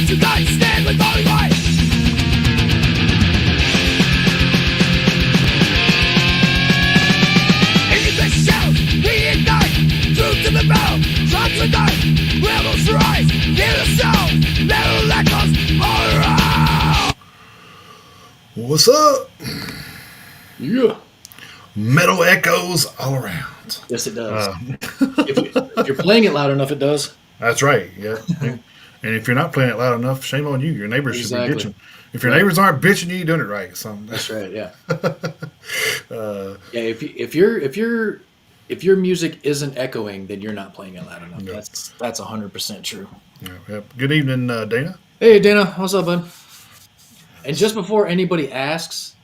you guys stand with all your might. In the shout, we ignite, truth to the battle, drums to night, rebels rise, hear the sound, metal echoes all around. What's up? Yeah. Metal echoes all around. Yes, it does. If you're playing it loud enough, it does. That's right. Yeah. And if you're not playing it loud enough, shame on you. Your neighbors Exactly. should be bitching. If your neighbors aren't bitching, you ain't doing it right. So That's right. Yeah. Yeah. If your music isn't echoing, then you're not playing it loud enough. Yeah. That's 100% true. yeah. Good evening, Dana. Hey, Dana, what's up, bud? And just before anybody asks,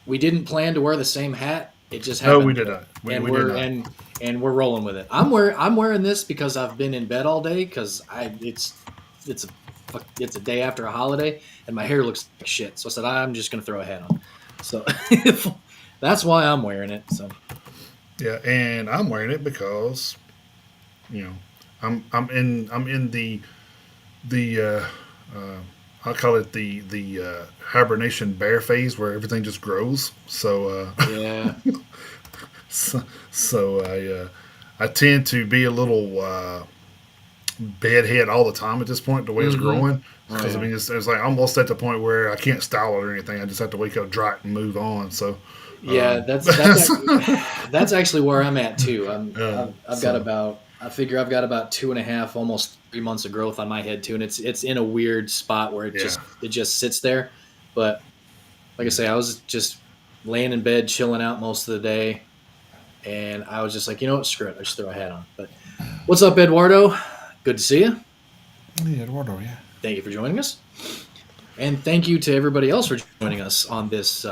we didn't plan to wear the same hat. It just happened. No, we did not. We did not. And we're rolling with it. I'm wearing this because I've been in bed all day because it's a day after a holiday and my hair looks like shit. So I said I'm just gonna throw a hat on. So that's why I'm wearing it. So Yeah, and I'm wearing it because, I'm in the I call it the hibernation bear phase where everything just grows. So yeah. so I tend to be a little bedhead all the time at this point. The way it's growing, because I mean it's like almost at the point where I can't style it or anything. I just have to wake up, dry it, and move on. So yeah, that's actually where I'm at too. I've got about 2.5, almost 3 months of growth on my head too, and it's in a weird spot where it just sits there. But like I say, I was just laying in bed, chilling out most of the day, and I was just like, you know what, screw it, I just throw a hat on. But what's up, Eduardo? Good to see you. Hey, Eduardo, yeah. Thank you for joining us, and thank you to everybody else for joining us on this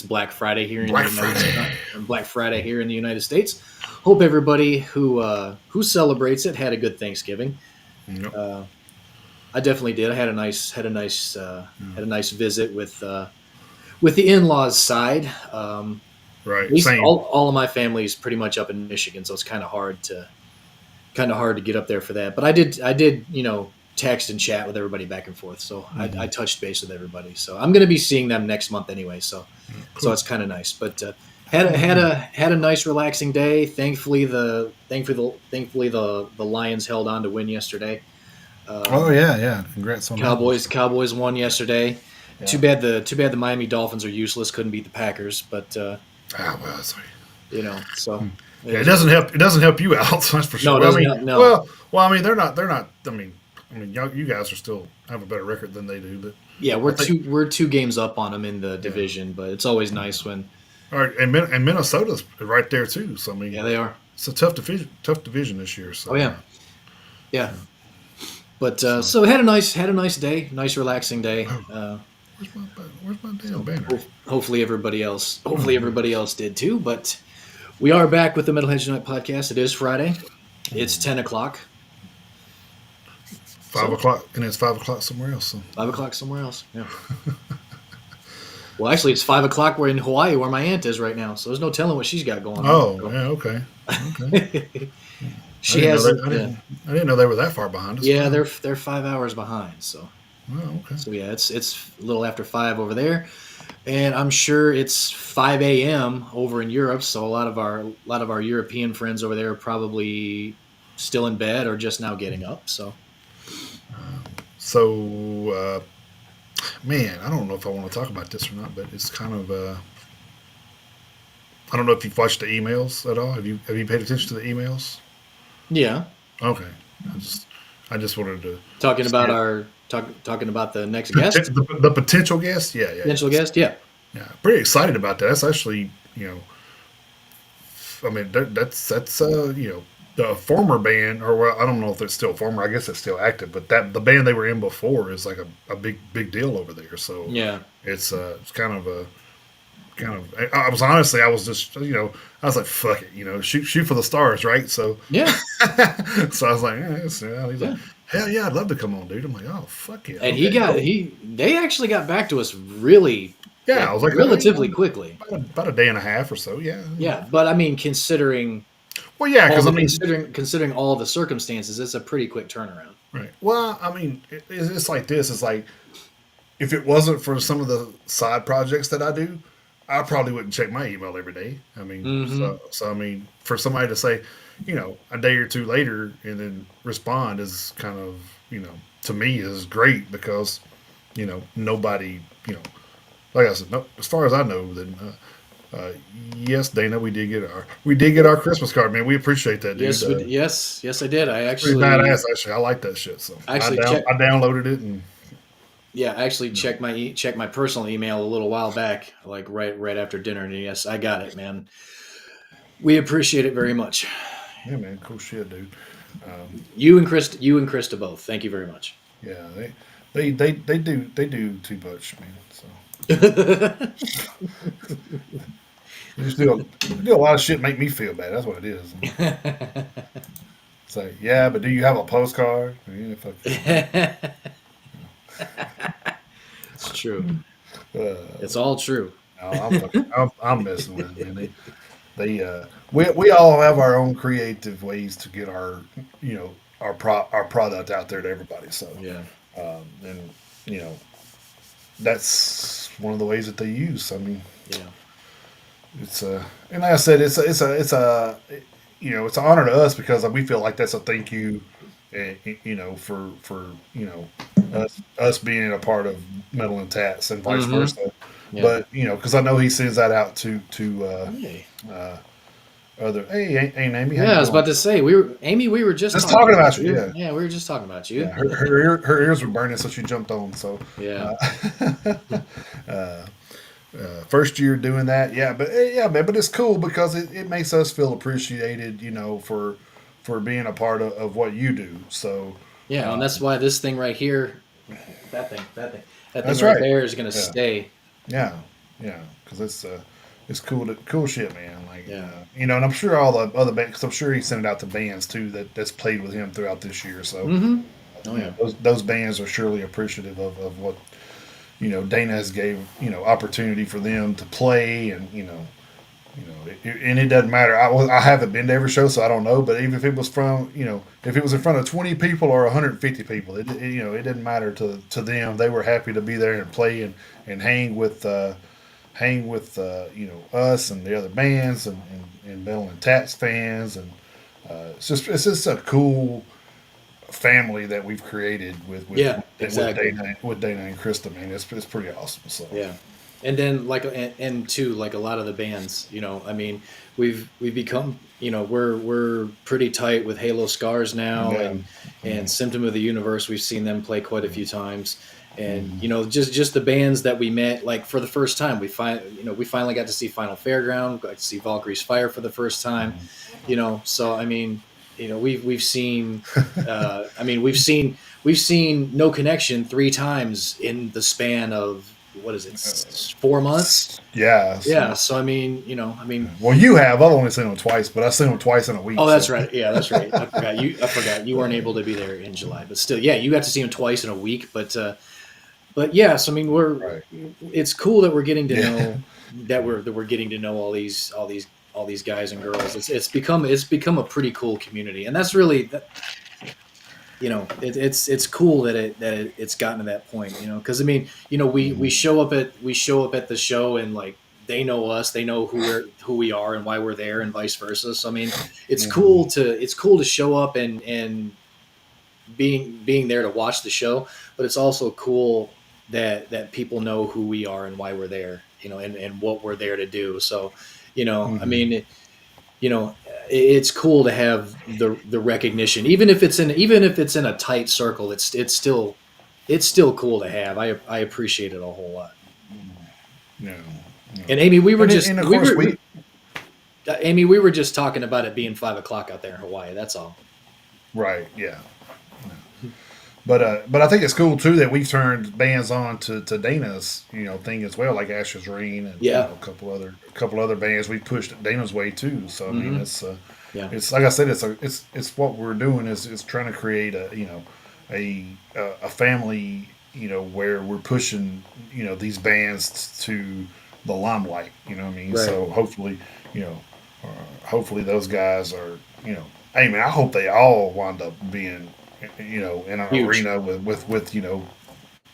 Black Friday here in Black Friday here in the United States. Hope everybody who celebrates it had a good Thanksgiving. Yep. I definitely did. I had a nice visit with the in-laws side. Right. Same. All of my family is pretty much up in Michigan, so it's kind of hard to get up there for that. But I did text and chat with everybody back and forth. So I touched base with everybody. So I'm going to be seeing them next month anyway. So cool. So it's kind of nice. But had a nice relaxing day. Thankfully the Lions held on to win yesterday. Congrats on Cowboys. Cowboys won yesterday. Yeah. Too bad the Miami Dolphins are useless. Couldn't beat the Packers, but sorry. So yeah, it doesn't help. It doesn't help you out. That's for sure. No, it doesn't help, no. Well, I mean, they're not. I mean, you guys are still have a better record than they do, but yeah, we're 2 games up on them in the division, but it's always nice when. All right, and Minnesota's right there too. So I mean, yeah, they are. It's a tough division this year. So. Oh yeah. But so had a nice day, nice relaxing day. Where's my damn banner? Hopefully everybody else did too. But we are back with the Metalheads Unite podcast. It is Friday. It's 10 o'clock. 5 o'clock, and it's 5 o'clock somewhere else. So. 5 o'clock somewhere else. Yeah. Well, actually, it's 5 o'clock. We're in Hawaii, where my aunt is right now. So there's no telling what she's got going on. Oh, yeah, okay. She has. I didn't know they were that far behind us. Yeah, they're 5 hours behind. So. Oh, okay. So yeah, it's a little after 5 over there, and I'm sure it's 5 a.m. over in Europe. So a lot of our European friends over there are probably still in bed or just now getting up. So. Man, I don't know if I want to talk about this or not, but it's kind of. I don't know if you've watched the emails at all. Have you paid attention to the emails? Yeah. Okay. I just wanted to talking about the next guest, the potential guest. Yeah. Potential guest. Yeah. Yeah. Pretty excited about that. That's actually I mean that's the former band, or well, I don't know if it's still former. I guess it's still active, but the band they were in before is like a big deal over there. So yeah, it's kind of. I was just I was like, fuck it, shoot for the stars, right? So yeah. So I was like, he's like, hell yeah, I'd love to come on, dude. I'm like, oh fuck yeah. And they actually got back to us really. Yeah, I was like relatively quickly. About a day and a half or so, yeah. Yeah, but I mean, considering Well, yeah, All because I the mean, considering all the circumstances, it's a pretty quick turnaround. right. Well, I mean, it's like this. It's like if it wasn't for some of the side projects that I do, I probably wouldn't check my email every day. I mean, Mm-hmm. so I mean, for somebody to say, a day or two later and then respond is kind of, to me is great because, nobody, like I said, no, as far as I know, then. Yes, Dana, we did get our Christmas card, man. We appreciate that, dude. Yes, I did. I Pretty actually badass, actually. I like that shit. So actually checked. I downloaded it and Yeah, I actually you know, checked my personal email a little while back, like right after dinner, and yes, I got it, man. We appreciate it very much. yeah, man, cool shit, dude. Um, You and Krista both. Thank you very much. yeah, they do too much, man. So they just do a lot of shit make me feel bad. That's what it is. It's like, yeah, but do you have a postcard? Yeah, fuck It's true. you. It's all true. No, I'm messing with it, man. We all have our own creative ways to get our product out there to everybody. So, Yeah. and you know, that's one of the ways that they use. I mean, Yeah. it's and like I said, it's an honor to us because we feel like that's a thank you, for us being a part of Metal and Tats and vice Mm-hmm. versa. Yeah. But because I know he sends that out to Hey. uh, other. Hey, Amy, how Yeah, you I was doing? about to say we were Amy. We were just Just talking talking about about you. you. Yeah, Yeah, we were just talking about you. yeah. Her ears were burning, so she jumped on. So, Yeah. uh, uh, first year doing that, yeah. But yeah, man. But it's cool because it makes us feel appreciated, for being a part of what you do. So, Yeah, and uh, that's why this thing right here, that thing that's right right. there is gonna Yeah. stay. Yeah, yeah, because it's cool shit, man. Like Yeah. and I'm sure all the other bands, cause I'm sure he sent it out to bands too that's played with him throughout this year. So Mm-hmm. Oh yeah. those bands are surely appreciative of what Dana has gave opportunity for them to play, and and it doesn't matter. I haven't been to every show, so I don't know. But even if it was if it was in front of 20 people or 150 people, it didn't matter to them. They were happy to be there and play and hang with us and the other bands and Bell and Tats fans, and it's just a cool family that we've created with Yeah. Exactly. Dana and Krista, man. It's pretty awesome. So Yeah. And then and too, like a lot of the bands, I mean, we've become, we're pretty tight with Halo Scars now, yeah, and yeah, Symptom of the Universe. We've seen them play quite a few times, and mhm, just the bands that we met like for the first time. We finally got to see Final Fairground, got to see Valkyrie's Fire for the first time, So I mean, we've seen, I mean, we've seen No Connection three times in the span of what is it, 4 months? yeah. Yeah. So, So I mean, I mean, well, you have. I've only seen them twice, but I've seen them twice in a week. oh, So that's right. Yeah, that's right. I forgot you weren't able to be there in July, but still, yeah, you got to see him twice in a week. But yes, I mean, right, it's cool that we're getting to yeah, know that we're getting to know all these guys and girls. It's become a pretty cool community, and that's really that. It's cool that it's gotten to that point, because I mean, we mhm, show up at the show, and like they know us, they know who we are and why we're there, and vice versa. So I mean, it's mhm, cool to show up and being there to watch the show, but it's also cool that people know who we are and why we're there, and what we're there to do. So, I mhm. mean, it's cool to have the recognition, even if it's in a tight circle. It's still cool to have. I appreciate it a whole lot. No, no. And Amy, we were just And of we course were we Amy, we were just talking about it being 5 o'clock out there in Hawaii. That's all. right, yeah. But I think it's cool too that we've turned bands on to Dana's thing as well, like Ashes Rain and Yeah. a couple other bands we pushed Dana's way too. So I mean Hmm. Yeah. it's like I said, it's what we're doing is trying to create a family where we're pushing these bands to the limelight. You know what I mean? Right. So hopefully you know hopefully those guys are, hey man, I hope they all wind up being, in an Huge. arena with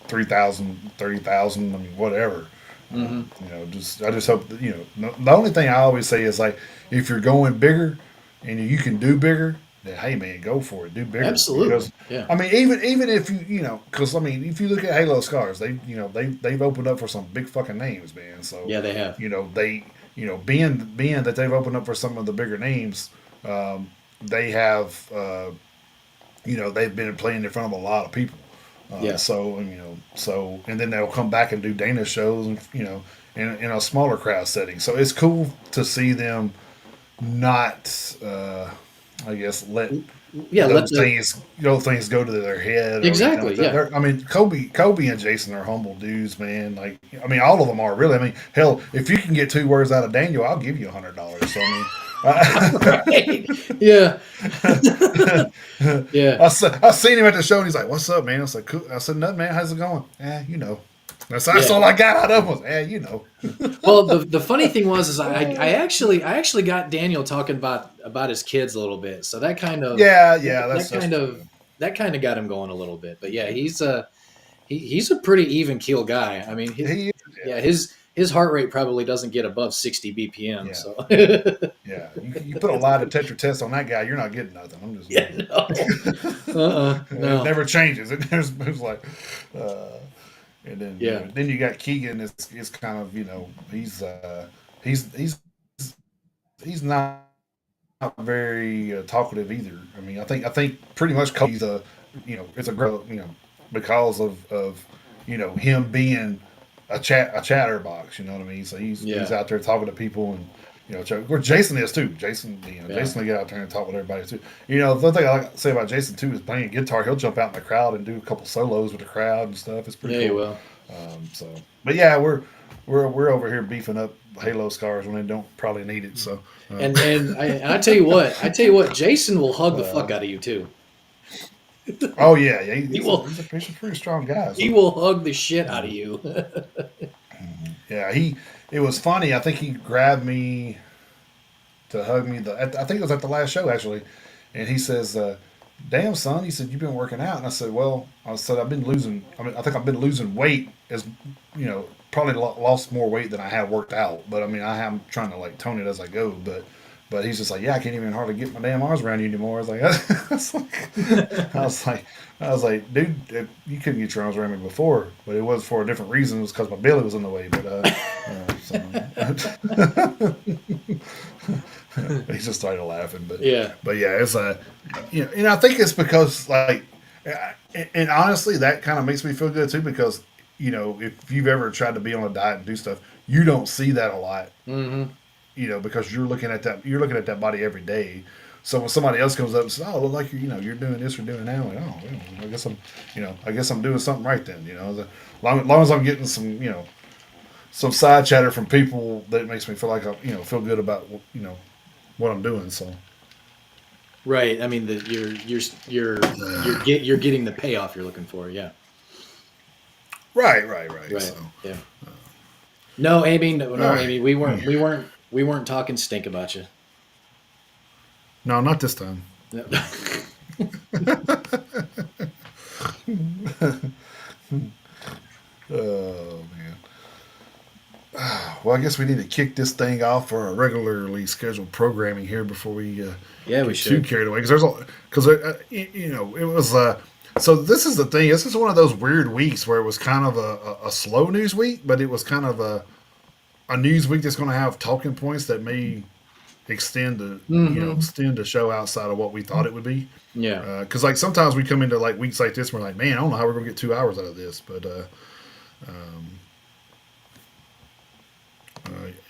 3,000, 30,000. I mean, whatever. Hmm. Just I just hope that, the only thing I always say is like, if you're going bigger and you can do bigger, then hey man, go for it, do bigger. Absolutely. Because Yeah. I mean, even if because I mean, if you look at Halo Scars, they've opened up for some big fucking names, man. So Yeah, they have. they being that they've opened up for some of the bigger names, they have they've been playing in front of a lot of people. Yeah. So and then they'll come back and do Dana shows, and in a smaller crowd setting. So it's cool to see them not, I guess, let Yeah. Let those the things go to their head or anything exactly. like that. Yeah. I mean, Kobe and Jason are humble dudes, man. Like, I mean, all of them are really. I mean, hell, if you can get 2 words out of Daniel, I'll give you $100. So I mean. Right. Yeah. Yeah. I seen him at the show, and he's like, "What's up, man?" I was like, "Cool." I said, "Nothing, man. How's it going?" That's Yeah. all I got out of him. Well, the funny thing was is I actually got Daniel talking about his kids a little bit, so that kind of Yeah. that That's kind of that kind of got him going a little bit. But yeah, he's a pretty even keel guy. I mean, he is. yeah, his heart rate probably doesn't get above 60 BPM. Yeah, So yeah. You put a lie detector test on that guy, you're not getting nothing. I'm just yeah, no, it no, never changes. It's like, uh, and then yeah, then you got Keegan. It's kind of he's he's not very talkative either. I mean, I think pretty much Kobe's it's a girl, because of him being a chatterbox. You know what I mean? So he's yeah, out there talking to people, and where Jason is too. yeah. Jason will get out there and talk with everybody too. The thing I like to say about Jason too is playing guitar. He'll jump out in the crowd and do a couple solos with the crowd and stuff. It's pretty Yeah, you cool. will. But yeah, we're over here beefing up Halo Scars when they don't probably need it. So And I tell you what, Jason will hug the uh, fuck out of you too. oh yeah, He he's a, will he's a he's a pretty strong guy. he So will hug the shit out of you. yeah, it was funny. I think he grabbed me to hug me. I think it was at the last show actually, and he says, "Damn son," he said, "You've been working out." And I said, "Well," I said, "I've been losing. I mean, I think I've been losing weight as probably lost more weight than I have worked out. But I mean, I am trying to like tone it as I go. But he's just like, yeah, I can't even hardly get my damn arms around you anymore. I was like, I was like, I was like, dude, you couldn't get your arms around me before, but it was for a different reason. It was because my belly was in the way. But he just started laughing. But Yeah. but yeah, it's and I think it's because like, and honestly, that kind of makes me feel good too because if you've ever tried to be on a diet and do stuff, you don't see that a lot Hmm. because you're looking at that body every day. So when somebody else comes up and says, "Oh, look like you're doing this or doing that," I'm like, "Oh, well, I guess I'm doing something right then." Long as I'm getting some side chatter from people that makes me feel like I feel good about what I'm doing. So Right. I mean, you're getting the payoff you're looking for. Yeah. right. Right. So Yeah. No, Amy. No, all right, Amy. We weren't talking stink about you. no, not this time. No. Oh man. Well, I guess we need to kick this thing off for our regularly scheduled programming here before we Yeah, we get too should. carried away. It was. So this is the thing. This is one of those weird weeks where it was kind of a slow news week, but it was kind of a news week that's going to have talking points that may Hmm. extend the show outside of what we thought it would be. Yeah. Because like sometimes we come into like weeks like this, and we're like, man, I don't know how we're going to get 2 hours out of this, but.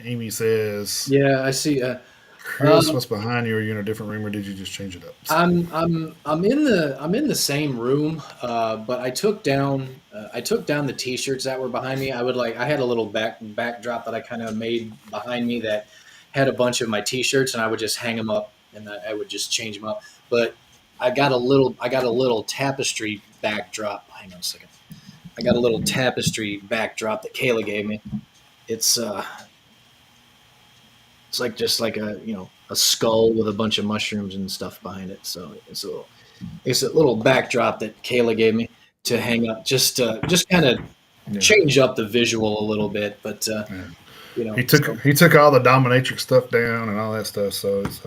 Amy says, Yeah. I see. Chris, what's behind you? Are you in a different room or did you just change it up? So, I'm in the same room, but I took down the t-shirts that were behind me. I had a little backdrop that I kind of made behind me that had a bunch of my t-shirts, and I would just hang them up, and I would just change them up. But I got a little tapestry backdrop. Hang on a second. I got a little tapestry backdrop that Kayla gave me. It's It's like just like a skull with a bunch of mushrooms and stuff behind it. So it's a little backdrop that Kayla gave me to hang up, just kind of Yeah. change up the visual a little bit. But Yeah. so, He took all the dominatrix stuff down and all that stuff. So it's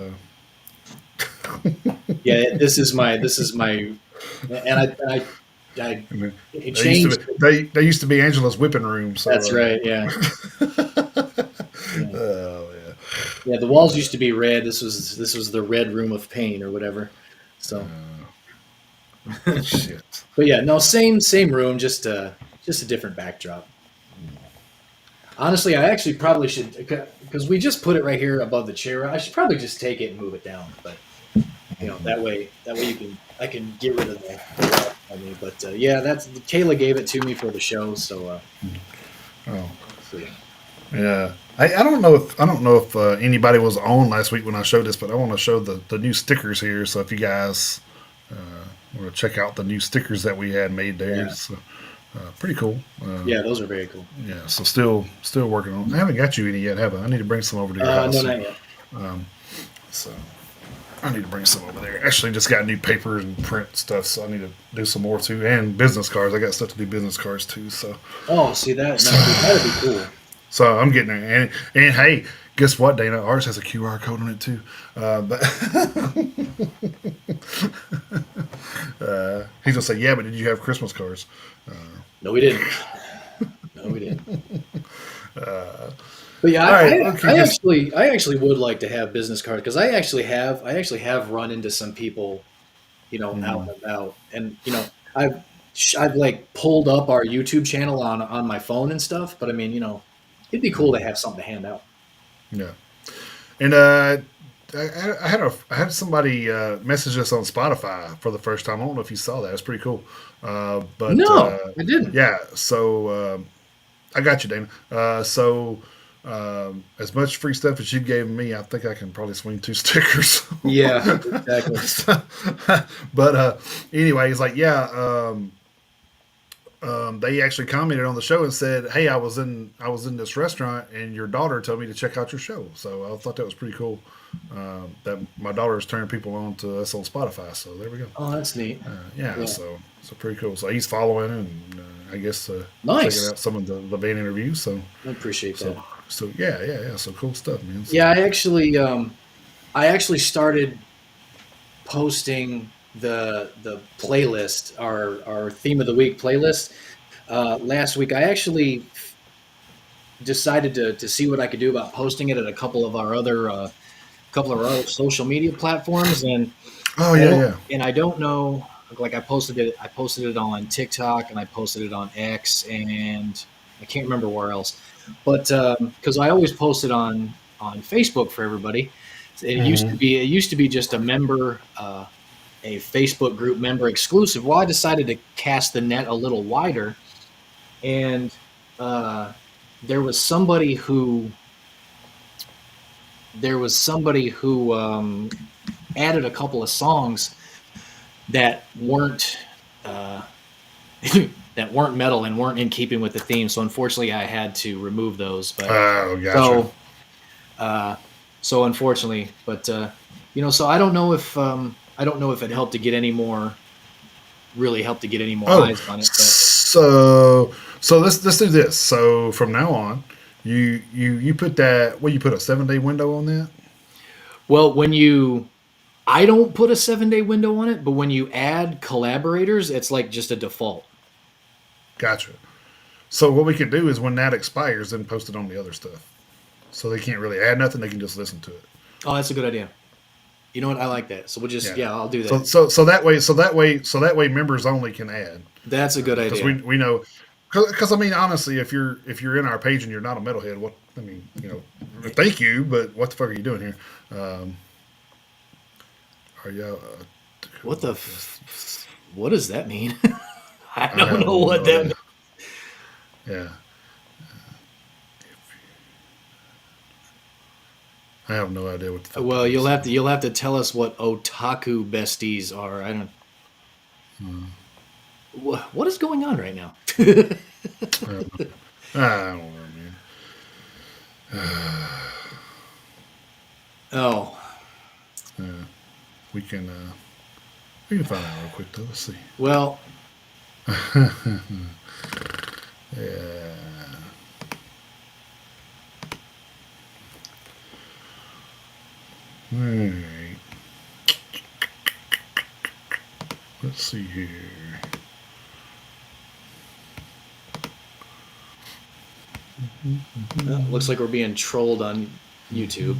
yeah, this is my, and I I mean, it changed. they used to be Angela's whipping room. So That's right. Yeah. Yeah. oh yeah. Yeah, the walls used to be red. This was the red room of pain or whatever. So, Shit. but yeah, no, same room, just a different backdrop. Honestly, I actually probably should, because we just put it right here above the chair. I should probably just take it and move it down. But that way I can get rid of the I mean, but yeah, that's Kayla gave it to me for the show. So, Oh so yeah. yeah. I don't know if anybody was on last week when I showed this, but I want to show the new stickers here. So if you guys want to check out the new stickers that we had made there, Yeah. it's pretty cool. Yeah, those are very cool. Yeah. So still working on. I haven't got you any yet, have I? I need to bring some over to your house. No, not yet. So I need to bring some over there. Actually, just got new paper and print stuff, so I need to do some more too, and business cards. I got stuff to do business cards too. So Oh, see that? No, that'd be cool. so I'm getting there. And hey, guess what, Dana? Ours has a QR code on it too. But he's gonna say, yeah, but did you have Christmas cards? No, we didn't. No, we didn't. But yeah, all right, okay, I actually would like to have business cards because I actually have run into some people, out and about, and I've like pulled up our YouTube channel on my phone and stuff. But I mean, it'd be cool to have something to hand out. Yeah. And I had somebody message us on Spotify for the first time. I don't know if you saw that. It's pretty cool. But No, I didn't. yeah. So I got you, Dana. As much free stuff as you gave me, I think I can probably swing 2 stickers. Yeah, exactly. But anyway, he's like, yeah. They actually commented on the show and said, "Hey, I was in this restaurant, and your daughter told me to check out your show." So I thought that was pretty cool. That my daughter is turning people on to us on Spotify. So there we go. Oh, that's neat. Yeah. So pretty cool. So he's following and I guess Nice. checking out some of the band interviews. So I appreciate that. so yeah. So cool stuff, man. So, Yeah, I actually started posting the playlist, our theme of the week playlist, last week. I actually decided to see what I could do about posting it at a couple of our other social media platforms, and oh yeah. and I don't know, like I posted it on TikTok, and I posted it on X, and I can't remember where else, but because I always post it on Facebook for everybody. It used to be just a member, a Facebook group member exclusive. Well, I decided to cast the net a little wider, and there was somebody who added a couple of songs that weren't that weren't metal and weren't in keeping with the theme. So unfortunately, I had to remove those. But gotcha. so unfortunately, but so I don't know if it helped to get any more eyes on it. But. So let's do this. So from now on, you put that. Well, you put a 7-day window on that. Well, I don't put a 7-day window on it, but when you add collaborators, it's like just a default. Gotcha. So what we can do is when that expires, then post it on the other stuff. So they can't really add nothing; they can just listen to it. Oh, that's a good idea. You know what? I like that. So we'll just I'll do that. So that way members only can add. That's a good idea. Because we know, because I mean honestly, if you're in our page and you're not a metalhead, thank you, but what the fuck are you doing here? Are you? What does that mean? I don't know what that means. Yeah. I have no idea what the fuck. Well, you'll have to tell us what otaku besties are. I don't. What is going on right now? I don't know, man. Oh, Uh, we can we can find out real quick though. Let's see. well, Yeah. All right. Let's see here. looks like we're being trolled on YouTube.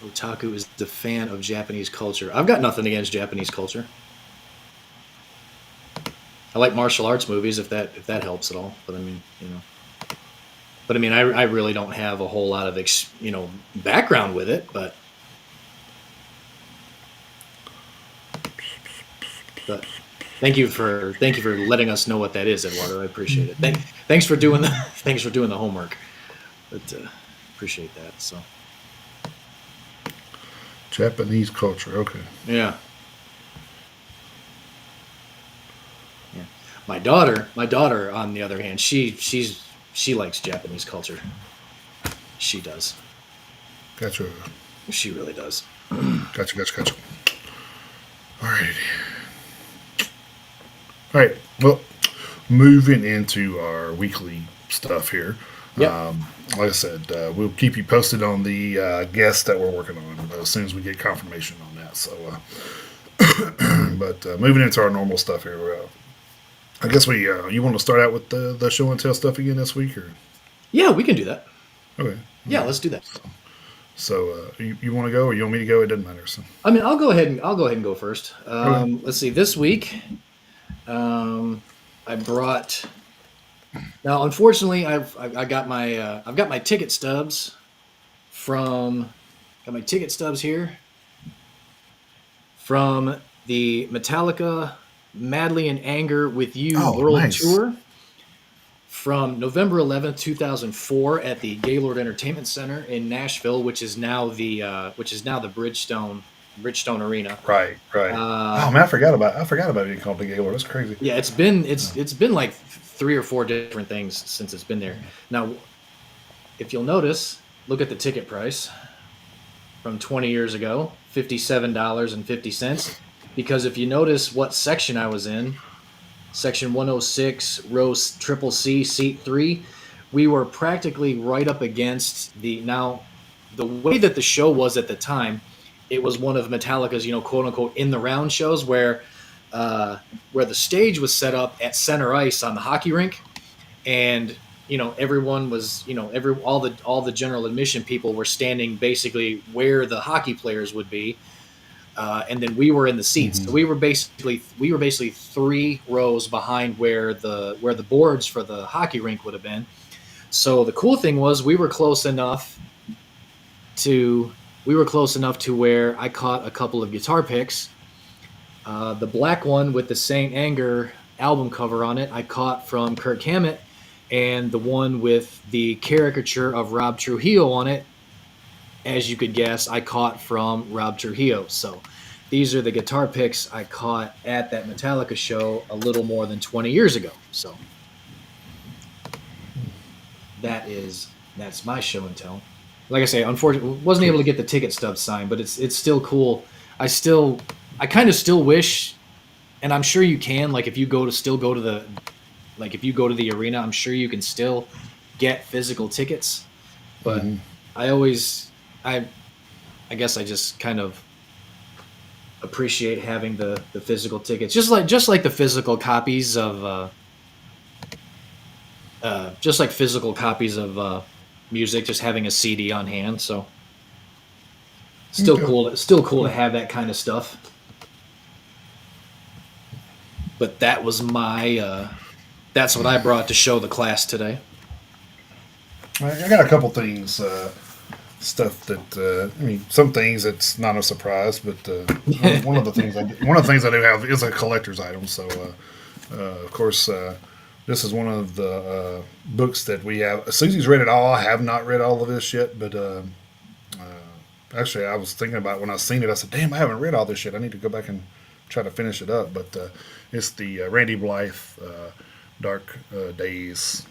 Otaku is the fan of Japanese culture. I've got nothing against Japanese culture. I like martial arts movies if that helps at all. But I mean, I really don't have a whole lot of background with it. But thank you for letting us know what that is, Eduardo. I appreciate it. Thanks for doing the thanks for doing the homework. But appreciate that. So Japanese culture. Okay. yeah. Yeah. My daughter, on the other hand, she likes Japanese culture. She does. Gotcha. She really does. Gotcha. All right. All right. Well, moving into our weekly stuff here. Yep. Like I said, we'll keep you posted on the guests that we're working on as soon as we get confirmation on that. So, but moving into our normal stuff here, I guess you want to start out with the show and tell stuff again this week, or Yeah, we can do that. okay? Yeah, let's do that. So, you want to go, or you want me to go? It doesn't matter. So, I mean, I'll go ahead and go first. Okay. Let's see. This week, I brought. Now, unfortunately, I've got my ticket stubs from got my ticket stubs here from the Metallica Madly in Anger with You Oh, World nice. Tour from November 11th, 2004 at the Gaylord Entertainment Center in Nashville, which is now the Bridgestone Arena. Right. Uh, Oh man, I forgot about being called the Gaylord. That's crazy. yeah, it's been like 3 or 4 different things since it's been there. Now, if you'll notice, look at the ticket price from 20 years ago, $57.50. Because if you notice what section I was in, section 106, row triple C, seat 3, we were practically right up against the way that the show was at the time. It was one of Metallica's, quote unquote, in the round shows where the stage was set up at center ice on the hockey rink, and everyone was all the general admission people were standing basically where the hockey players would be, and then we were in the seats. So Hmm. we were basically 3 rows behind where the boards for the hockey rink would have been. So the cool thing was we were close enough to where I caught a couple of guitar picks. The black one with the Saint Anger album cover on it, I caught from Kirk Hammett, and the one with the caricature of Rob Trujillo on it, as you could guess, I caught from Rob Trujillo. So these are the guitar picks I caught at that Metallica show a little more than 20 years ago. So that's my show and tell. Like I say, unfortunately, wasn't able to get the ticket stub signed, but it's still cool. I kind of still wish, and I'm sure you can. Like if you go to the arena, I'm sure you can still get physical tickets. But Hmm. I always, I guess I just kind of appreciate having the physical tickets, just like the physical copies of music, just having a CD on hand. So still Okay. cool. Still cool to have that kind of stuff. But that's what I brought to show the class today. I got a couple things, stuff that some things it's not a surprise, but one of the things I do have is a collector's item. So, of course, this is one of the books that we have. Susie's read it all. I have not read all of this yet, but actually, I was thinking about it when I seen it. I said, "Damn, I haven't read all this shit. I need to go back and try to finish it up." But it's the Randy Blythe Dark Days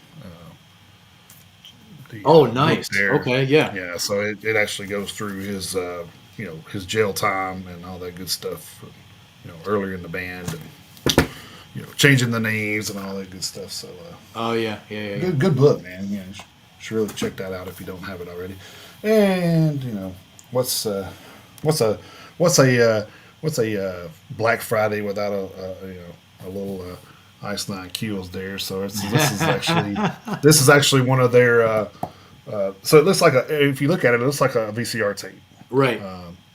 Oh, book nice. there. Okay, yeah. Yeah, so it actually goes through his his jail time and all that good stuff. Earlier in the band and changing the names and all that good stuff. So Oh, yeah, yeah, yeah, yeah. good book, man. Yeah, you should really check that out if you don't have it already. And what's what's a what's a what's a Black Friday without a little Ice Nine Kills there. So this is actually one of their. So it looks like if you look at it, it looks like a VCR tape, Right.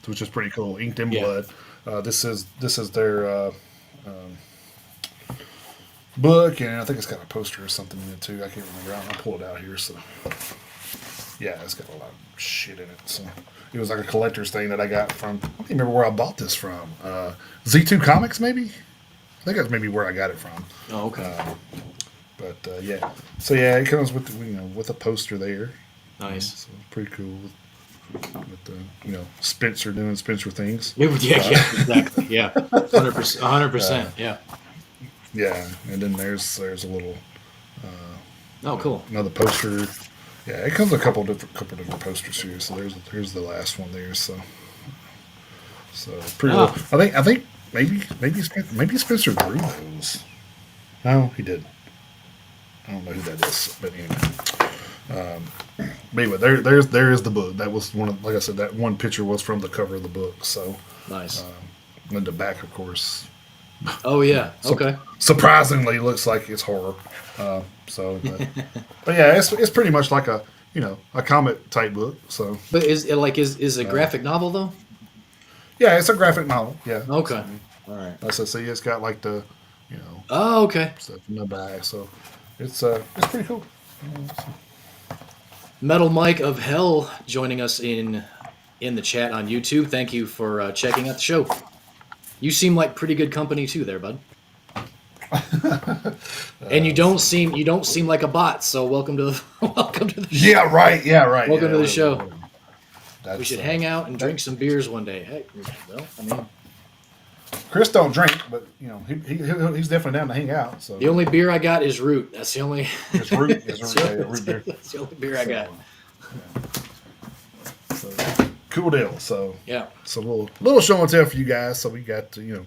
which is pretty cool. Inked in Yeah. blood. This is their book, and I think it's got a poster or something in it too. I can't remember. I'll pull it out here. So yeah, it's got a lot of shit in it. So it was like a collector's thing that I got from. I don't even remember where I bought this from. Z2 Comics, maybe. I think that's maybe where I got it from. Oh, okay. But yeah, so yeah, it comes with with a poster there. Nice. So it's pretty cool with Spencer doing Spencer things. Yeah, exactly. Yeah, 100%. 100%. Yeah. Yeah, and then there's a little Oh, cool. another poster. Yeah, it comes with a couple different posters here. So here's the last one there. So pretty cool. I think maybe Spencer drew those. No, he did. I don't know who that is, but anyway. But anyway, there is the book. That was one of, like I said, that one picture was from the cover of the book. So Nice. and the back, of course, Oh, yeah. Okay. surprisingly looks like it's horror. But yeah, it's pretty much like a comic type book. So But is a graphic novel though? yeah, it's a graphic novel. Yeah. Okay. All right. As I say, it's got like the Oh, okay. stuff in the back. So it's pretty cool. Metal Mike of Hell joining us in the chat on YouTube. Thank you for checking out the show. You seem like pretty good company too, there, bud. And you don't seem like a bot. So welcome to the show. Yeah, right. Yeah, right. Welcome yeah, to the show. That's, We should hang out and drink some beers one day. Hey, well, I mean, Chris don't drink, but he's definitely down to hang out. So the only beer I got is Root. That's the only. it's root, root beer. That's the only beer I got. So cool deal. So Yeah. it's a little show and tell for you guys. So we got to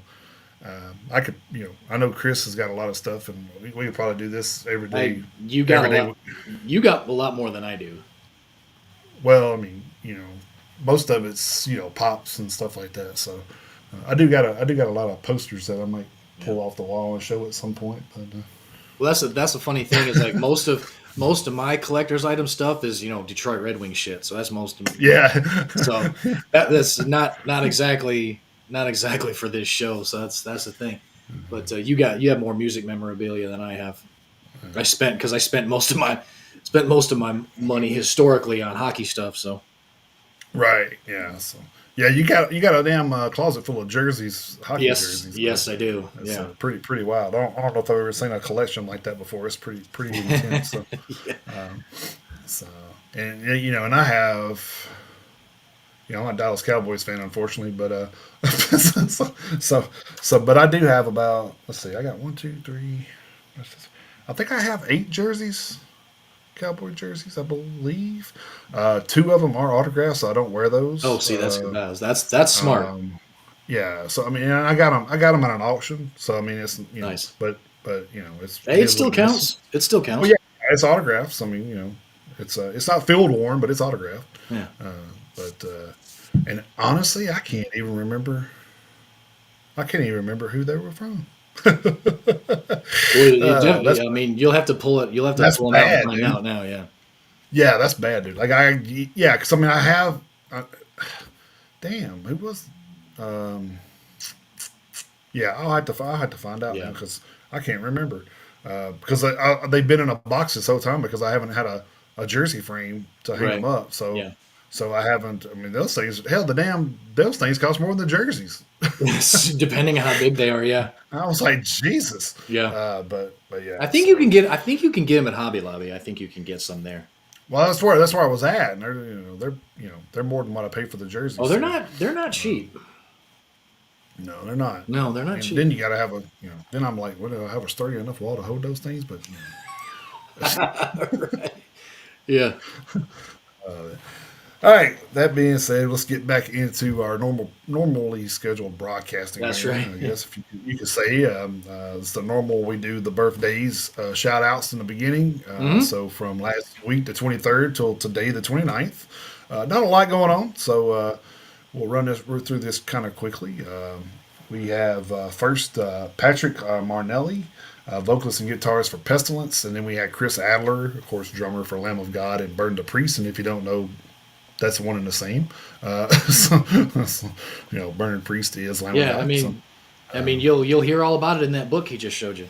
I could I know Chris has got a lot of stuff, and we could probably do this every day. Hey, you got every a day. lot. You got a lot more than I do. Well, I mean, most of it's pops and stuff like that. So I do got a lot of posters that I might pull off the wall and show at some point. But, Well, that's a funny thing is like most of my collector's item stuff is Detroit Red Wings shit. So that's most of yeah. So that's not exactly for this show. So that's the thing. But you have more music memorabilia than I have. I spent most of my money historically on hockey stuff. So Right. Yeah. So yeah, you got a damn closet full of jerseys, hockey jerseys. yes, I do. It's Yeah. pretty wild. I don't know if I've ever seen a collection like that before. It's pretty intense. So, and and I have. I'm a Dallas Cowboys fan, unfortunately, but but I do have about. Let's see, I got 1, 2, 3. I think I have 8 jerseys. Cowboy jerseys, I believe. 2 of them are autographs, so I don't wear those. Oh, see, that's smart. Yeah, so I mean, I got them at an auction. So I mean, it's Nice. but it's Hey, it still counts. It still counts. Well, yeah, it's autographs. I mean, it's not field worn, but it's autographed. Yeah. And honestly, I can't even remember who they were from. Well, definitely. I mean, you'll have to pull it. You'll have to pull them out and find out now. Yeah. Yeah, that's bad, dude. Like because I mean, I have. Damn, who was? Yeah, I'll have to find out now because I can't remember. Because they've been in a box this whole time because I haven't had a jersey frame to hang them up. So Yeah. so I haven't. I mean, those things. Hell, those things cost more than the jerseys. Depending on how big they are. Yeah. I was like, Jesus. Yeah. But yeah. I think you can get them at Hobby Lobby. I think you can get some there. Well, that's where I was at, and they're more than what I paid for the jerseys. Oh, they're not cheap. No, they're not. No, they're not And cheap. then you got to have Then I'm like, what do I have a sturdy enough wall to hold those things? But Right. Yeah, All right. That being said, let's get back into our normally scheduled broadcasting that's here. right. I guess if you could say it's the normal. We do the birthdays shout outs in the beginning. Hmm. So from last week, the 23rd, till today, the 29th. Not a lot going on, so we'll run through this kind of quickly. We have first Patrick Marnelli, vocalist and guitarist for Pestilence, and then we had Chris Adler, of course, drummer for Lamb of God and Burn the Priest. And if you don't know, that's one and the same. So, Burning Priest is Lamb of Yeah, I God. So mean, you'll hear all about it in that book he just showed you.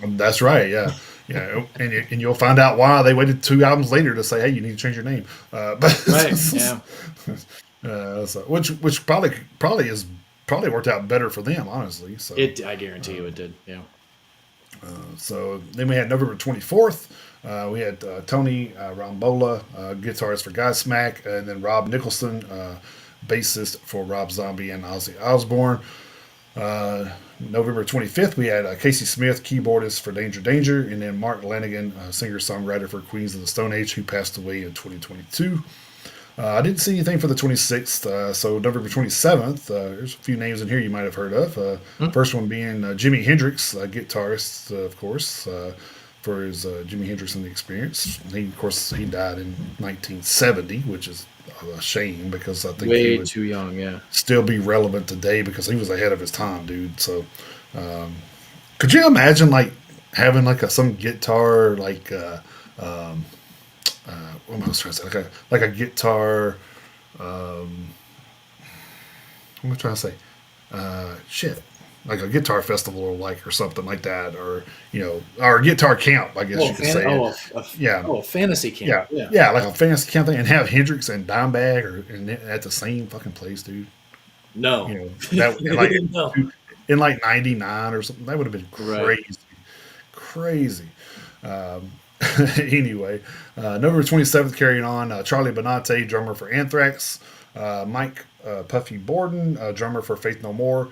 that's right. Yeah, yeah, and you'll find out why they waited 2 albums later to say, "Hey, you need to change your name." But Right. Yeah. so, which probably worked out better for them, honestly. So It. I guarantee you, it did. Yeah. So then we had November 24th. We had Tony Rambola, guitarist for Godsmack, and then Rob Nicholson, bassist for Rob Zombie and Ozzy Osbourne. November 25th, we had Casey Smith, keyboardist for Danger Danger, and then Mark Lanigan, singer songwriter for Queens of the Stone Age, who passed away in 2022. I didn't see anything for the 26th, so November 27th, there's a few names in here you might have heard of. Hmm? First one being Jimi Hendrix, guitarist, of course, for his Jimi Hendrix and the Experience. Of course, he died in 1970, which is a shame because I think he Way would too young. Yeah. still be relevant today because he was ahead of his time, dude. So, could you imagine like having like some guitar what am I trying to say? Like a guitar. What am I trying to say? Shit, like a guitar festival or something like that, or a guitar camp. I guess Oh, you could say it. Yeah, a fantasy camp. yeah, Yeah. yeah, like a fantasy camp thing, and have Hendrix and Dimebag at the same fucking place, dude. No. That in like No. in like '99 or something. That would have been Right. crazy. Um, anyway, November 27th, carrying on, Charlie Benante, drummer for Anthrax, Mike Puffy Borden, drummer for Faith No More,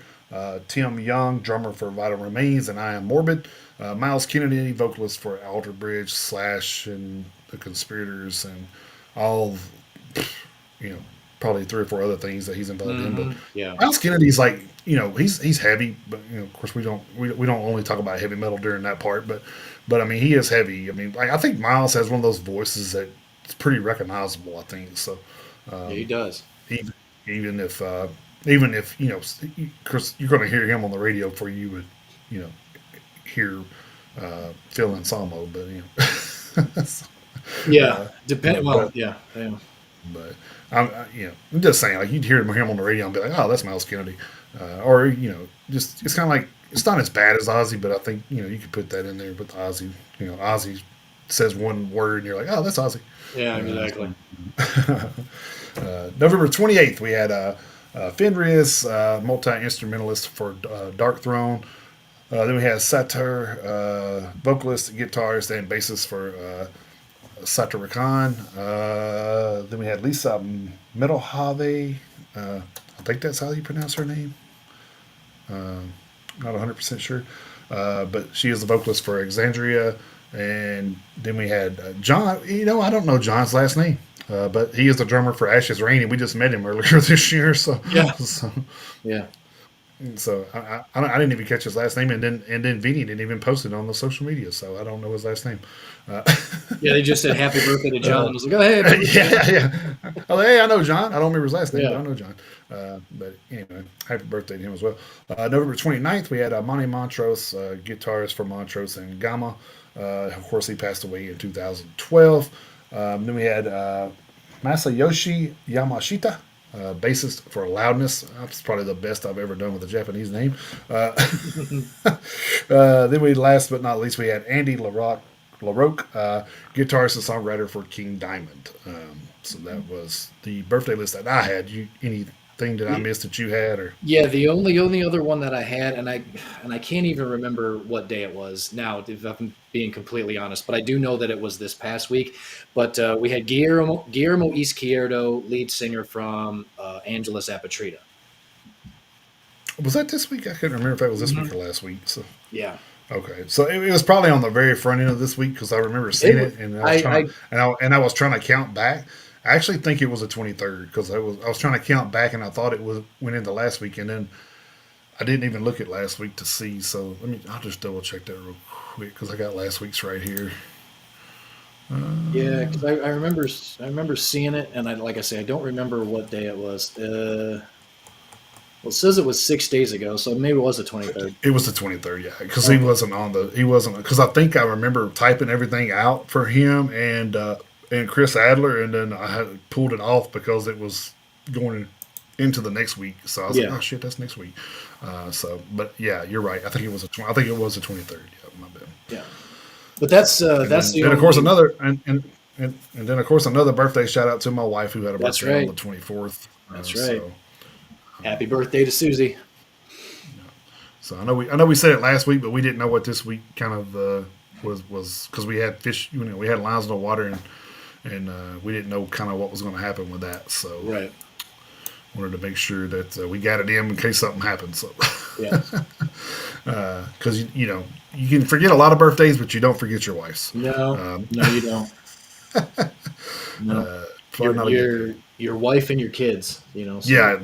Tim Young, drummer for Vital Remains and I Am Morbid, Miles Kennedy, vocalist for Alter Bridge, Slash, and The Conspirators, and all, you know, probably three or four other things that he's involved in. But Yeah. Miles Kennedy's like, he's heavy, but of course we don't only talk about heavy metal during that part, but I mean he is heavy. I mean, like, I think Miles has one of those voices that it's pretty recognizable. I think so. Yeah, he does. Even even if even if Chris, you're going to hear him on the radio before you would you know hear Phil Anselmo, but so, Yeah. uh, Depend. Well, but yeah. Yeah. But I'm just saying, like, you'd hear him on the radio and be like, "Oh, that's Miles Kennedy," or just it's kind of like it's not as bad as Ozzy, but I think you could put that in there with Ozzy. Ozzy says one word and you're like, "Oh, that's Ozzy." Yeah. Uh, Exactly. November 28th, we had Fenris, multi instrumentalist for Dark Throne. Then we had Satar, vocalist, guitarist, and bassist for Satarakan. Then we had Lisa Metalheads. I think that's how you pronounce her name. Not 100% sure. But she is the vocalist for Exandria. And then we had John. I don't know John's last name. But he is the drummer for Ashes Rain, and we just met him earlier this year. So, Yeah. so, Yeah. so I didn't even catch his last name, and then Vinny didn't even post it on the social media, so I don't know his last name. Uh, Yeah. They just said happy birthday to John. I was like, oh, hey. yeah, yeah. I was like, hey, I know John. I don't remember his last name, but Yeah. I know John. But anyway, happy birthday to him as well. November 29th, we had Monty Montrose, guitarist for Montrose and Gamma. Of course, he passed away in 2012. Then we had Masayoshi Yamashita, bassist for Loudness. That's probably the best I've ever done with a Japanese name. Then last but not least, we had Andy LaRoque, guitarist and songwriter for King Diamond. So that was the birthday list that I had. Anything that I missed that you had, or Yeah, the only other one that I had, and I can't even remember what day it was now, if I'm being completely honest, but I do know that it was this past week. But we had Guillermo Izquierdo, lead singer from Angelus Apatrida. was that this week? I couldn't remember if that was this week Hmm. or last week. So Yeah. Okay, so it was probably on the very front end of this week because I remember It, seeing wa- it, and I I was trying to count back. I actually think it was the 23rd because I was trying to count back, and I thought it was went into last week, and then I didn't even look at last week to see. So I'll just double check that real quick because I got last week's right here. Yeah, because I remember seeing it, and like I say, I don't remember what day it was. Well, it says it was 6 days ago, so maybe it was the 23rd. It was the 23rd, yeah, because Okay. he wasn't because I think I remember typing everything out for him and Chris Adler, and then I had pulled it off because it was going into the next week. So I was like, Yeah, oh shit, that's next week. But yeah, you're right. I think it was the 23rd. Yeah, my bad. yeah. But that's And that's the then of course only. another and then of course another birthday shout out to my wife who had a That's birthday on right. the 24th. That's right. So Happy birthday to Susie. So I know we said it last week, but we didn't know what this week kind of was because we had fish. We had lines in the water, and we didn't know kind of what was going to happen with that. So Right. wanted to make sure that we got it in case something happened. So Yeah. because you can forget a lot of birthdays, but you don't forget your wife's. No, Um, no, you don't. No. Probably not a good thing. Your wife and your kids, so Yeah.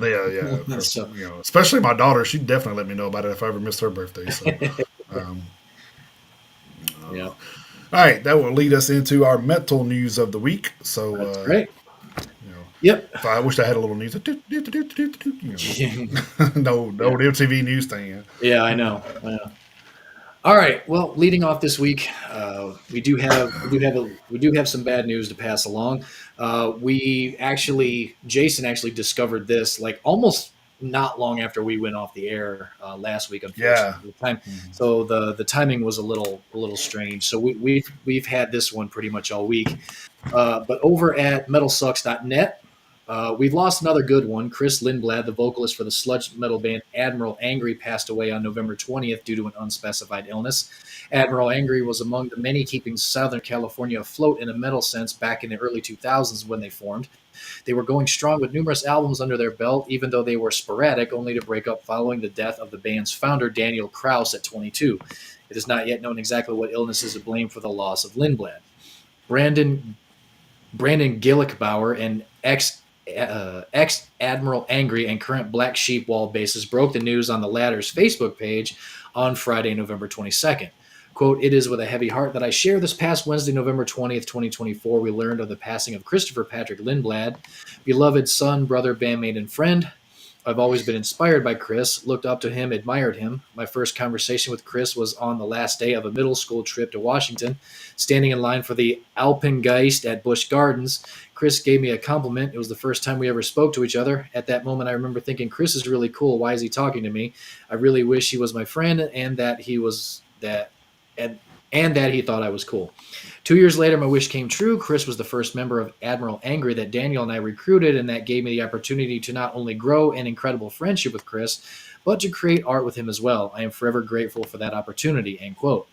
so Especially my daughter. She'd definitely let me know about it if I ever missed her birthday. So. Um, yeah, All right, that will lead us into our metal news of the week. So, that's great. you know, Yep. if I wish I had a little news. No Yeah. MTV news thing. Yeah, I know. I know. All right. Well, leading off this week, we do have some bad news to pass along. Jason actually discovered this like almost not long after we went off the air last week. Yeah. Unfortunately, so the timing was a little strange. So we've had this one pretty much all week. But over at metalsucks.net, we've lost another good one. Chris Lindblad, the vocalist for the sludge metal band Admiral Angry, passed away on November 20th due to an unspecified illness. Admiral Angry was among the many keeping Southern California afloat in a metal sense back in the early 2000s when they formed. They were going strong with numerous albums under their belt, even though they were sporadic, only to break up following the death of the band's founder, Daniel Kraus, at 22. It is not yet known exactly what illness is to blame for the loss of Lindblad. Brandon Gillickbauer, an ex Admiral Angry and current Black Sheep Wall bassist, broke the news on the latter's Facebook page on Friday, November 22nd. Quote, "It is with a heavy heart that I share this past Wednesday, November 20th, 2024, we learned of the passing of Christopher Patrick Lindblad, beloved son, brother, bandmate, and friend. I've always been inspired by Chris, looked up to him, admired him. My first conversation with Chris was on the last day of a middle school trip to Washington, standing in line for the Alpengeist at Busch Gardens. Chris gave me a compliment. It was the first time we ever spoke to each other. At that moment, I remember thinking, Chris is really cool. Why is he talking to me? I really wish he was my friend and that he was that and that he thought I was cool. 2 years later, my wish came true. Chris was the first member of Admiral Angry that Daniel and I recruited, and that gave me the opportunity to not only grow an incredible friendship with Chris, but to create art with him as well. I am forever grateful for that opportunity." End quote.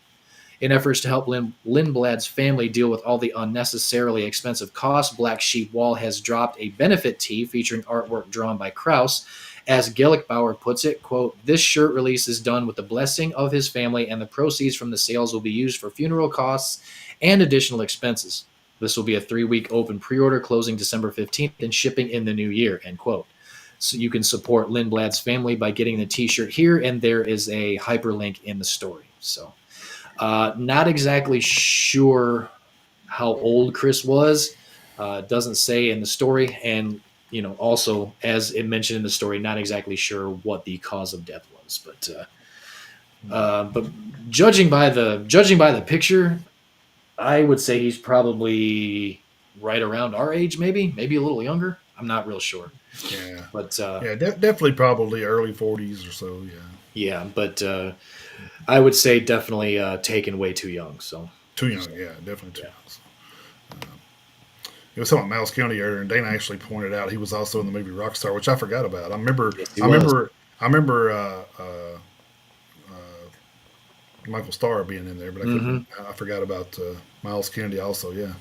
In efforts to help Lindblad's family deal with all the unnecessarily expensive costs, Black Sheep Wall has dropped a benefit tee featuring artwork drawn by Kraus. As Gellickbauer puts it, quote, "This shirt release is done with the blessing of his family, and the proceeds from the sales will be used for funeral costs and additional expenses. This will be a 3-week open pre-order closing December 15th and shipping in the new year," end quote. So you can support Lindblad's family by getting the t-shirt here, and there is a hyperlink in the story. So not exactly sure how old Chris was. Doesn't say in the story, and also as it mentioned in the story, not exactly sure what the cause of death was. But judging by the picture, I would say he's probably right around our age, maybe a little younger. I'm not real sure, Yeah. but Yeah, definitely probably early 40s or so. Yeah. yeah, but I would say definitely taken way too young. So Too young. Yeah, definitely too yeah. young. So, it was talking about Miles County earlier, and Dana actually pointed out he was also in the movie Rockstar, which I forgot about. Yes, he I was. remember, I remember Michael Starr being in there, but Hmm. I forgot about Miles Kennedy also. Yeah,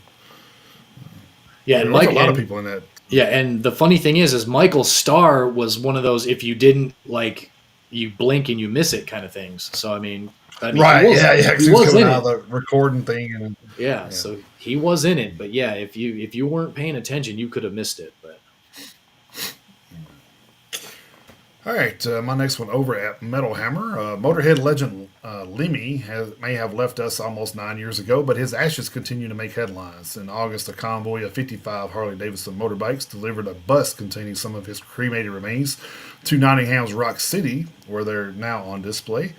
Yeah, and there was a Mike lot of and people in that. yeah, and the funny thing is Michael Starr was one of those if you didn't like. you blink and you miss it kind of things. So I mean, Right. Yeah. Yeah. Because he he was was coming in out of it. the recording thing, and Yeah, yeah. so he was in it. But yeah, if you weren't paying attention, you could have missed it. But All right, my next one over at Metal Hammer. Motorhead legend Lemmy may have left us almost 9 years ago, but his ashes continue to make headlines. In August, a convoy of 55 Harley Davidson motorbikes delivered a bus containing some of his cremated remains to Nottingham's Rock City, where they're now on display.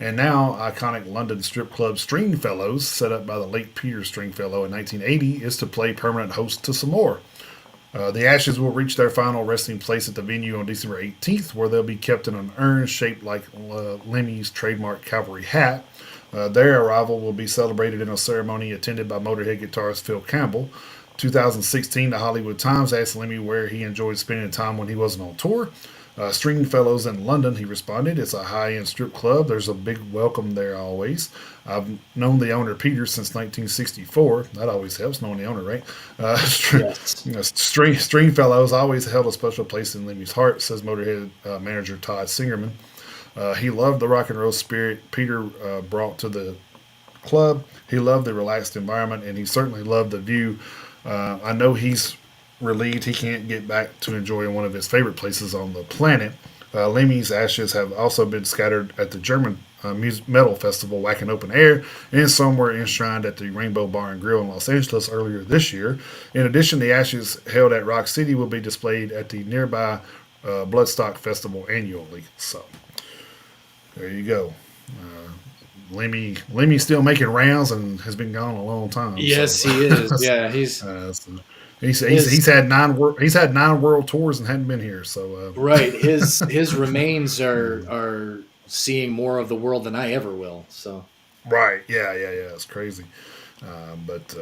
And now, iconic London strip club Stringfellows, set up by the late Peter Stringfellow in 1980, is to play permanent host to some more. The ashes will reach their final resting place at the venue on December 18th, where they'll be kept in an urn shaped like Lemmy's trademark cavalry hat. Their arrival will be celebrated in a ceremony attended by Motorhead guitarist Phil Campbell. 2016, the Hollywood Times asked Lemmy where he enjoyed spending time when he wasn't on tour. Stringfellows in London, he responded. It's a high end strip club. There's a big welcome there always. I've known the owner, Peter, since 1964. That always helps, knowing the owner, right? yes, Stringfellows always held a special place in Lemmy's heart, says Motorhead manager Todd Singerman. He loved the rock and roll spirit Peter brought to the club. He loved the relaxed environment, and he certainly loved the view. I know he's relieved he can't get back to enjoying one of his favorite places on the planet. Lemmy's ashes have also been scattered at the German metal festival Wacken Open Air, and some were enshrined at the Rainbow Bar and Grill in Los Angeles earlier this year. In addition, the ashes held at Rock City will be displayed at the nearby Bloodstock Festival annually. So there you go. Lemmy's still making rounds and has been gone a long time. yes, so. he is. Yeah, He's had nine world tours and hadn't been here. So right. His remains are seeing more of the world than I ever will. So right, yeah, it's crazy. But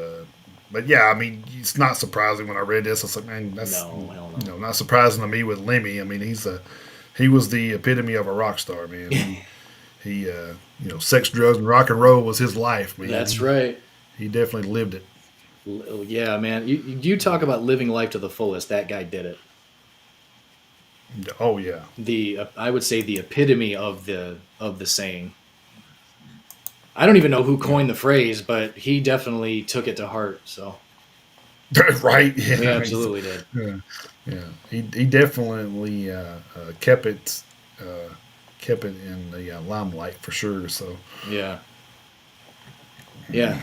yeah, I mean, it's not surprising when I read this. I was like, man, that's no, hell no. not surprising to me with Lemmy. I mean, he was the epitome of a rock star, man. He sex, drugs, and rock and roll was his life, man. That's right. He definitely lived it. Yeah, man. You talk about living life to the fullest. That guy did it. Oh yeah. I would say the epitome of the saying. I don't even know who coined the phrase, but he definitely took it to heart. So right. Yeah. He absolutely did. Yeah. He definitely kept it in the limelight for sure. So yeah.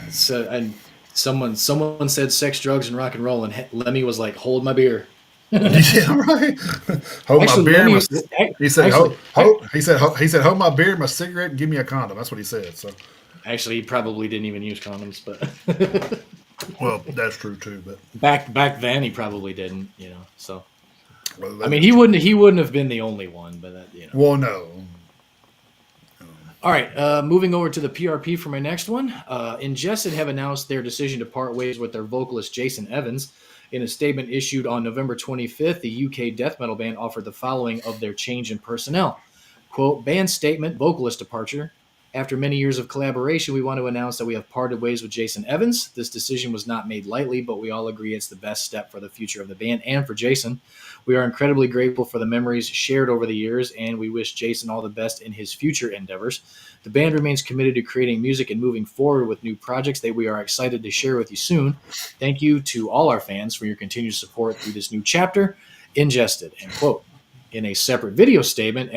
So and someone said sex, drugs, and rock and roll, and Lemmy was like, "Hold my beer." Yeah, right. Hold Actually, my beer. Lemmy, He said, actually, he said, hold my beer, my cigarette, and give me a condom. That's what he said. So, actually, he probably didn't even use condoms, but well, that's true too. But back then, he probably didn't. So well, I mean, he wouldn't have been the only one, but that. Well, no. All right, moving over to the PRP for my next one. Ingested have announced their decision to part ways with their vocalist Jason Evans. In a statement issued on November 25th, the UK death metal band offered the following of their change in personnel. Quote, band statement, vocalist departure. After many years of collaboration, we want to announce that we have parted ways with Jason Evans. This decision was not made lightly, but we all agree it's the best step for the future of the band and for Jason. We are incredibly grateful for the memories shared over the years, and we wish Jason all the best in his future endeavors. The band remains committed to creating music and moving forward with new projects that we are excited to share with you soon. Thank you to all our fans for your continued support through this new chapter. Ingested, end quote. In a separate video statement,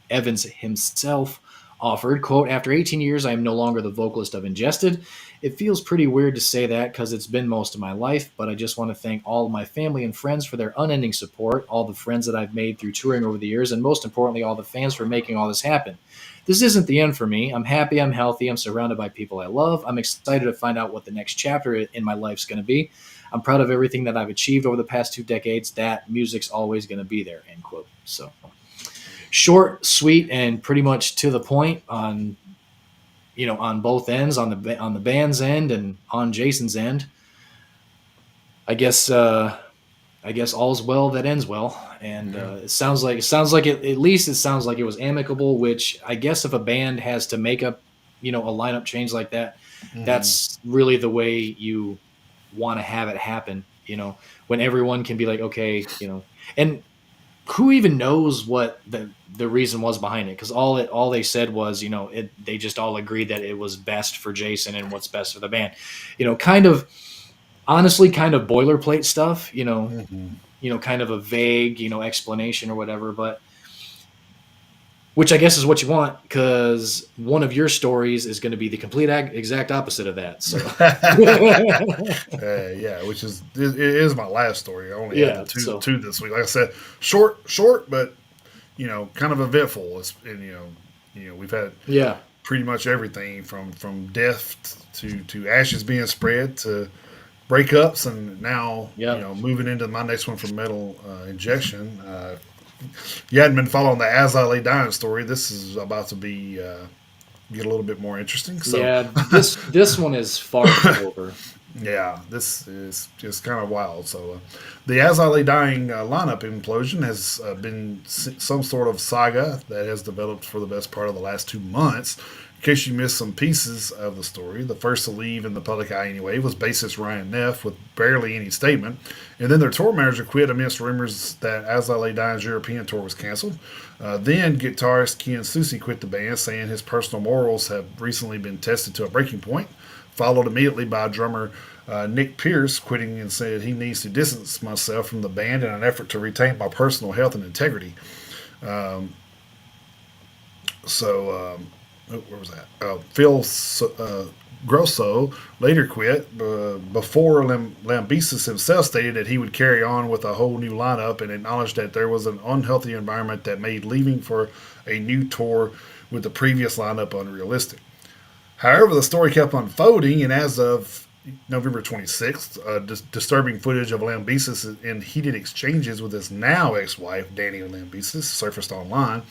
Evans himself offered, quote, after 18 years, I am no longer the vocalist of Ingested. It feels pretty weird to say that because it's been most of my life, but I just want to thank all of my family and friends for their unending support, all the friends that I've made through touring over the years, and most importantly, all the fans for making all this happen. This isn't the end for me. I'm happy, I'm healthy, I'm surrounded by people I love. I'm excited to find out what the next chapter in my life's going to be. I'm proud of everything that I've achieved over the past 2 decades. That music's always going to be there, end quote. So short, sweet, and pretty much to the point on both ends, on the band's end and on Jason's end. I guess all's well that ends well, and it sounds like at least it sounds like it was amicable. Which I guess if a band has to make a lineup change like that, that's really the way you want to have it happen. When everyone can be like, okay, and who even knows what the reason was behind it? Because all they said was, they just all agreed that it was best for Jason and what's best for the band. Kind of honestly, kind of boilerplate stuff. Mm-hmm. Kind of a vague explanation or whatever, but. Which I guess is what you want, because one of your stories is going to be the complete exact opposite of that. So, Yeah, which is it is my last story. I only had yeah. the So, two this week. Like I said, short, but kind of eventful. And we've had yeah, pretty much everything from death to ashes being spread to breakups, and now yeah. moving into my next one from metal injection. You hadn't been following the As I Lay Dying story. This is about to be get a little bit more interesting. So Yeah, this one is far from over. yeah, this is just kind of wild. So the As I Lay Dying lineup implosion has been some sort of saga that has developed for the best part of the last 2 months. In case you missed some pieces of the story, the first to leave in the public eye anyway was bassist Ryan Neff with barely any statement. And then their tour manager quit amidst rumors that As I Lay Dying's European tour was canceled. Then guitarist Ken Susi quit the band, saying his personal morals have recently been tested to a breaking point, followed immediately by drummer Nick Pierce quitting and said he needs to distance myself from the band in an effort to retain my personal health and integrity. Where was that? Phil Grosso later quit before Lambesis himself stated that he would carry on with a whole new lineup and acknowledged that there was an unhealthy environment that made leaving for a new tour with the previous lineup unrealistic. However, the story kept unfolding, and as of November 26th, disturbing footage of Lambesis in heated exchanges with his now ex-wife, Danny Lambesis, surfaced online.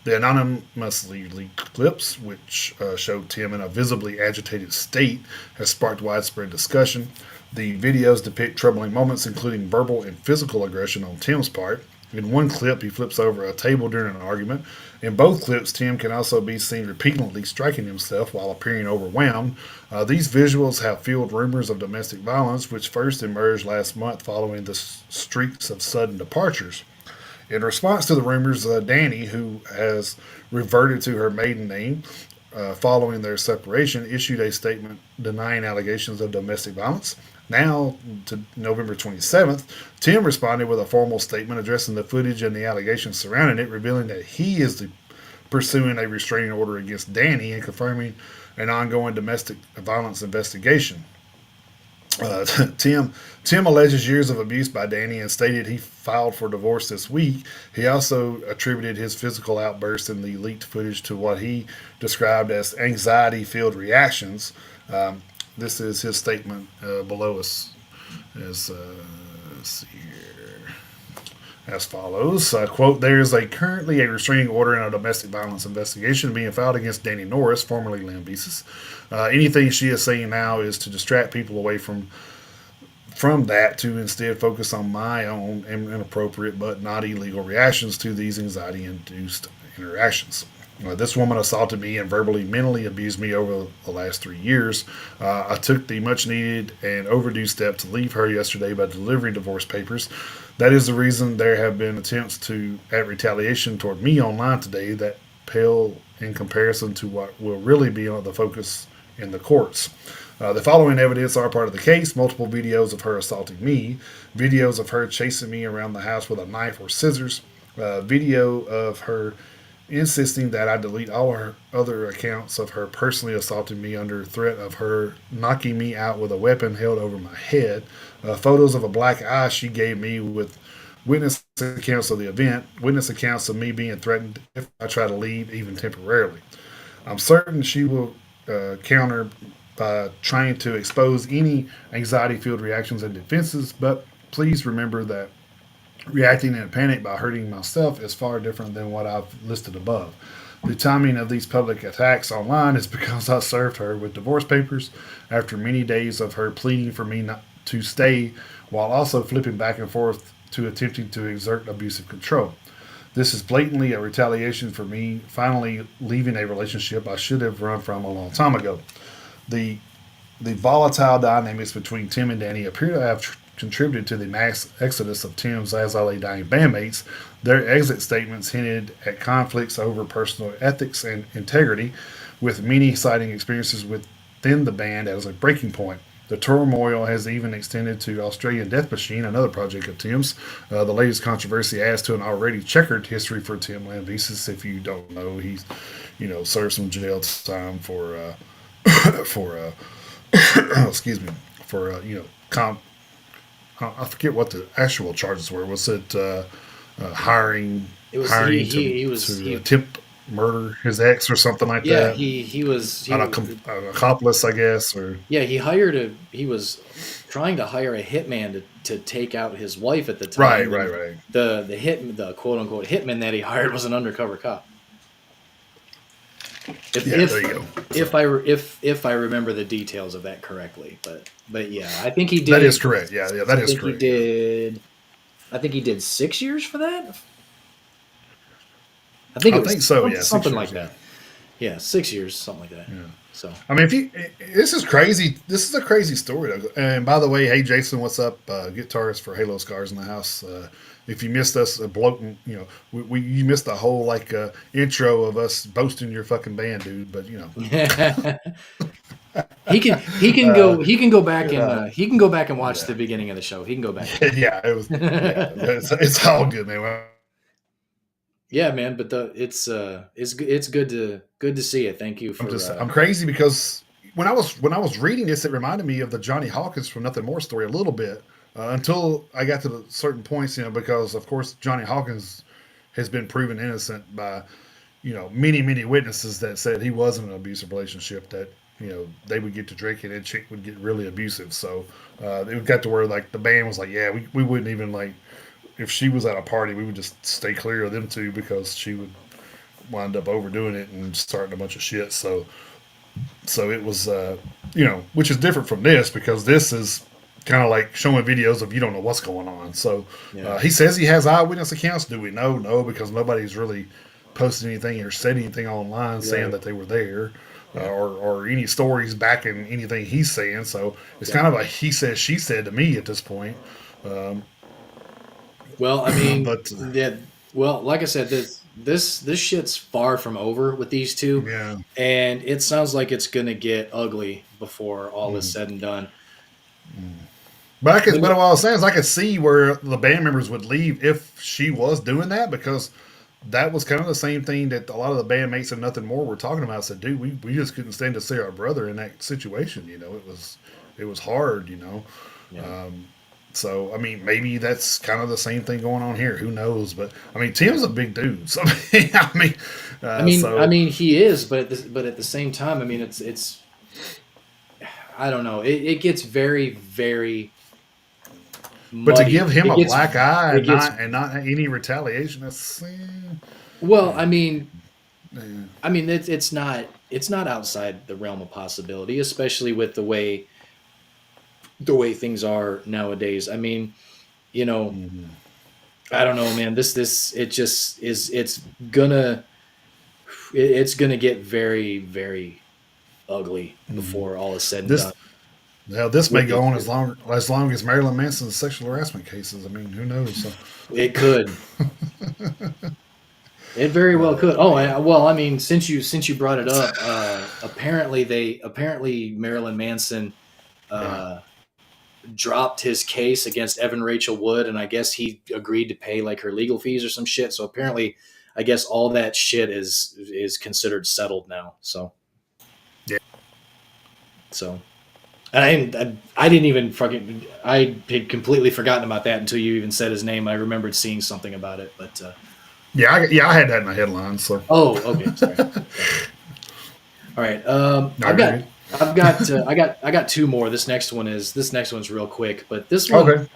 The anonymously leaked clips, which showed Tim in a visibly agitated state, has sparked widespread discussion. The videos depict troubling moments, including verbal and physical aggression on Tim's part. In one clip, he flips over a table during an argument. In both clips, Tim can also be seen repeatedly striking himself while appearing overwhelmed. These visuals have fueled rumors of domestic violence, which first emerged last month following the streaks of sudden departures. In response to the rumors, Danny, who has reverted to her maiden name following their separation, issued a statement denying allegations of domestic violence. Now, to November 27th, Tim responded with a formal statement addressing the footage and the allegations surrounding it, revealing that he is pursuing a restraining order against Danny and confirming an ongoing domestic violence investigation. Uh, Tim alleges years of abuse by Danny and stated he filed for divorce this week. He also attributed his physical outbursts in the leaked footage to what he described as anxiety-filled reactions. This is his statement below us. Let's see here. As follows, quote, there is currently a restraining order and a domestic violence investigation being filed against Danny Norris, formerly Lambesis. Anything she is saying now is to distract people away from that to instead focus on my own inappropriate but not illegal reactions to these anxiety-induced interactions. This woman assaulted me and verbally, mentally abused me over the last 3 years. I took the much-needed and overdue step to leave her yesterday by delivering divorce papers. That is the reason there have been attempts at retaliation toward me online today that pale in comparison to what will really be on the focus in the courts. The following evidence are part of the case: multiple videos of her assaulting me, videos of her chasing me around the house with a knife or scissors, video of her insisting that I delete all her other accounts of her personally assaulting me under threat of her knocking me out with a weapon held over my head, photos of a black eye she gave me with witness accounts of the event, witness accounts of me being threatened if I try to leave, even temporarily. I'm certain she will counter by trying to expose any anxiety-filled reactions and defenses, but please remember that reacting in a panic by hurting myself is far different than what I've listed above. The timing of these public attacks online is because I served her with divorce papers after many days of her pleading for me not to stay, while also flipping back and forth to attempting to exert abusive control. This is blatantly a retaliation for me finally leaving a relationship I should have run from a long time ago. The volatile dynamics between Tim and Danny appear to have contributed to the mass exodus of Tim's As I Lay Dying bandmates. Their exit statements hinted at conflicts over personal ethics and integrity, with many citing experiences within the band as a breaking point. The turmoil has even extended to Australian Death Machine, another project of Tim's. The latest controversy adds to an already checkered history for Tim Lambesis. If you don't know, he's served some jail time for for excuse me for I forget what the actual charges were. Was it hiring to attempt murder his ex or something like that? He was an accomplice, I guess, or he was trying to hire a hitman to take out his wife at the time. Right. The quote unquote hitman that he hired was an undercover cop. There you go. If I remember the details of that correctly, but yeah, I think he did. That is correct. Yeah, that is correct. I think he did 6 years for that. I think so. Yeah, something like that. Yeah, 6 years, something like that. Yeah. So I mean, this is crazy. This is a crazy story. And by the way, hey Jason, what's up? Guitarist for Halo Scars in the house. If you missed us, you missed the whole intro of us boasting your fucking band, dude. But he can go back and watch the beginning of the show. He can go back. Yeah, it was. It's all good, man. Yeah, man, but it's good to see it. Thank you for. I'm crazy because when I was reading this, it reminded me of the Johnny Hawkins from Nothing More story a little bit until I got to certain points, because of course Johnny Hawkins has been proven innocent by many witnesses that said he was in an abusive relationship, that they would get to drinking and chick would get really abusive. So it got to where the band was like, yeah, we wouldn't even if she was at a party, we would just stay clear of them two because she would wind up overdoing it and starting a bunch of shit. So it was, which is different from this, because this is kind of like showing videos of you don't know what's going on. So he says he has eyewitness accounts. Do we know? No, because nobody's really posted anything or said anything online saying that they were there. Or any stories backing anything he's saying. So it's kind of a he said, she said to me at this point. Well, I mean, like I said, this shit's far from over with these two. Yeah. And it sounds like it's going to get ugly before all is said and done. But what I was saying is I could see where the band members would leave if she was doing that, because that was kind of the same thing that a lot of the bandmates and Nothing More were talking about. Said, dude, we just couldn't stand to see our brother in that situation. It was hard, Yeah. So, I mean, maybe that's kind of the same thing going on here. Who knows? But I mean, Tim's a big dude. So, I mean, he is. But at the same time, I mean, it's. I don't know. It gets very, very. But to give him a black eye and not any retaliation, that's. Well, I mean, it's not outside the realm of possibility, especially with the way things are nowadays. I mean, I don't know, man. It's gonna get very, very ugly before all is said and done. Now, this may go on as long as Marilyn Manson's sexual harassment cases. I mean, who knows? So. It could. It very well could. Oh, well, I mean, since you brought it up, apparently Marilyn Manson dropped his case against Evan Rachel Wood, and I guess he agreed to pay her legal fees or some shit. So apparently, I guess all that shit is considered settled now. So yeah. So. And I didn't even I had completely forgotten about that until you even said his name. I remembered seeing something about it, but I had that in my headlines. So okay, sorry. All right, I got two more. This next one's real quick, but this was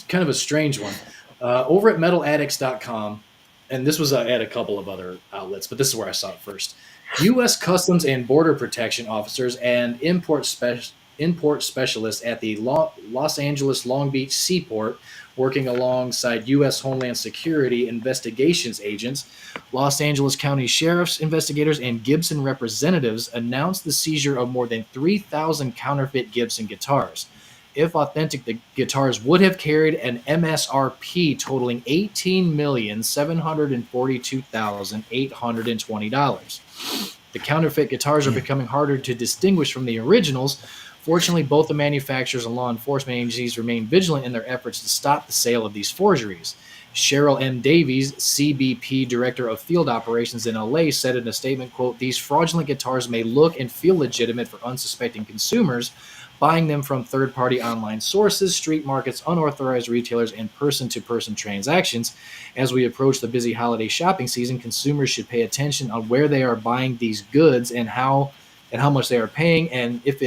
kind of a strange one. Over at metaladdicts.com, and this was at a couple of other outlets, but this is where I saw it first. U.S. Customs and Border Protection officers and import specialists at the Los Angeles Long Beach Seaport, working alongside U.S. Homeland Security investigations agents, Los Angeles County Sheriff's investigators, and Gibson representatives announced the seizure of more than 3,000 counterfeit Gibson guitars. if authentic, the guitars would have carried an MSRP totaling $18,742,820. The counterfeit guitars are becoming harder to distinguish from the originals. Fortunately, both the manufacturers and law enforcement agencies remain vigilant in their efforts to stop the sale of these forgeries. Cheryl M. Davies, CBP Director of Field Operations in LA, said in a statement, quote, "These fraudulent guitars may look and feel legitimate for unsuspecting consumers, buying them from third-party online sources, street markets, unauthorized retailers, and person-to-person transactions. As we approach the busy holiday shopping season, consumers should pay attention on where they are buying these goods and how much they are paying, and if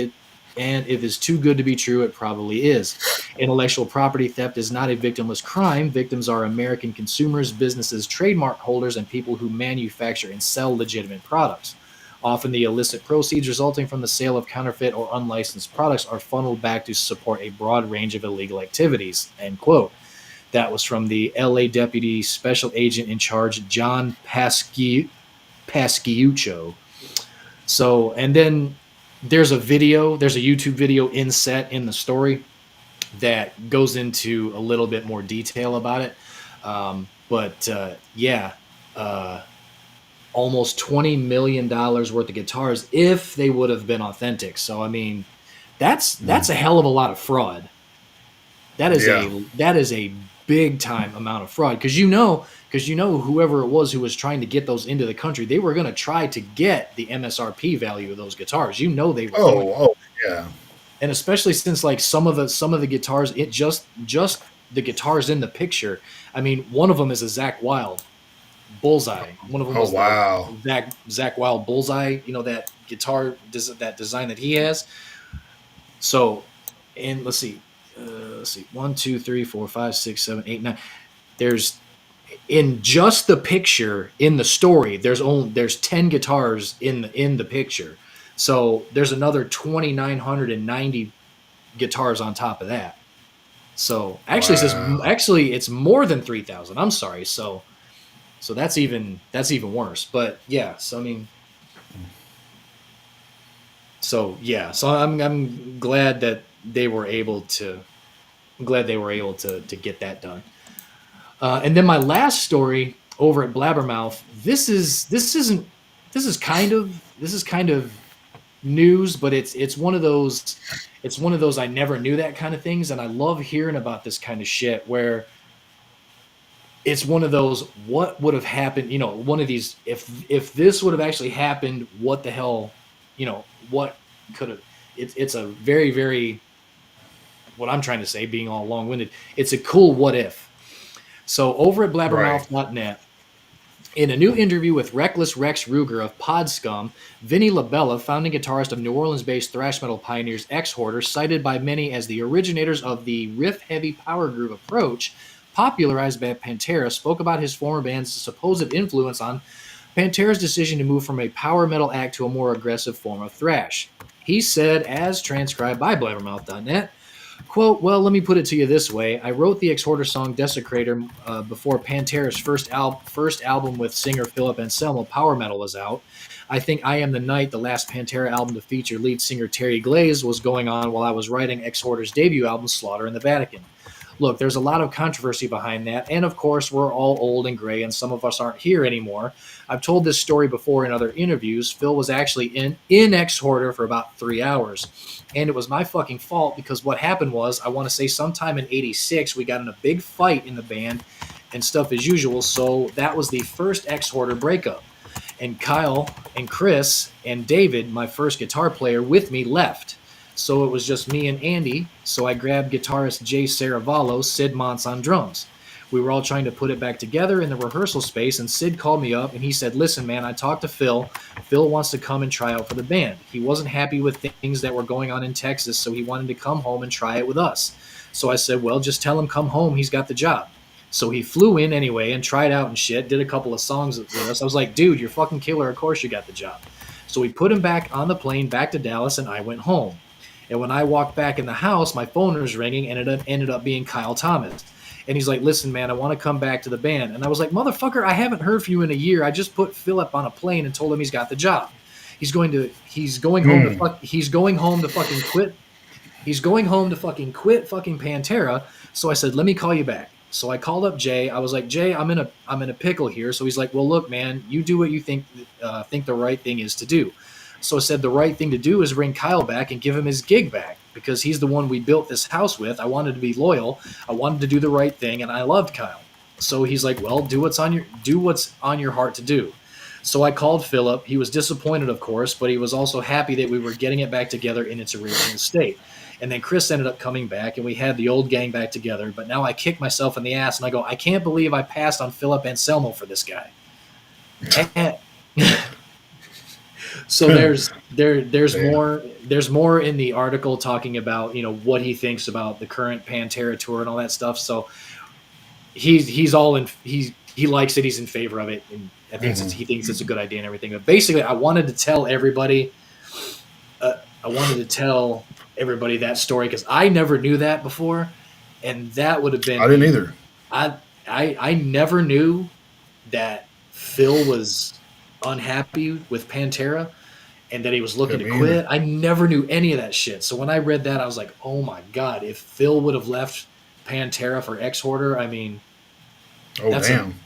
it's too good to be true, it probably is. Intellectual property theft is not a victimless crime. Victims are American consumers, businesses, trademark holders, and people who manufacture and sell legitimate products. Often the illicit proceeds resulting from the sale of counterfeit or unlicensed products are funneled back to support a broad range of illegal activities," end quote. That was from the LA Deputy Special Agent in Charge, John Pasquiucho. So, and then there's a YouTube video inset in the story that goes into a little bit more detail about it. Almost $20 million worth of guitars if they would have been authentic. So, I mean, that's a hell of a lot of fraud. That is a big time amount of fraud. Because whoever it was who was trying to get those into the country, they were going to try to get the MSRP value of those guitars. They were. Oh, yeah. And especially since like some of the guitars, it just the guitars in the picture. I mean, one of them is a Zakk Wylde Bullseye. One of them was the Zakk Wylde Bullseye. You know, that guitar, that design that he has. So, and let's see, 1, 2, 3, 4, 5, 6, 7, 8, 9. There's, in just the picture in the story, there's 10 guitars in the picture. So there's another 2,990 guitars on top of that. So actually, it says it's more than 3,000. I'm sorry. So that's even worse. But yeah. So I mean, so I'm glad that they were able to. I'm glad they were able to get that done. And then my last story over at Blabbermouth. This is kind of news, but it's one of those I never knew that kind of things, and I love hearing about this kind of shit where it's one of those, what would have happened, one of these, if this would have actually happened, what the hell, what could have, it's a very, very, what I'm trying to say, being all long-winded, it's a cool what if. So over at blabbermouth.net, in a new interview with Reckless Rex Ruger of Podscum, Vinny LaBella, founding guitarist of New Orleans-based thrash metal pioneers Exhorder, cited by many as the originators of the riff-heavy power groove approach, popularized by Pantera, spoke about his former band's supposed influence on Pantera's decision to move from a power metal act to a more aggressive form of thrash. He said, as transcribed by blabbermouth.net, quote, "Well, let me put it to you this way. I wrote the Exhorder song Desecrator before Pantera's first album with singer Philip Anselmo, Power Metal, was out. I think I Am the Night, the last Pantera album to feature lead singer Terry Glaze, was going on while I was writing Exhorder's debut album, Slaughter in the Vatican. Look, there's a lot of controversy behind that, and of course, we're all old and gray, and some of us aren't here anymore. I've told this story before in other interviews. Phil was actually in Exhorder for about 3 hours, and it was my fucking fault because what happened was, I want to say sometime in '86, we got in a big fight in the band and stuff as usual, so that was the first Exhorder breakup. And Kyle and Chris and David, my first guitar player with me, left. So it was just me and Andy, so I grabbed guitarist Jay Saravallo, Sid Montz on drums. We were all trying to put it back together in the rehearsal space, and Sid called me up, and he said, listen, man, I talked to Phil. Phil wants to come and try out for the band. He wasn't happy with things that were going on in Texas, so he wanted to come home and try it with us. So I said, well, just tell him come home. He's got the job. So he flew in anyway and tried out and shit, did a couple of songs with us. I was like, dude, you're fucking killer. Of course you got the job. So we put him back on the plane back to Dallas, and I went home. And when I walked back in the house, my phone was ringing, and it ended up being Kyle Thomas. And he's like, listen, man, I want to come back to the band. And I was like, motherfucker, I haven't heard from you in a year. I just put Philip on a plane and told him he's got the job. He's going home to fucking quit. He's going home to fucking quit fucking Pantera. So I said, let me call you back. So I called up Jay. I was like, Jay, I'm in a pickle here. So he's like, well, look, man, you do what you think the right thing is to do. So I said the right thing to do is bring Kyle back and give him his gig back because he's the one we built this house with. I wanted to be loyal. I wanted to do the right thing, and I loved Kyle. So he's like, well, do what's on your heart to do. So I called Philip. He was disappointed, of course, but he was also happy that we were getting it back together in its original state. And then Chris ended up coming back, and we had the old gang back together. But now I kick myself in the ass, and I go, I can't believe I passed on Philip Anselmo for this guy. So there's more in the article talking about what he thinks about the current Pantera tour and all that stuff. So he likes it. He's in favor of it, and I think he thinks it's a good idea and everything. But basically, I wanted to tell everybody. I wanted to tell everybody that story because I never knew that before, and that would have been. I didn't either. I never knew that Phil was unhappy with Pantera and that he was looking to quit. I never knew any of that shit. So when I read that, I was like, oh my God, if Phil would have left Pantera for Exhorder, I mean,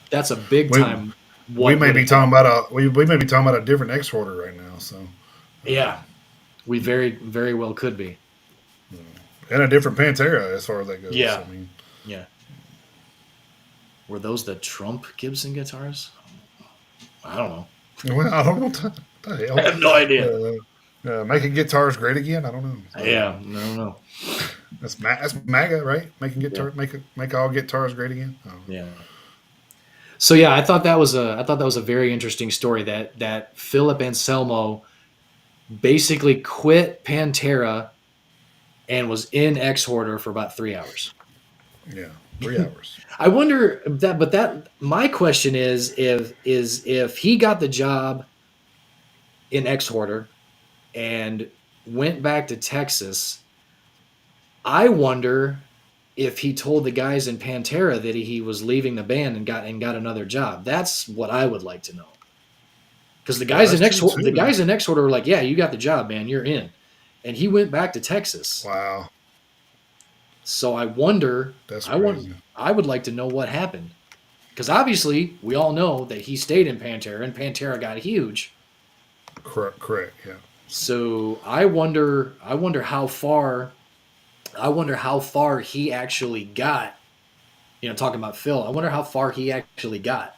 that's a big time. We may be talking about a different Exhorder right now. So yeah, we very, very well could be. And a different Pantera as far as that goes. Yeah. I mean, yeah. Were those the Trump Gibson guitars? I don't know. Well, I don't know what the hell. I have no idea. Making guitars great again? I don't know. Yeah, I don't know. That's MAGA, right? Make all guitars great again. Oh. Yeah. So yeah, I thought that was a very interesting story that Philip Anselmo basically quit Pantera and was in Exhorder for about 3 hours. Yeah, 3 hours. I wonder my question is if he got the job in Exhorder and went back to Texas, I wonder if he told the guys in Pantera that he was leaving the band and got another job. That's what I would like to know. Because the guys in Exhorder were like, yeah, you got the job, man, you're in. And he went back to Texas. Wow. So I wonder. That's crazy. I would like to know what happened, because obviously we all know that he stayed in Pantera, and Pantera got huge. Correct. Yeah. So I wonder how far. I wonder how far he actually got. Talking about Phil, I wonder how far he actually got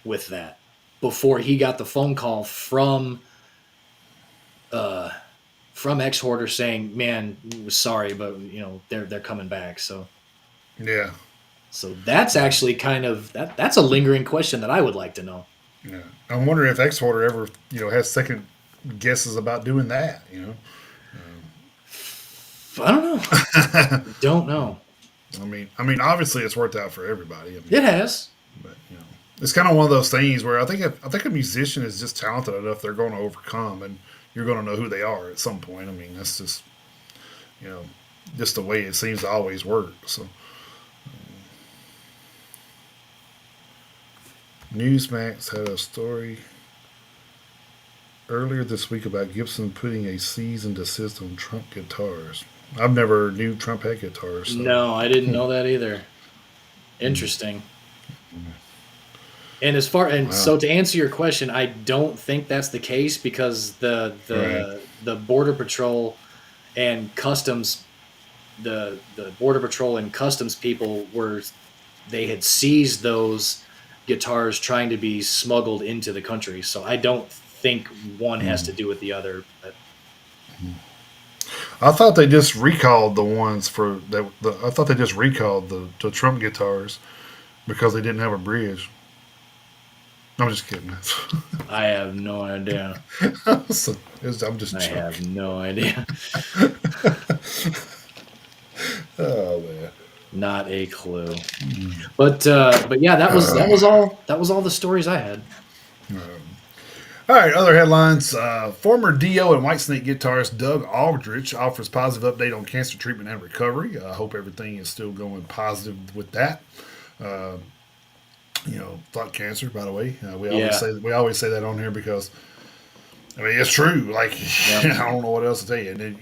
with that before he got the phone call from Exhorder saying, "Man, sorry, but they're coming back." So yeah. So that's actually kind of that's a lingering question that I would like to know. Yeah, I wonder if Exhorder ever has second guesses about doing that. I don't know. Don't know. I mean, obviously it's worked out for everybody. It has. But it's kind of one of those things where I think a musician is just talented enough they're going to overcome, and you're going to know who they are at some point. I mean, that's just just the way it seems to always work. So. Newsmax had a story earlier this week about Gibson putting a cease and desist on Trump guitars. I've never knew Trump had guitars. So. No, I didn't know that either. Interesting. And so to answer your question, I don't think that's the case because the Border Patrol and Customs, the Border Patrol and Customs people they had seized those guitars trying to be smuggled into the country. So I don't think one has to do with the other. But. I thought they just recalled the ones for that. I thought they just recalled the Trump guitars because they didn't have a bridge. I'm just kidding. I have no idea. I'm just joking. I have no idea. Oh man. Not a clue. But yeah, that was all the stories I had. All right, other headlines. Former Dio and Whitesnake guitarist Doug Aldrich offers positive update on cancer treatment and recovery. I hope everything is still going positive with that. Thought cancer, by the way. We always say that on here because, I mean, it's true. Like, I don't know what else to tell you. And then,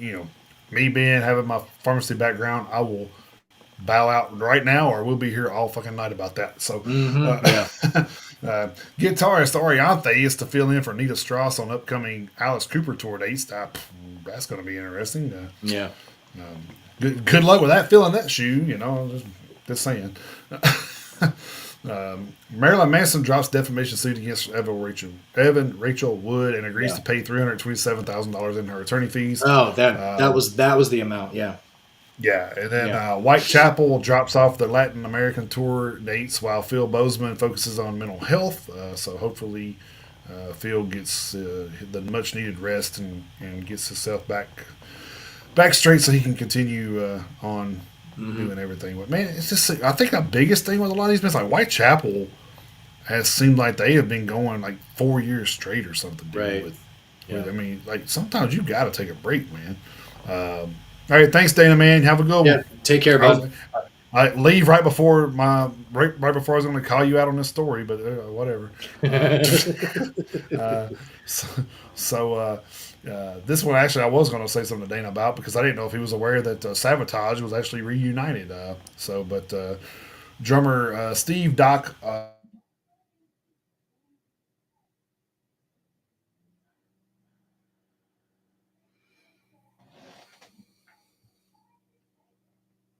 me being having my pharmacy background, I will bow out right now, or we'll be here all fucking night about that. So, Yeah. guitarist Orianthe is to fill in for Nita Strauss on upcoming Alice Cooper tour dates. That's going to be interesting. Yeah. Good luck with that, filling that shoe. Just saying. Marilyn Manson drops defamation suit against Evan Rachel Wood and agrees Yeah. to pay $327,000 in her attorney fees. Oh, that was the amount. Yeah. Yeah, and then Yeah. Whitechapel drops off the Latin American tour dates while Phil Bozeman focuses on mental health. So hopefully, Phil gets the much needed rest and gets himself back straight so he can continue on doing everything. But man, it's just I think the biggest thing with a lot of these bands, like Whitechapel, has seemed like they have been going like 4 years straight or something. Dude, Right. With, Yeah. I mean, like sometimes you got to take a break, man. All right, thanks, Dana, man. Have a good Yeah. one. Take care, I, was, bud. I leave right before right before I was going to call you out on this story, but whatever. Uh, so this one actually I was going to say something to Dana about because I didn't know if he was aware that Sabotage was actually reunited. But drummer Steve Doc.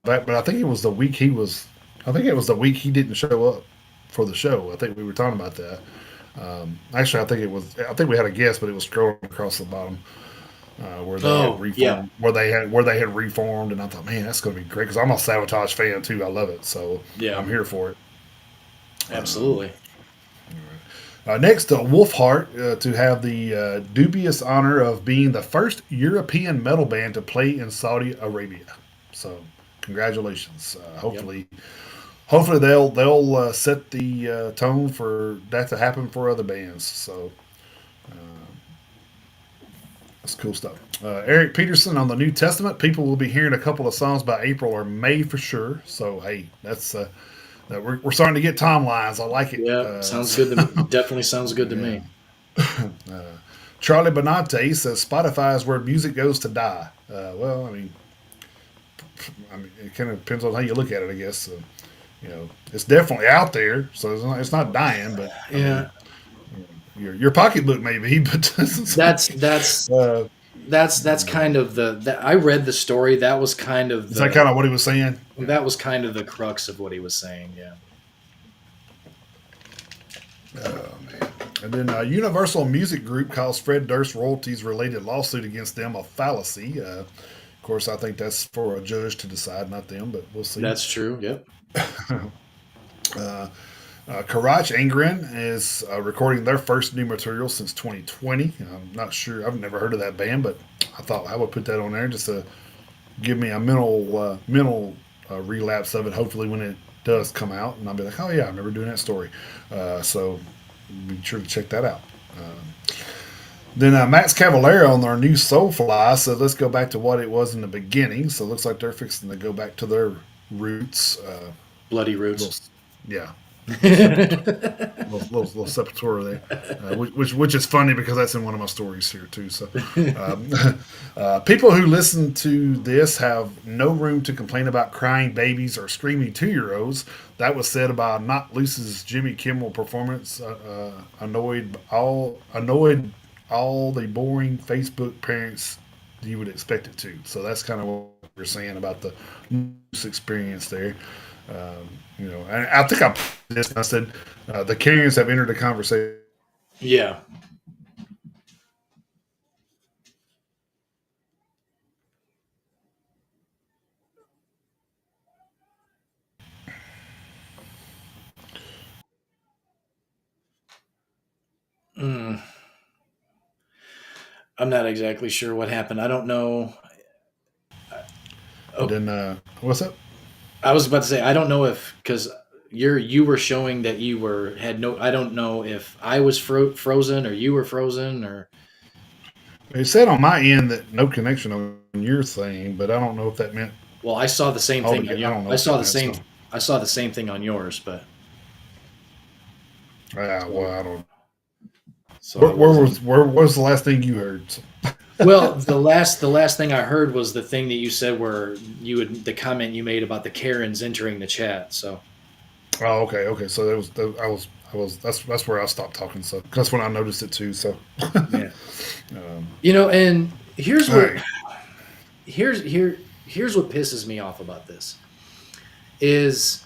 But I think it was the week he was. I think it was the week he didn't show up for the show. I think we were talking about that. Actually, I think it was. I think we had a guess, but it was scrolling across the bottom where they had reformed, yeah. where they had reformed, and I thought, man, that's going to be great because I'm a Sabotage fan too. I love it, so Yeah. I'm here for it. Absolutely. Next, Wolfheart to have the dubious honor of being the first European metal band to play in Saudi Arabia. So, congratulations. Hopefully they'll set the tone for that to happen for other bands. So, that's cool stuff. Eric Peterson on the New Testament. People will be hearing a couple of songs by April or May for sure. So, hey, that's we're starting to get timelines. I like it. Yeah. Sounds good to me. Definitely sounds good to me. Charlie Benante says Spotify is where music goes to die. Well, I mean, it kind of depends on how you look at it, I guess. It's definitely out there, so it's not dying. But Yeah. your pocketbook maybe, but That's kind of I read the story. That was kind of is that kind of what he was saying? that was kind of the crux of what he was saying. Yeah. Oh man! And then Universal Music Group calls Fred Durst royalties related lawsuit against them a fallacy. Of course, I think that's for a judge to decide, not them, but we'll see. That's true. Yep. Karach Angren is recording their first new material since 2020. I'm not sure. I've never heard of that band, but I thought I would put that on there just to give me a mental relapse of it. Hopefully, when it does come out, and I'll be like, oh yeah, I remember doing that story. So be sure to check that out. Then Max Cavalera on their new Soulfly said, let's go back to what it was in the beginning. So it looks like they're fixing to go back to their roots. Bloody roots. Yeah. little sepultura there, which is funny because that's in one of my stories here too. So, people who listen to this have no room to complain about crying babies or screaming 2-year-olds. That was said by Not Loos's Jimmy Kimmel performance. Annoyed all the boring Facebook parents you would expect it to. So that's kind of what you're saying about the Loose experience there. And I think I said the Karens have entered the conversation. Yeah. Mm. I'm not exactly sure what happened. I don't know. And then what's up? I was about to say I don't know if because you were showing that you had no. I don't know if I was frozen or you were frozen or. It said on my end that no connection on your thing, but I don't know if that meant. Well, I saw the same thing. I don't know. I saw the same. I saw the same thing on yours, but. Well, I don't. So Where was the last thing you heard? Well, the last thing I heard was the thing that you said where the comment you made about the Karens entering the chat. So Oh, okay. So I was that's where I stopped talking. So that's when I noticed it too. So, yeah, um, and here's all what right. here's what pisses me off about this is,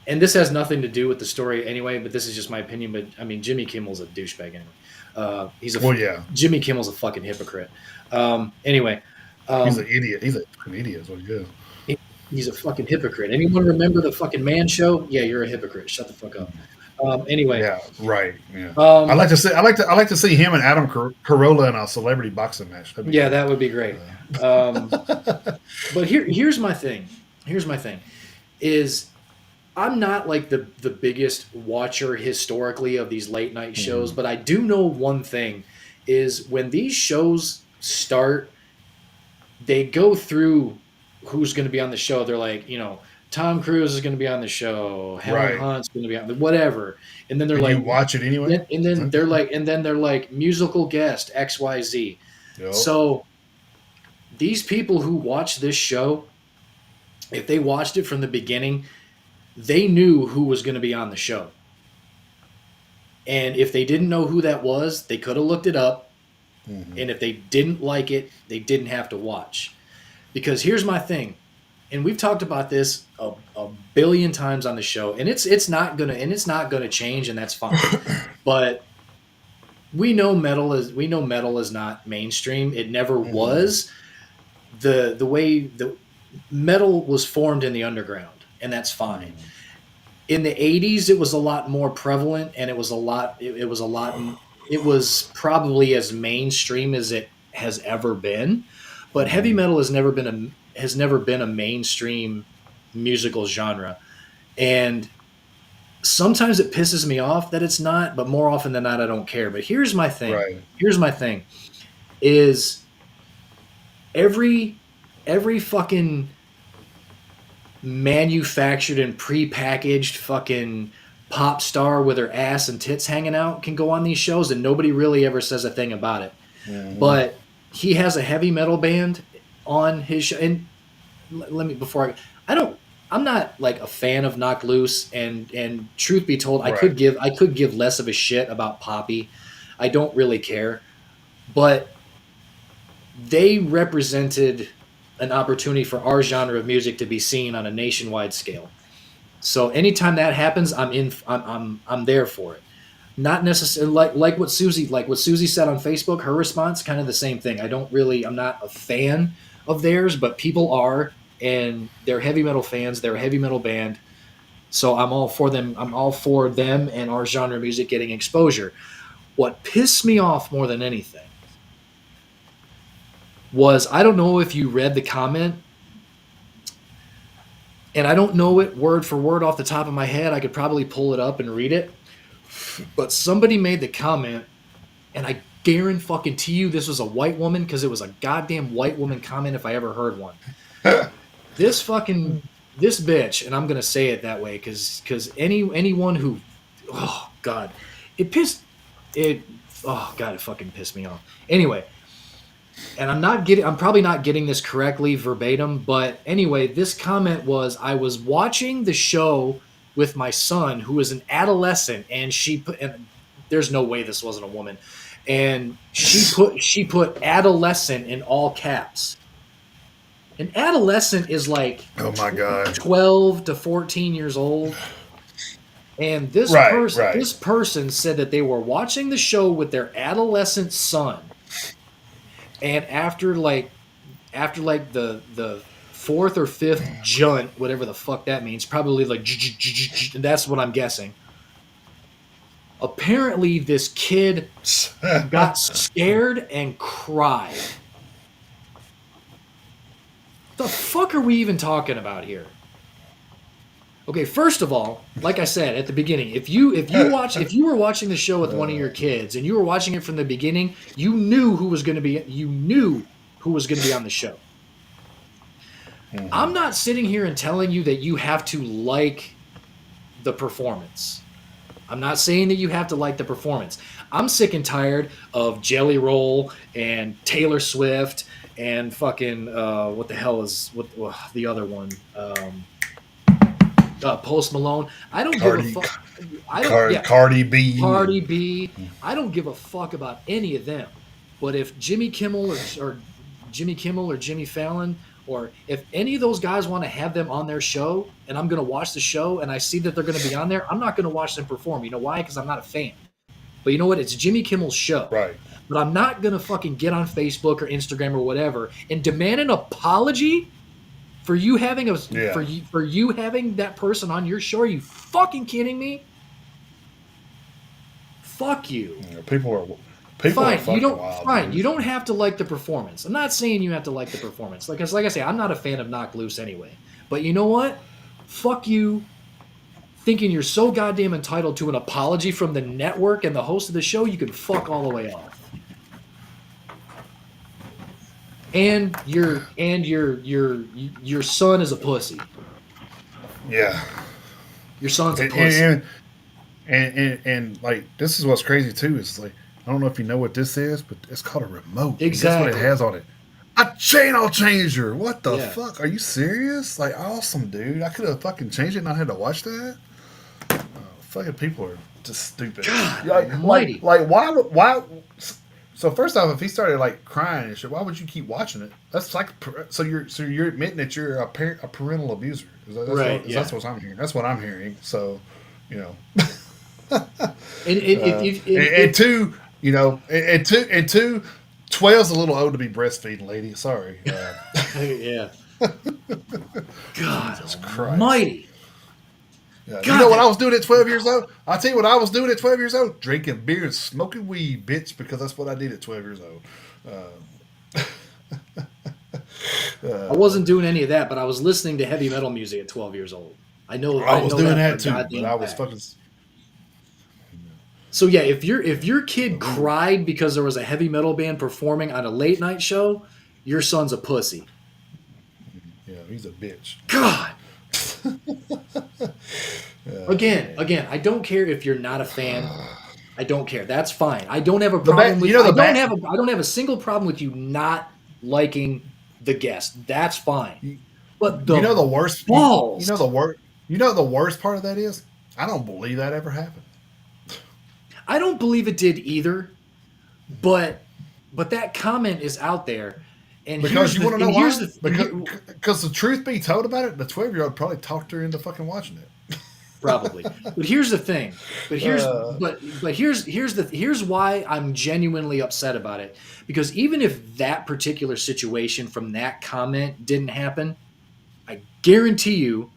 and this has nothing to do with the story anyway, but this is just my opinion. But I mean, Jimmy Kimmel's a douchebag anyway. Well, yeah, Jimmy Kimmel's a fucking hypocrite. Anyway, he's an um, idiot. He's a fucking idiot. Is what he is. he- he's a fucking hypocrite. Anyone remember the fucking Man Show? Yeah, you're a hypocrite. Shut the fuck up. Anyway, Yeah, right. Yeah, I um, like to see. I like to see him and Adam Carolla in a celebrity boxing match. That'd be yeah, great. that would be great. Um, but here's my thing. Here's my thing. Is I'm not like the biggest watcher historically of these late night shows, Mhm. but I do know one thing is when these shows start, they go through who's going to be on the show. They're like, Tom Cruise is going to be on the show, Helen Right, Hunt's going to be on whatever, and then they're and you like, watch it anyway. and then they're like musical guest XYZ. Yep. So these people who watch this show, if they watched it from the beginning, they knew who was going to be on the show. And if they didn't know who that was, they could have looked it up. Mhm. And if they didn't like it, they didn't have to watch. Because here's my thing, and we've talked about this a billion times on the show, and it's not gonna change, and that's fine. But we know metal is not mainstream. It never Mhm. was. The way the metal was formed in the underground, and that's fine. Mhm. In the 80s it was a lot more prevalent, and it was probably as mainstream as it has ever been, but heavy Mhm. metal has never been a mainstream musical genre. And sometimes it pisses me off that it's not, but more often than not I don't care. But Right. here's my thing is every fucking manufactured and prepackaged fucking pop star with her ass and tits hanging out can go on these shows, and nobody really ever says a thing about it. Mhm. But he has a heavy metal band on his show, and let me before I don't I'm not like a fan of Knock Loose, and truth be told, Right. I could give less of a shit about Poppy. I don't really care, but they represented an opportunity for our genre of music to be seen on a nationwide scale. So anytime that happens, I'm there for it. Not necessarily like what Susie said on Facebook. Her response, kind of the same thing. I'm not a fan of theirs, but people are, and they're heavy metal fans. They're a heavy metal band, so I'm all for them. I'm all for them and our genre of music getting exposure. What pissed me off more than anything was, I don't know if you read the comment, and I don't know it word for word off the top of my head. I could probably pull it up and read it, but somebody made the comment, and I guarantee you this was a white woman, because it was a goddamn white woman comment if I ever heard one. This fucking this bitch, and I'm gonna say it that way because anyone who, oh god, it pissed it oh god, it fucking pissed me off. Anyway, and I'm probably not getting this correctly verbatim, but anyway, this comment was, I was watching the show with my son who was an adolescent, and and there's no way this wasn't a woman, and she put adolescent in all caps. An adolescent is like Oh my God. 12 to 14 years old, and Right. Right. this person said that they were watching the show with their adolescent son, and after the fourth or fifth junt, whatever the fuck that means, probably like, and that's what I'm guessing. Apparently, this kid got scared and cried. The fuck are we even talking about here? Okay, first of all, like I said at the beginning, if you were watching the show with one of your kids and you were watching it from the beginning, you knew who was going to be on the show. I'm Mhm. not sitting here and telling you that you have to like the performance. I'm not saying that you have to like the performance. I'm sick and tired of Jelly Roll and Taylor Swift and fucking what the hell is the other one? Post Malone. I don't give a fuck. I don't. Yeah, Cardi B. Cardi B. I don't give a fuck about any of them. But if Jimmy Kimmel or Jimmy Kimmel or Jimmy Fallon, or if any of those guys want to have them on their show, and I'm going to watch the show and I see that they're going to be on there, I'm not going to watch them perform. You know why? Because I'm not a fan. But you know what? It's Jimmy Kimmel's show. Right. But I'm not going to fucking get on Facebook or Instagram or whatever and demand an apology for you having for you having that person on your show. Are you fucking kidding me? Fuck you. Yeah, people are fine. fucking You don't wild, fine. dude. You don't have to like the performance. I'm not saying you have to like the performance. Like I say, I'm not a fan of Knocked Loose anyway. But you know what? Fuck you. Thinking you're so goddamn entitled to an apology from the network and the host of the show, you can fuck all the way off. And your son is a pussy. Yeah. Your son's a pussy. And like, this is what's crazy too, is like, I don't know if you know what this is, but it's called a remote. Exactly. That's what it has on it. A channel changer. What the Yeah. fuck? Are you serious? Like, awesome, dude. I could have fucking changed it and not had to watch that. Fucking people are just stupid. God like why? So first off, if he started like crying and shit, why would you keep watching it? That's like, so you're admitting that you're a parental abuser. That's what I'm hearing. That's what I'm hearing. So, you know. And two, you know, and two, 12's a little old to be breastfeeding, lady. Sorry. Yeah. God Jesus Christ. Almighty. Yeah. You know what I was doing at 12 years old? I'll tell you what I was doing at 12 years old. Drinking beer and smoking weed, bitch, because that's what I did at 12 years old. I wasn't doing any of that, but I was listening to heavy metal music at 12 years old. I was doing that too, but I was fucking... So yeah, if your kid cried because there was a heavy metal band performing on a late night show, your son's a pussy. Yeah, he's a bitch. God. Again, I don't care if you're not a fan. I don't care. That's fine. I don't have a problem with. I don't have a single problem with you not liking the guest. That's fine. But the worst balls. You know the worst part of that is, I don't believe that ever happened. I don't believe it did either. But that comment is out there. And because you want to know why? Because the truth be told about it, the 12-year-old probably talked her into fucking watching it. Probably. But here's the thing. Here's why I'm genuinely upset about it. Because even if that particular situation from that comment didn't happen, I guarantee you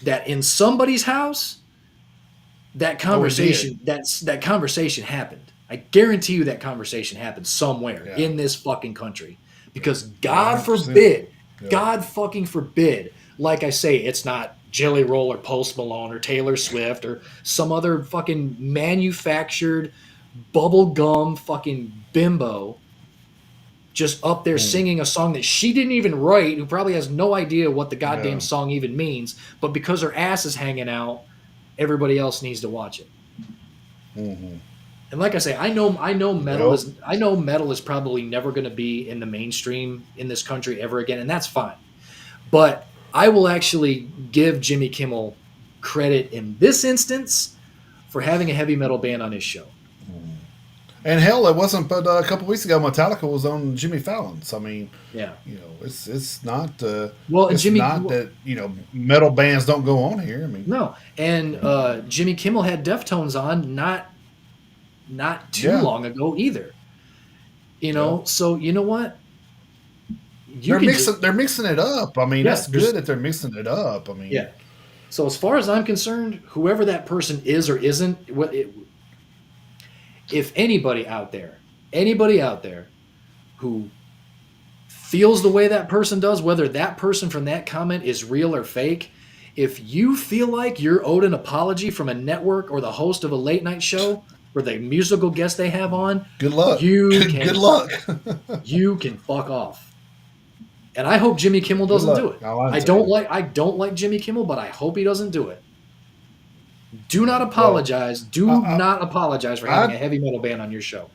that in somebody's house, that conversation that conversation happened. I guarantee you that conversation happened somewhere in this fucking country. Because God 100%. forbid, God fucking forbid, like I say, it's not Jelly Roll or Post Malone or Taylor Swift or some other fucking manufactured bubblegum fucking bimbo just up there singing a song that she didn't even write, who probably has no idea what the goddamn song even means, but because her ass is hanging out, everybody else needs to watch it. Mm-hmm. And like I say, I know metal is probably never going to be in the mainstream in this country ever again, and that's fine. But I will actually give Jimmy Kimmel credit in this instance for having a heavy metal band on his show. And hell, it wasn't but a couple weeks ago Metallica was on Jimmy Fallon's. I mean, you know, it's not that, you know, metal bands don't go on here. I mean, no. And Jimmy Kimmel had Deftones on not too long ago either. You know, so you know what? They're mixing it up. I mean, that's good that they're mixing it up. I mean, So as far as I'm concerned, whoever that person is or isn't, if anybody out there who feels the way that person does, whether that person from that comment is real or fake, if you feel like you're owed an apology from a network or the host of a late night show or the musical guest they have on, good luck. Good luck. You can fuck off. And I hope Jimmy Kimmel doesn't do it. I don't like Jimmy Kimmel, but I hope he doesn't do it. Do not apologize. Do not apologize for having I a heavy metal band on your show.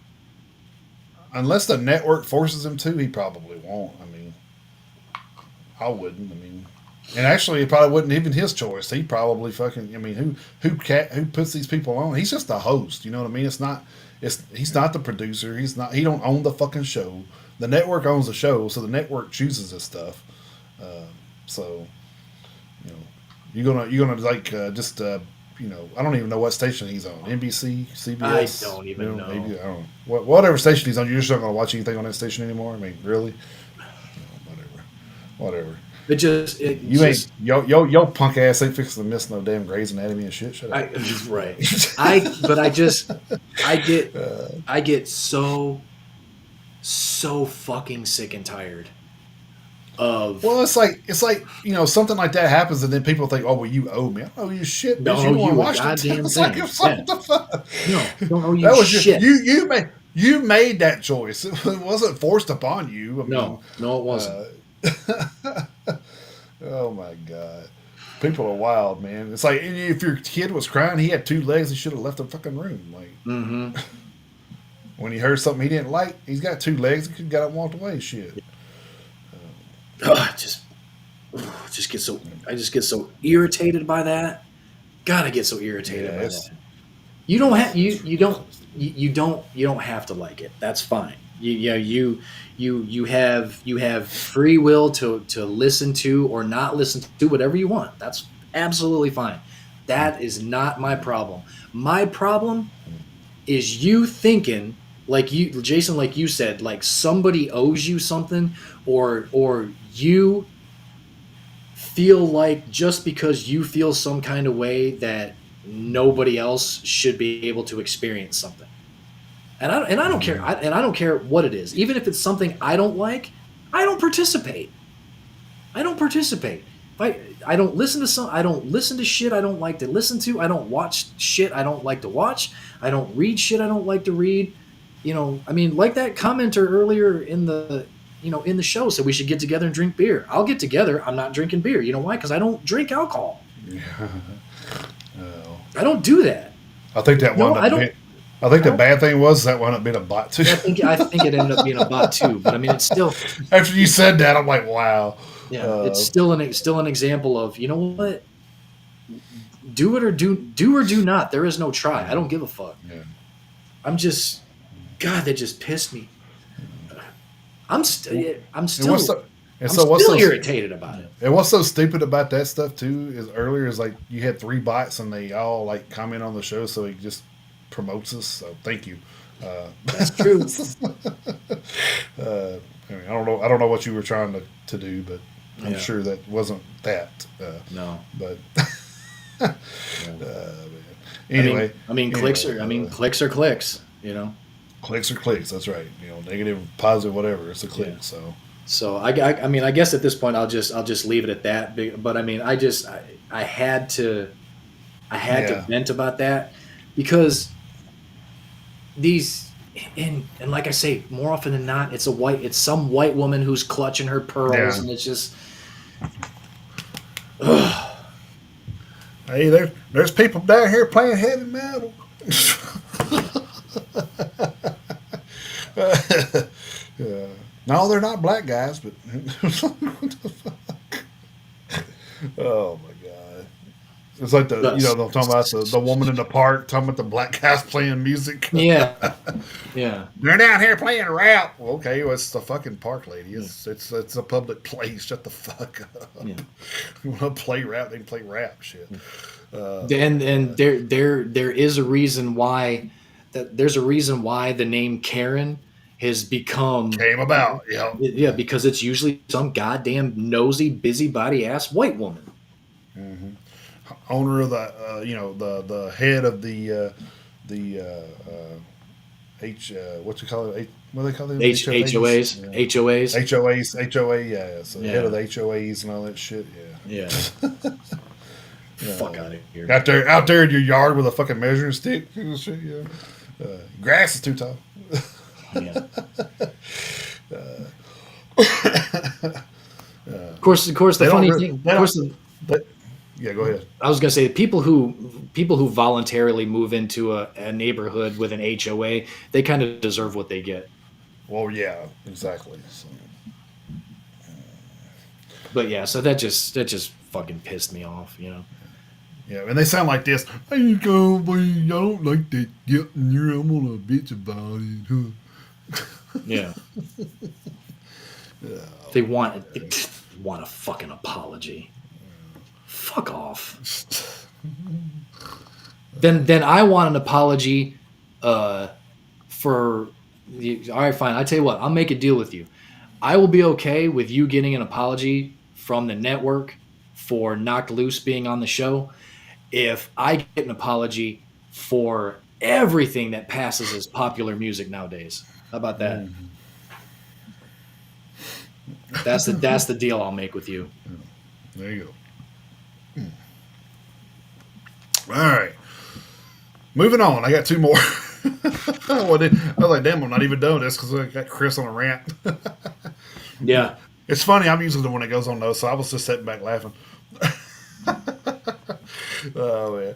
unless the network forces him to, he probably won't. I mean, I wouldn't. I mean, and actually, it probably wasn't even his choice. He probably fucking. I mean, who puts these people on? He's just the host. You know what I mean? It's not. He's not the producer. He's not. He don't own the fucking show. The network owns the show, so the network chooses this stuff. So, you know, you're gonna like just you know, I don't even know what station he's on. NBC, CBS. I don't even know. Maybe I don't know. Whatever station he's on, you're just not gonna watch anything on that station anymore. I mean, really? Whatever. Your punk ass ain't fixing to miss no damn Grey's Anatomy and shit. Shut up. Right. I get so fucking sick and tired of. Well, it's like you know, something like that happens, and then people think, oh well, you owe me. I owe you shit. Don't you owe you watch a goddamn it's thing. like, what the fuck? No, don't owe you that was shit. You made that choice. It wasn't forced upon you. I mean, no, it wasn't. Oh my god, people are wild, man. It's like if your kid was crying, he had 2 legs. He should have left the fucking room. Like when he heard something he didn't like, he's got 2 legs. He could have got up and walked away. Shit. I just get so irritated by that. God, I get so irritated by that. You don't have to like it. That's fine. You have free will to listen to or not listen to whatever you want. That's absolutely fine. That is not my problem. My problem is you thinking like Jason, like you said, like somebody owes you something, or you feel like just because you feel some kind of way that nobody else should be able to experience something. And I don't care. I don't care what it is. Even if it's something I don't like, I don't participate. I don't listen to shit I don't like to listen to. I don't watch shit I don't like to watch. I don't read shit I don't like to read. You know, I mean, like that commenter earlier in the show said we should get together and drink beer. I'll get together. I'm not drinking beer. You know why? Because I don't drink alcohol. I don't do that. I think that wound up. I think the bad thing was that wound up being a bot too. I think it ended up being a bot too. But I mean, it's still. After you said that, I'm like, wow. Yeah, it's still an example of, you know what? Do it or do not. There is no try. I don't give a fuck. Yeah. I'm God, that just pissed me. I'm still irritated about it. And what's so stupid about that stuff too is earlier is like you had 3 bots and they all like comment on the show, so he just promotes us. So thank you. That's true. I mean, I don't know what you were trying to do, but I'm sure that wasn't that. No, but anyway, clicks are clicks. You know, clicks are clicks. That's right. You know, negative, positive, whatever. It's a click. Yeah. So I guess at this point I'll just leave it at that. But I mean, I had to vent about that because these. And like I say, more often than not, it's some white woman who's clutching her pearls, and it's just. Hey, there's people down here playing heavy metal. No, they're not black guys, but oh my god. It's like they're talking about the woman in the park, talking about the black guys playing music. Yeah. They're down here playing rap. Well, okay, well, it's the fucking park lady. It's a public place. Shut the fuck up. Yeah. You want to play rap? They can play rap. Shit. And there is a reason why there's a reason why the name Karen has came about. Yeah, because it's usually some goddamn nosy, busybody ass white woman. Mm-hmm. Owner of the head of the what you call it? What do they call it? HOAs. Yeah. HOA. Yeah. So head of the HOAs and all that shit. Yeah. Fuck out of here. Out there in your yard with a fucking measuring stick. Shit, yeah. Grass is too tall. Yeah. Of course. The funny thing. Yeah, go ahead. I was going to say people who voluntarily move into a neighborhood with an HOA, they kind of deserve what they get. Well, yeah, exactly. So. But yeah, so that just fucking pissed me off, Yeah, and they sound like this. I don't like that. I'm gonna bitch about it. Huh? Yeah. They want a fucking apology. Fuck off. Then I want an apology for the. All right, fine. I tell you what, I'll make a deal with you. I will be okay with you getting an apology from the network for Knocked Loose being on the show if I get an apology for everything that passes as popular music nowadays. How about that? Mm-hmm. That's the deal I'll make with you. There you go. All right. Moving on. I got two more. I was like, damn, I'm not even done with this because I got Chris on a rant. Yeah. It's funny. I'm usually the one that goes on those, so I was just sitting back laughing. Oh, man.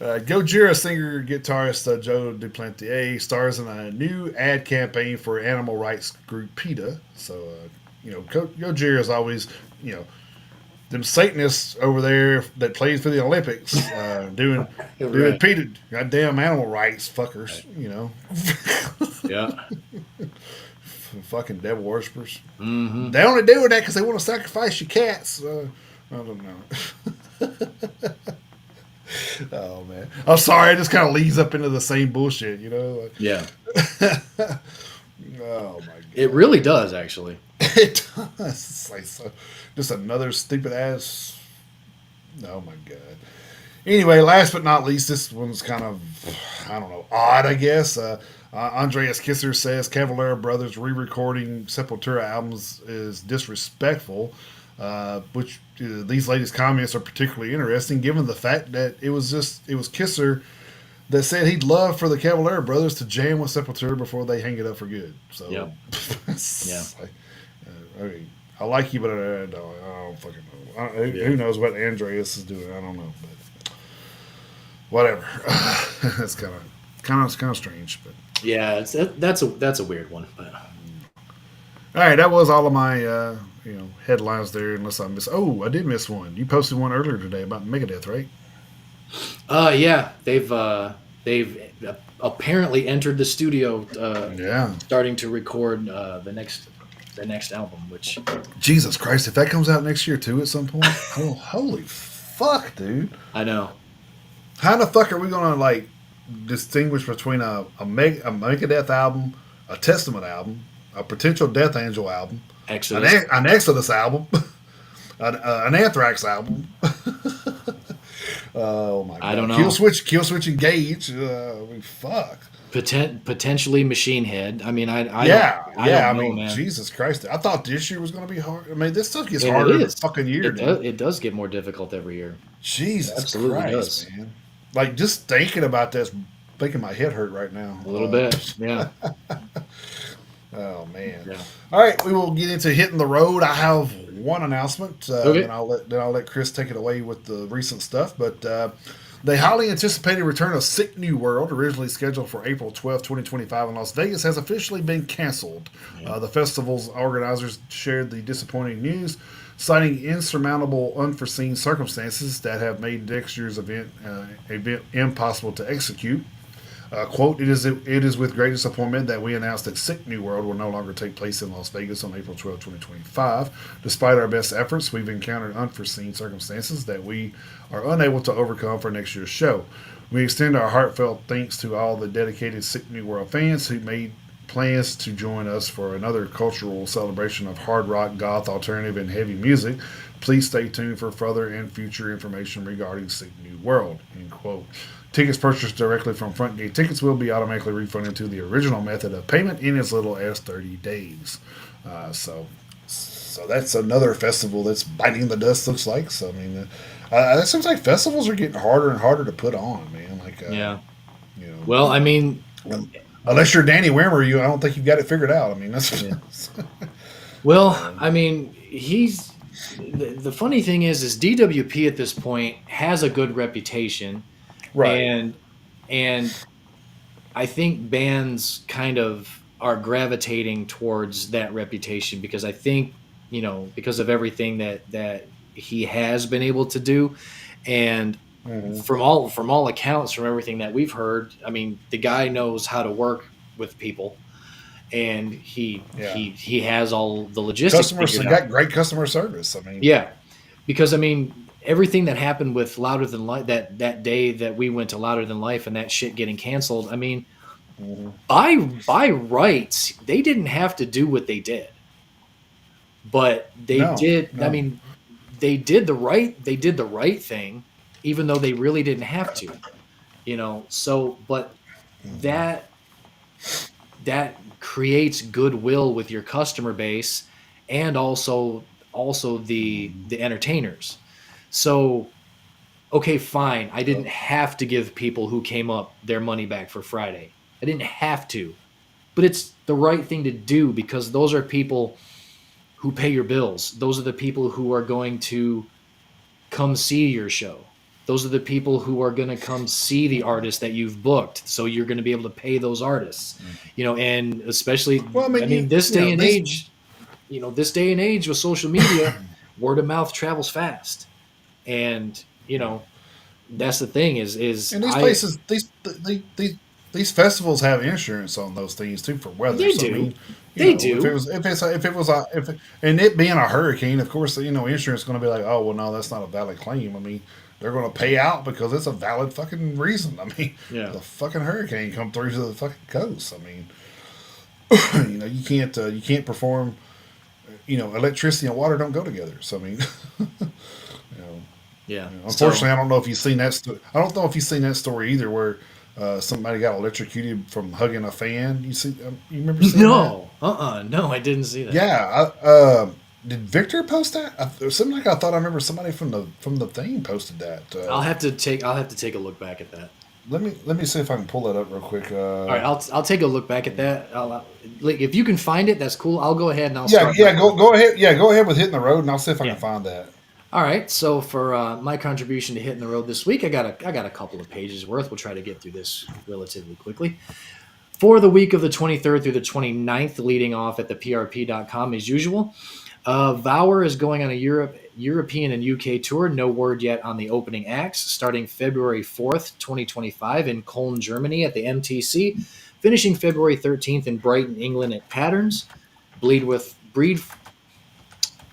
Gojira singer guitarist Joe Duplantier stars in a new ad campaign for animal rights group PETA. So, Gojira is always, them Satanists over there that plays for the Olympics doing PETA, goddamn animal rights fuckers, Yeah. Fucking devil worshippers. Mm-hmm. They only do that because they want to sacrifice your cats. I don't know. Oh, man. I'm sorry. It just kind of leads up into the same bullshit, Yeah. Oh, my God. It really does, actually. It does. It's like just another stupid ass. Oh, my God. Anyway, last but not least, this one's kind of, I don't know, odd, I guess. Andreas Kisser says Cavalera Brothers re-recording Sepultura albums is disrespectful, which these latest comments are particularly interesting given the fact that it was Kisser that said he'd love for the Cavalera Brothers to jam with Sepultura before they hang it up for good. So, yep. Yeah. Okay, I like you, but I don't fucking know. Who knows what Andreas is doing? I don't know, but whatever. It's kind of strange, but. Yeah, that's a weird one. But. All right, that was all of my headlines there. Unless I missed. Oh, I did miss one. You posted one earlier today about Megadeth, right? Yeah, they've apparently entered the studio. Starting to record the next album. Which Jesus Christ, if that comes out next year too at some point, oh holy fuck, dude! I know. How the fuck are we gonna distinguish between a Megadeth album, a Testament album, a potential Death Angel album, Exodus. an Exodus album, an Anthrax album? Oh my God! I don't know. Killswitch Engage. Fuck. Potentially Machine Head. I mean, I don't know, man. Jesus Christ! I thought this year was going to be hard. I mean, this stuff gets harder every fucking year. It does get more difficult every year. Jesus Christ, man! Like just thinking about this, making my head hurt right now. A little bit, yeah. Oh man! Yeah. All right, we will get into hitting the road. I have one announcement, okay. and I'll let Chris take it away with the recent stuff. But the highly anticipated return of Sick New World, originally scheduled for April 12, 2025 in Las Vegas, has officially been canceled. Yeah. The festival's organizers shared the disappointing news, citing insurmountable unforeseen circumstances that have made next year's event impossible to execute. Quote, it is with great disappointment that we announce that Sick New World will no longer take place in Las Vegas on April 12, 2025. Despite our best efforts, we've encountered unforeseen circumstances that we are unable to overcome for next year's show. We extend our heartfelt thanks to all the dedicated Sick New World fans who made plans to join us for another cultural celebration of hard rock, goth, alternative, and heavy music. Please stay tuned for further and future information regarding Sick New World, end quote. Tickets purchased directly from Front Gate Tickets will be automatically refunded to the original method of payment in as little as 30 days. So that's another festival that's biting the dust, looks like. So, I mean, it seems like festivals are getting harder and harder to put on, man. Yeah. Well, I mean... Unless you're Danny Wimmer, I don't think you've got it figured out. I mean, that's... Yeah. Well, I mean, he's the funny thing is DWP at this point has a good reputation, Right. and I think bands kind of are gravitating towards that reputation because I think, because of everything that he has been able to do, and Hmm. from all accounts, from everything that we've heard, I mean, the guy knows how to work with people, and he Yeah. he he has all the logistics Customers figured out. got great customer service. I mean, Yeah, because I mean, everything that happened with Louder Than Life, that day that we went to Louder Than Life and that shit getting canceled. I mean, mhm. by rights, they didn't have to do what they did, but they No, did. I no. mean, they did the right thing, even though they really didn't have to. So but that that creates goodwill with your customer base, and also the entertainers. So, okay, fine, I didn't Yep. have to give people who came up their money back for Friday. I didn't have to, but it's the right thing to do because those are people who pay your bills. Those are the people who are going to come see your show. Those are the people who are going to come see the artist that you've booked. So you're going to be able to pay those artists, and especially, Well, I I mean, mean, this day and these age, with social media, word of mouth travels fast. And, that's the thing is and these I, places, these festivals have insurance on those things too for weather. they So I do, mean, they if it do. was if it was if it, and it being a hurricane, of course, insurance is going to be like, oh well, no, that's not a valid claim. I mean, they're going to pay out because it's a valid fucking reason. I mean, Yeah. the fucking hurricane come through to the fucking coast. I mean, you can't perform. Electricity and water don't go together. So I mean, Yeah. unfortunately, So, I don't know if you've seen that. I don't know if you've seen that story either, where somebody got electrocuted from hugging a fan. You remember seeing that? no, no, I didn't see that. Yeah. Did Victor post that? Something like I thought I remember somebody from the thing posted that. I'll have to take a look back at that. Let me see if I can pull that up real quick. All right, I'll take a look back at that. Like, if you can find it, that's cool. I'll go ahead and I'll Yeah, start my yeah. Go contribution. go ahead. Yeah, go ahead with hitting the road, and I'll see if I can Yeah. find that. All right. So for my contribution to hitting the road this week, I got a couple of pages worth. We'll try to get through this relatively quickly. For the week of the 23rd through the 29th, leading off at the PRP.com as usual. Vower is going on a European and UK tour. No word yet on the opening acts. Starting February 4th, 2025 in Cologne, Germany at the MTC. Finishing February 13th in Brighton, England at Patterns. Bleed with Breed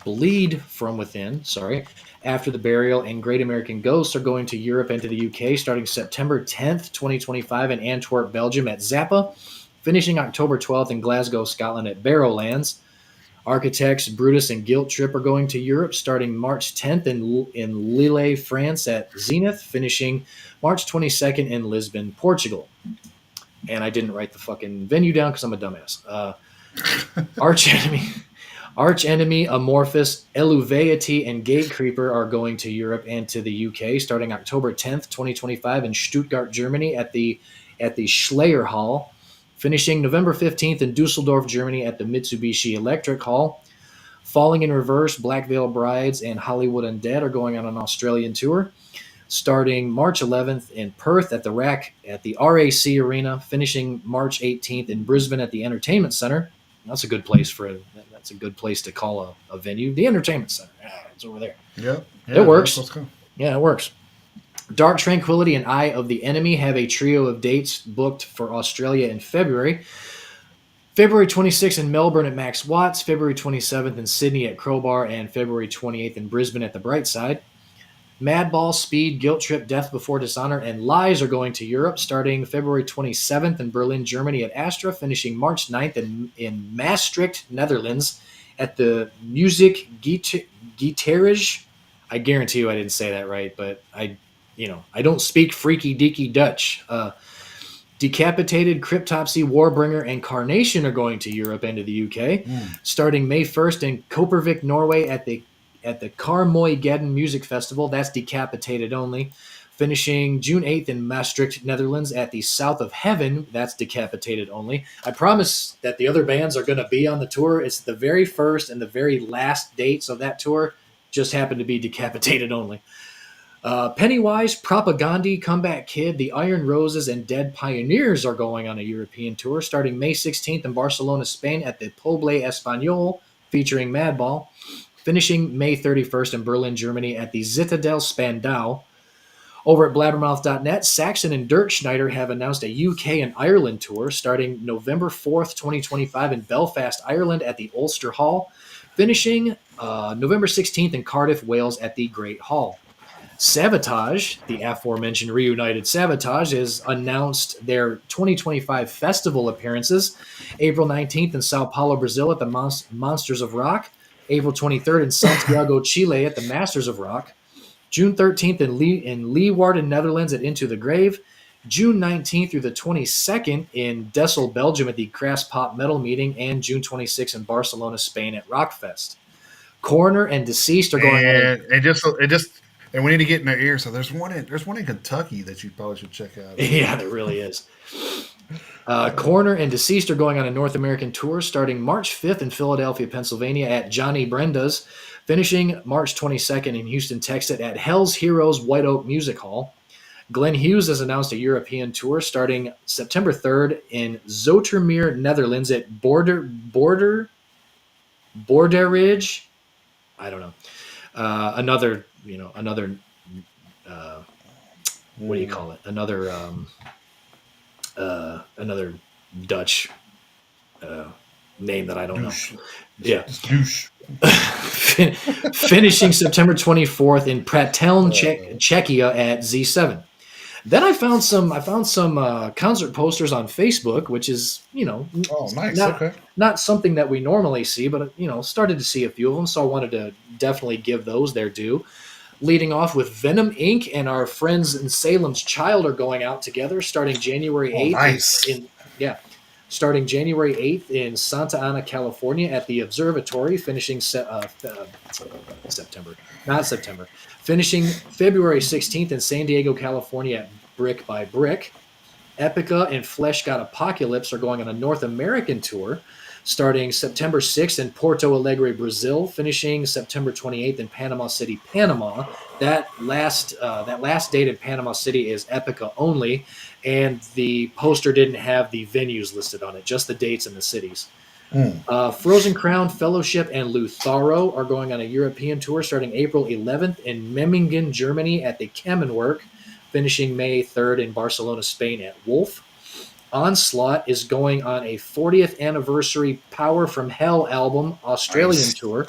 Bleed from Within, sorry, After the Burial, and Great American Ghosts are going to Europe and to the UK starting September 10th, 2025 in Antwerp, Belgium at Zappa, finishing October 12th in Glasgow, Scotland at Barrowlands. Architects, Brutus, and Guilt Trip are going to Europe starting March 10th in Lille, France at Zenith, finishing March 22nd in Lisbon, Portugal. And I didn't write the fucking venue down because I'm a dumbass. Arch Enemy. Arch Enemy, Amorphous, Eluveity, and Gatecreeper are going to Europe and to the UK starting October 10th, 2025 in Stuttgart, Germany at the Schleyer Hall, finishing November 15th in Dusseldorf, Germany at the Mitsubishi Electric Hall. Falling in Reverse, Black Veil Brides, and Hollywood Undead are going on an Australian tour starting March 11th in Perth at the RAC Arena, finishing March 18th in Brisbane at the Entertainment Center. That's a good place to call a venue. The Entertainment Center. Yeah, it's over there. Yep. It Yeah. That's works. what's going. Yeah, it works. Dark Tranquillity and Eye of the Enemy have a trio of dates booked for Australia in February. February 26th in Melbourne at Max Watts, February 27th in Sydney at Crowbar, and February 28th in Brisbane at the Brightside. Madball, Speed, Guilt Trip, Death Before Dishonor, and Lies are going to Europe starting February 27th in Berlin, Germany at Astra, finishing March 9th in Maastricht, Netherlands at the Music Gieterij. I guarantee you I didn't say that right, but I don't speak freaky deaky Dutch. Decapitated, Cryptopsy, Warbringer, and Carnation are going to Europe and to the UK, starting May 1st in Kopervik, Norway at the Karmoigeddon Music Festival. That's Decapitated only. Finishing June 8th in Maastricht, Netherlands at the South of Heaven. That's Decapitated only. I promise that the other bands are going to be on the tour. It's the very first and the very last dates of that tour. just happened to be decapitated only. Pennywise, Propaganda, Comeback Kid, The Iron Roses, and Dead Pioneers are going on a European tour starting May 16th in Barcelona, Spain at the Poble Español featuring Madball, finishing May 31st in Berlin, Germany at the Zitadel Spandau. Over at blabbermouth.net, Saxon and Dirk Schneider have announced a UK and Ireland tour starting November 4th, 2025 in Belfast, Ireland at the Ulster Hall, finishing November 16th in Cardiff, Wales at the Great Hall. Sabotage, the aforementioned reunited Sabotage, has announced their 2025 festival appearances. April 19th in Sao Paulo, Brazil at the Monsters of Rock. April 23rd in Santiago, Chile at the Masters of Rock. June 13th in Leeuwarden, Netherlands at Into the Grave. June 19th through the 22nd in Dessel, Belgium at the Crass Pop Metal Meeting. And June 26th in Barcelona, Spain at Rockfest. Coroner and Deceased are going on. And we need to get in their ear. So there's one in Kentucky that you probably should check out. Yeah, there really is. Coroner and Deceased are going on a North American tour starting March 5th in Philadelphia, Pennsylvania at Johnny Brenda's, finishing March 22nd in Houston, Texas at Hell's Heroes White Oak Music Hall. Glenn Hughes has announced a European tour starting September 3rd in Zoetermeer, Netherlands at Borderidge. I don't know. Another what do you call it? Another Dutch name that I don't know. Yeah. Finishing September 24th in Pratelj, Czechia at Z7. Then I found some concert posters on Facebook, which is, nice. Not something that we normally see, but, started to see a few of them. So I wanted to definitely give those their due. Leading off with Venom Inc. and our friends in Salem's Child are going out together starting January 8th. Nice. Starting January 8th in Santa Ana, California at the Observatory, finishing finishing February 16th in San Diego, California at Brick by Brick. Epica and Flesh God Apocalypse are going on a North American tour starting September 6th in Porto Alegre, Brazil, finishing September 28th in Panama City, Panama. That last date in Panama City is Epica only, and the poster didn't have the venues listed on it, just the dates and the cities. Frozen Crown, Fellowship, and Lutharo are going on a European tour starting April 11th in Memmingen, Germany at the Kemmenwerk, finishing May 3rd in Barcelona, Spain at Wolf. Onslaught is going on a 40th anniversary Power from Hell album Australian tour.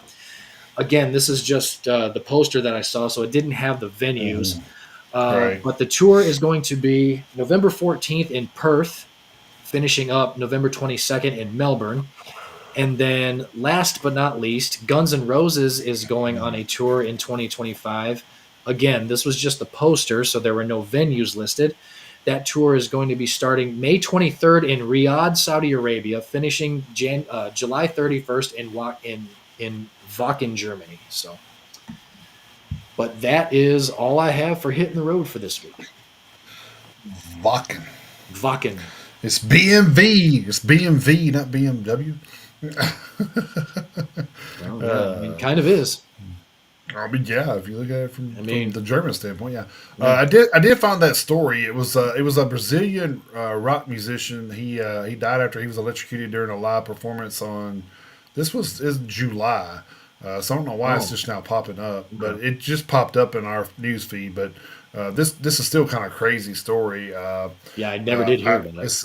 Again, this is just the poster that I saw, so it didn't have the venues. Right. But the tour is going to be November 14th in Perth, finishing up November 22nd in Melbourne. And then last but not least, Guns N' Roses is going on a tour in 2025. Again, this was just the poster, so there were no venues listed. That tour is going to be starting May 23rd in Riyadh, Saudi Arabia, finishing July 31st in Wacken, Germany. So, but that is all I have for hitting the road for this week. Wacken. It's BMV. It's BMV, not BMW. Well, yeah, it kind of is. I mean, yeah. If you look at it from the German standpoint, yeah. Yeah. I did find that story. It was a Brazilian rock musician. He died after he was electrocuted during a live performance on. This was July, so I don't know why it's just now popping up, but it just popped up in our news feed. But this is still kind of crazy story. Yeah, I never did hear about it.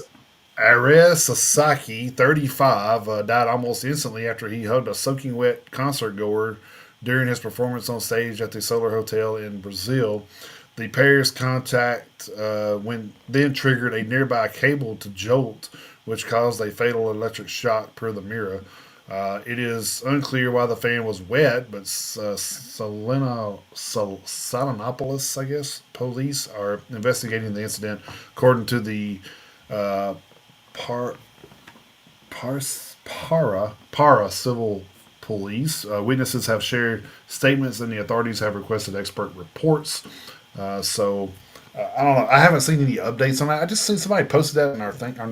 Are Sasaki, 35, died almost instantly after he hugged a soaking wet concert goer during his performance on stage at the Solar Hotel in Brazil. The pair's contact then triggered a nearby cable to jolt, which caused a fatal electric shock per the Mirror. It is unclear why the fan was wet, but Salinopolis, I guess, police are investigating the incident. According to the Para Civil Police, witnesses have shared statements, and the authorities have requested expert reports. I don't know. I haven't seen any updates on that. I just seen somebody posted that on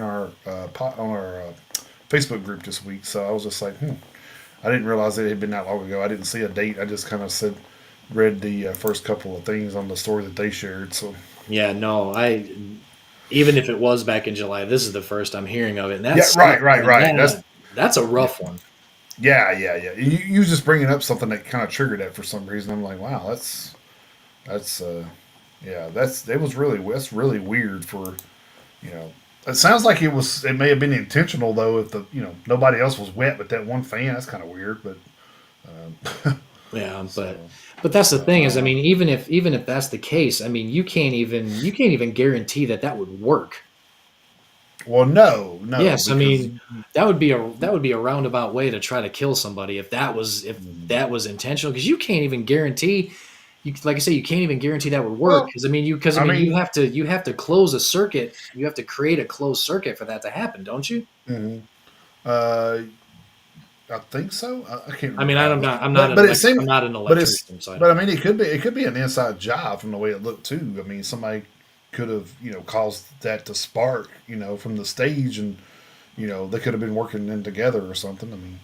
our Facebook group this week. So I was just like, I didn't realize it had been that long ago. I didn't see a date. I just kind of read the first couple of things on the story that they shared. So Yeah, no, I even if it was back in July, this is the first I'm hearing of it, and yeah, that's right, right, man, right. that's a Yeah, rough one. yeah, yeah, yeah. You was just bringing up something that kind of triggered that for some reason. I'm like, wow, that's yeah, that's really weird for you know. It sounds like it may have been intentional though. If the nobody else was wet but that one fan, that's kind of weird. But Yeah, so but that's the thing I is, don't I know. mean, even if that's the case, I mean, you can't even guarantee that that would work. Well, no, no, Yes, I because mean, that would be a roundabout way to try to kill somebody if mm, that was intentional because you can't even guarantee you like I say you can't even guarantee that would work well, because I I mean mean, you have to close a circuit, you have to create a closed circuit for that to happen, don't you? mhm. uh, I think so. I can't I mean, remember how, an it seemed, I'm not an but it's, electrician, so I but I don't. mean, it could be an inside job from the way it looked too. I mean, somebody could have caused that to spark from the stage, and they could have been working in together or something. I mean,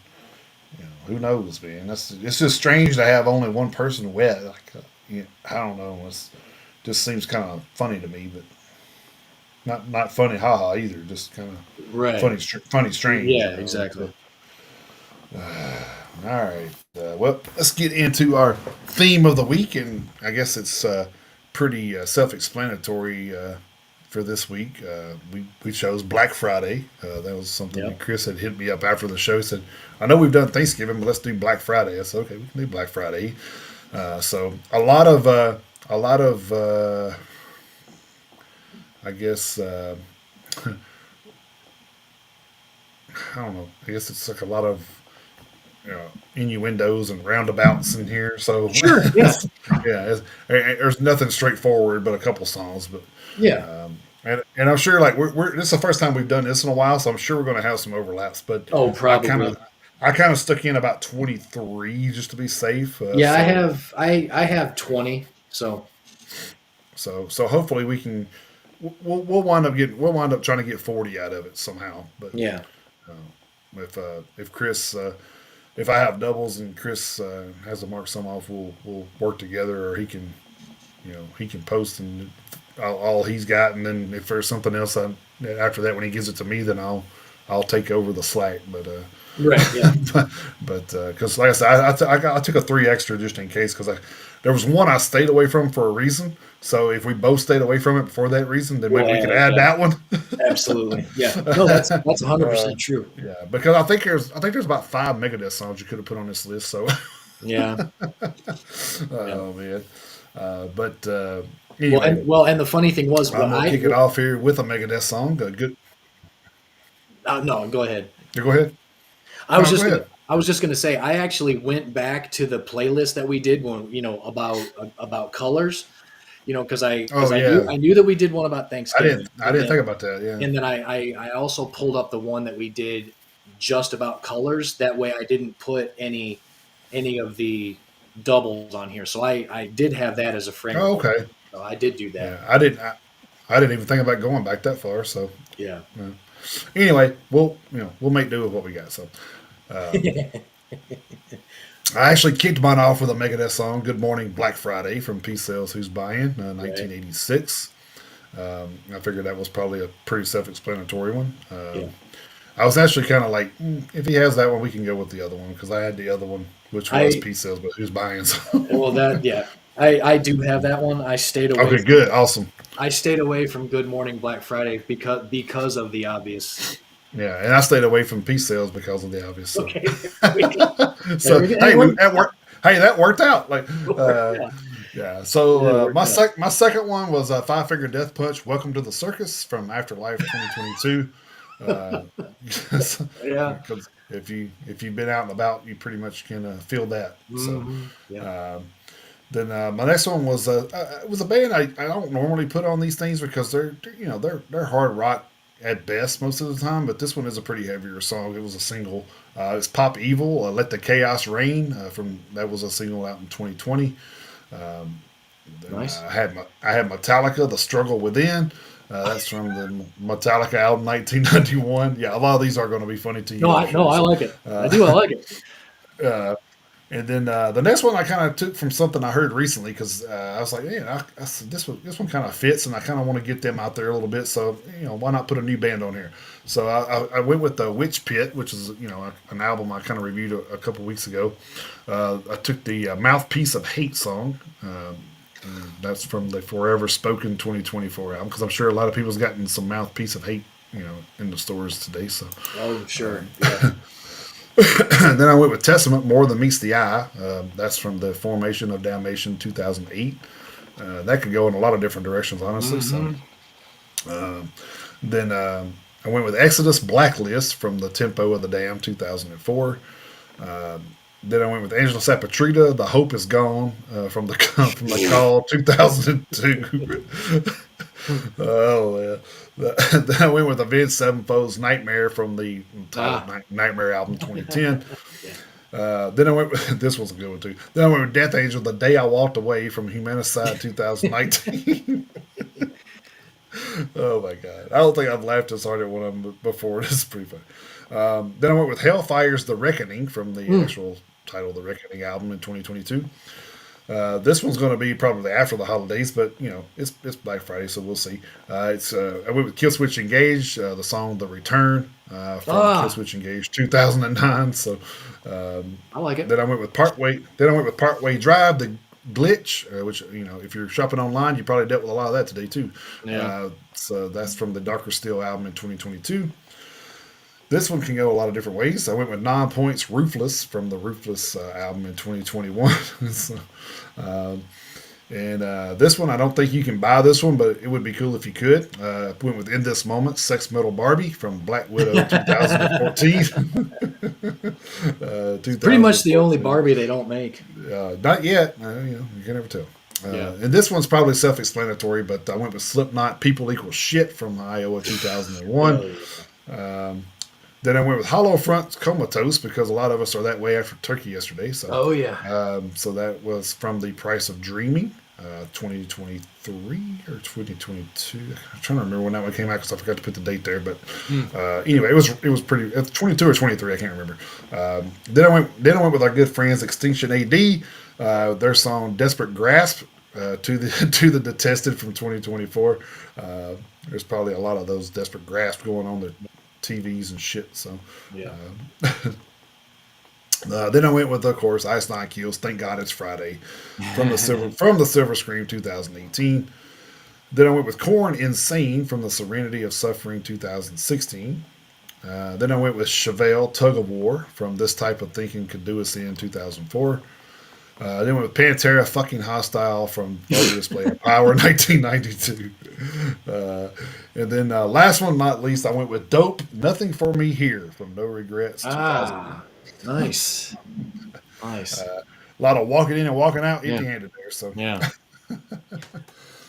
who knows, man? It's just strange to have only one person wet. Like, I don't know. It's just seems kind of funny to me, but not funny, haha either. Just kind of Right. funny, strange. Yeah, exactly. All right. Well, let's get into our theme of the week, and I guess it's pretty self-explanatory for this week. We chose Black Friday. That was something that Yep. Chris had hit me up after the show. He said, "I know we've done Thanksgiving, but let's do Black Friday." I said, "Okay, we can do Black Friday." So a lot of I guess I don't know. I guess it's like a lot of innuendos and roundabouts in here. So Sure. Yeah. there's nothing straightforward but a couple songs. But Yeah. and I'm sure like this is the first time we've done this in a while, so I'm sure we're going to have some overlaps. But Oh, I kind of probably. I kind of stuck in about 23 just to be safe. Yeah, I have 20. So, So hopefully we can we'll wind up trying to get 40 out of it somehow. But yeah. if Chris if I have doubles and Chris has to mark some off, we'll work together, or he can post and all he's got, and then if there's something else after that when he gives it to me, then I'll take over the slack. But Right. Yeah. but because like I said, I took a three extra just in case because there was one I stayed away from for a reason. So if we both stayed away from it for that reason, then maybe We'll we add could it. add Yeah. that one. Absolutely. Yeah. No, that's uh, 100% true. yeah, because I think there's about five Megadeth songs you could have put on this list. So Yeah. Yeah. oh man, but Well, anyway, and the funny thing was I'm what gonna kick it off here with a Megadeth song. Good, no, go ahead. go ahead. I was No, go just gonna ahead. I was just gonna say I actually went back to the playlist that we did when about colors, because I Oh because I knew yeah, I knew that we did one about Thanksgiving, I didn't think about that. Yeah. and then I also pulled up the one that we did just about colors. That way I didn't put any of the doubles on here. So I did have that as a frame of Oh, reference. okay. So I did do that. Yeah, I didn't even think about going back that far. So Yeah. yeah. Anyway, we'll make do with what we got. So I actually kicked mine off with a Megadeth song, "Good Morning Black Friday" from Peace Sales Who's Buying, Right. 1986. I figured that was probably a pretty self-explanatory one. Yeah. I was actually kind of like, if he has that one, we can go with the other one because I had the other one, which was I Peace Sales, but Who's Buying? So. well that yeah. I do have that one. Okay, good, awesome. I stayed away from Good Morning Black Friday because of the obvious. Yeah, and I stayed away from Peace Sales because of the obvious. So, Okay, there we go. There so we go. hey, that worked. Hey, that worked out. Like, Yeah, yeah. it did So work out. my second one was Five Finger Death Punch. Welcome to the Circus from Afterlife 2022. Yeah. Because if you've been out and about, you pretty much can feel that. So Yeah. then my next one was it was a band I don't normally put on these things because they're hard rock at best most of the time, but this one is a pretty heavier song. It was a single. It's Pop Evil, "Let the Chaos Reign" from that was a single out in 2020. Then Nice. I had Metallica, "The Struggle Within." That's from the Metallica album 1991. Yeah, a lot of these are going to be funny to No, you, I'm no, sure. I So, like it. I uh, do. I like it. Uh, and then the next one I kind of took from something I heard recently because I was like, yeah, I said, this one kind of fits, and I kind of want to get them out there a little bit. So why not put a new band on here? So I went with the Witch Pit, which is an album I kind of reviewed a couple weeks ago. I took the Mouthpiece of Hate song. And that's from the Forever Spoken 2024 album because I'm sure a lot of people's gotten some Mouthpiece of Hate, in the stores today. So, Oh, sure. Yeah. then I went with Testament, More Than Meets the Eye. That's from the Formation of Damnation 2008. That could go in a lot of different directions, honestly. Mm-hmm. So, then I went with Exodus, Blacklist from the Tempo of the Dam 2004. Then I went with Angela Sapatrita, The Hope Is Gone from the Call 2002. Oh, yeah. Then I went with Avenged Sevenfold's Nightmare from the Nightmare album 2010. Then I went with, this was a good one too. Then I went with Death Angel, The Day I Walked Away from Humanicide 2019. Oh my God. I don't think I've laughed as hard at one of them before. This is pretty funny. Then I went with Hellfire's The Reckoning from the actual title of the Reckoning album in 2022. This one's going to be probably after the holidays, but it's Black Friday, so we'll see. I went with Killswitch Engage, the song "The Return" from Killswitch Engage 2009. So I like it. Then I went with Partway. Then I went with Partway Drive, the Glitch, which if you're shopping online, you probably dealt with a lot of that today too. Yeah. So that's from the Darker Steel album in 2022. This one can go a lot of different ways. I went with 9 Points Ruthless from the Ruthless album in 2021. So, this one, I don't think you can buy this one, but it would be cool if you could. I went with In This Moment, Sex Metal Barbie from Black Widow 2014. Pretty much the only Barbie they don't make. Not yet. You can never tell. And this one's probably self-explanatory, but I went with Slipknot, People Equal Shit from Iowa 2001. Then I went with Hollow Front's Comatose because a lot of us are that way after Turkey yesterday. So, so that was from The Price of Dreaming, 2023 or 2022. I'm trying to remember when that one came out because I forgot to put the date there. But anyway, it was pretty. It's 22 or 23. I can't remember. Then I went with our good friends Extinction AD, their song "Desperate Grasp." To the Detested from 2024. There's probably a lot of those desperate grasps going on the TVs and shit. So then I went with, of course, Ice Nine Kills. Thank God It's Friday from the Silver Scream 2018. Then I went with Korn, Insane from the Serenity of Suffering 2016. Then I went with Chevelle, Tug of War from This Type of Thinking Could Do Us In 2004. Then with Pantera, Fucking Hostile from Vulgar Display of Power 1992. And then last one, not least, I went with Dope, Nothing For Me Here from No Regrets 2000. Nice. Nice. A lot of walking in and walking out empty-handed there. So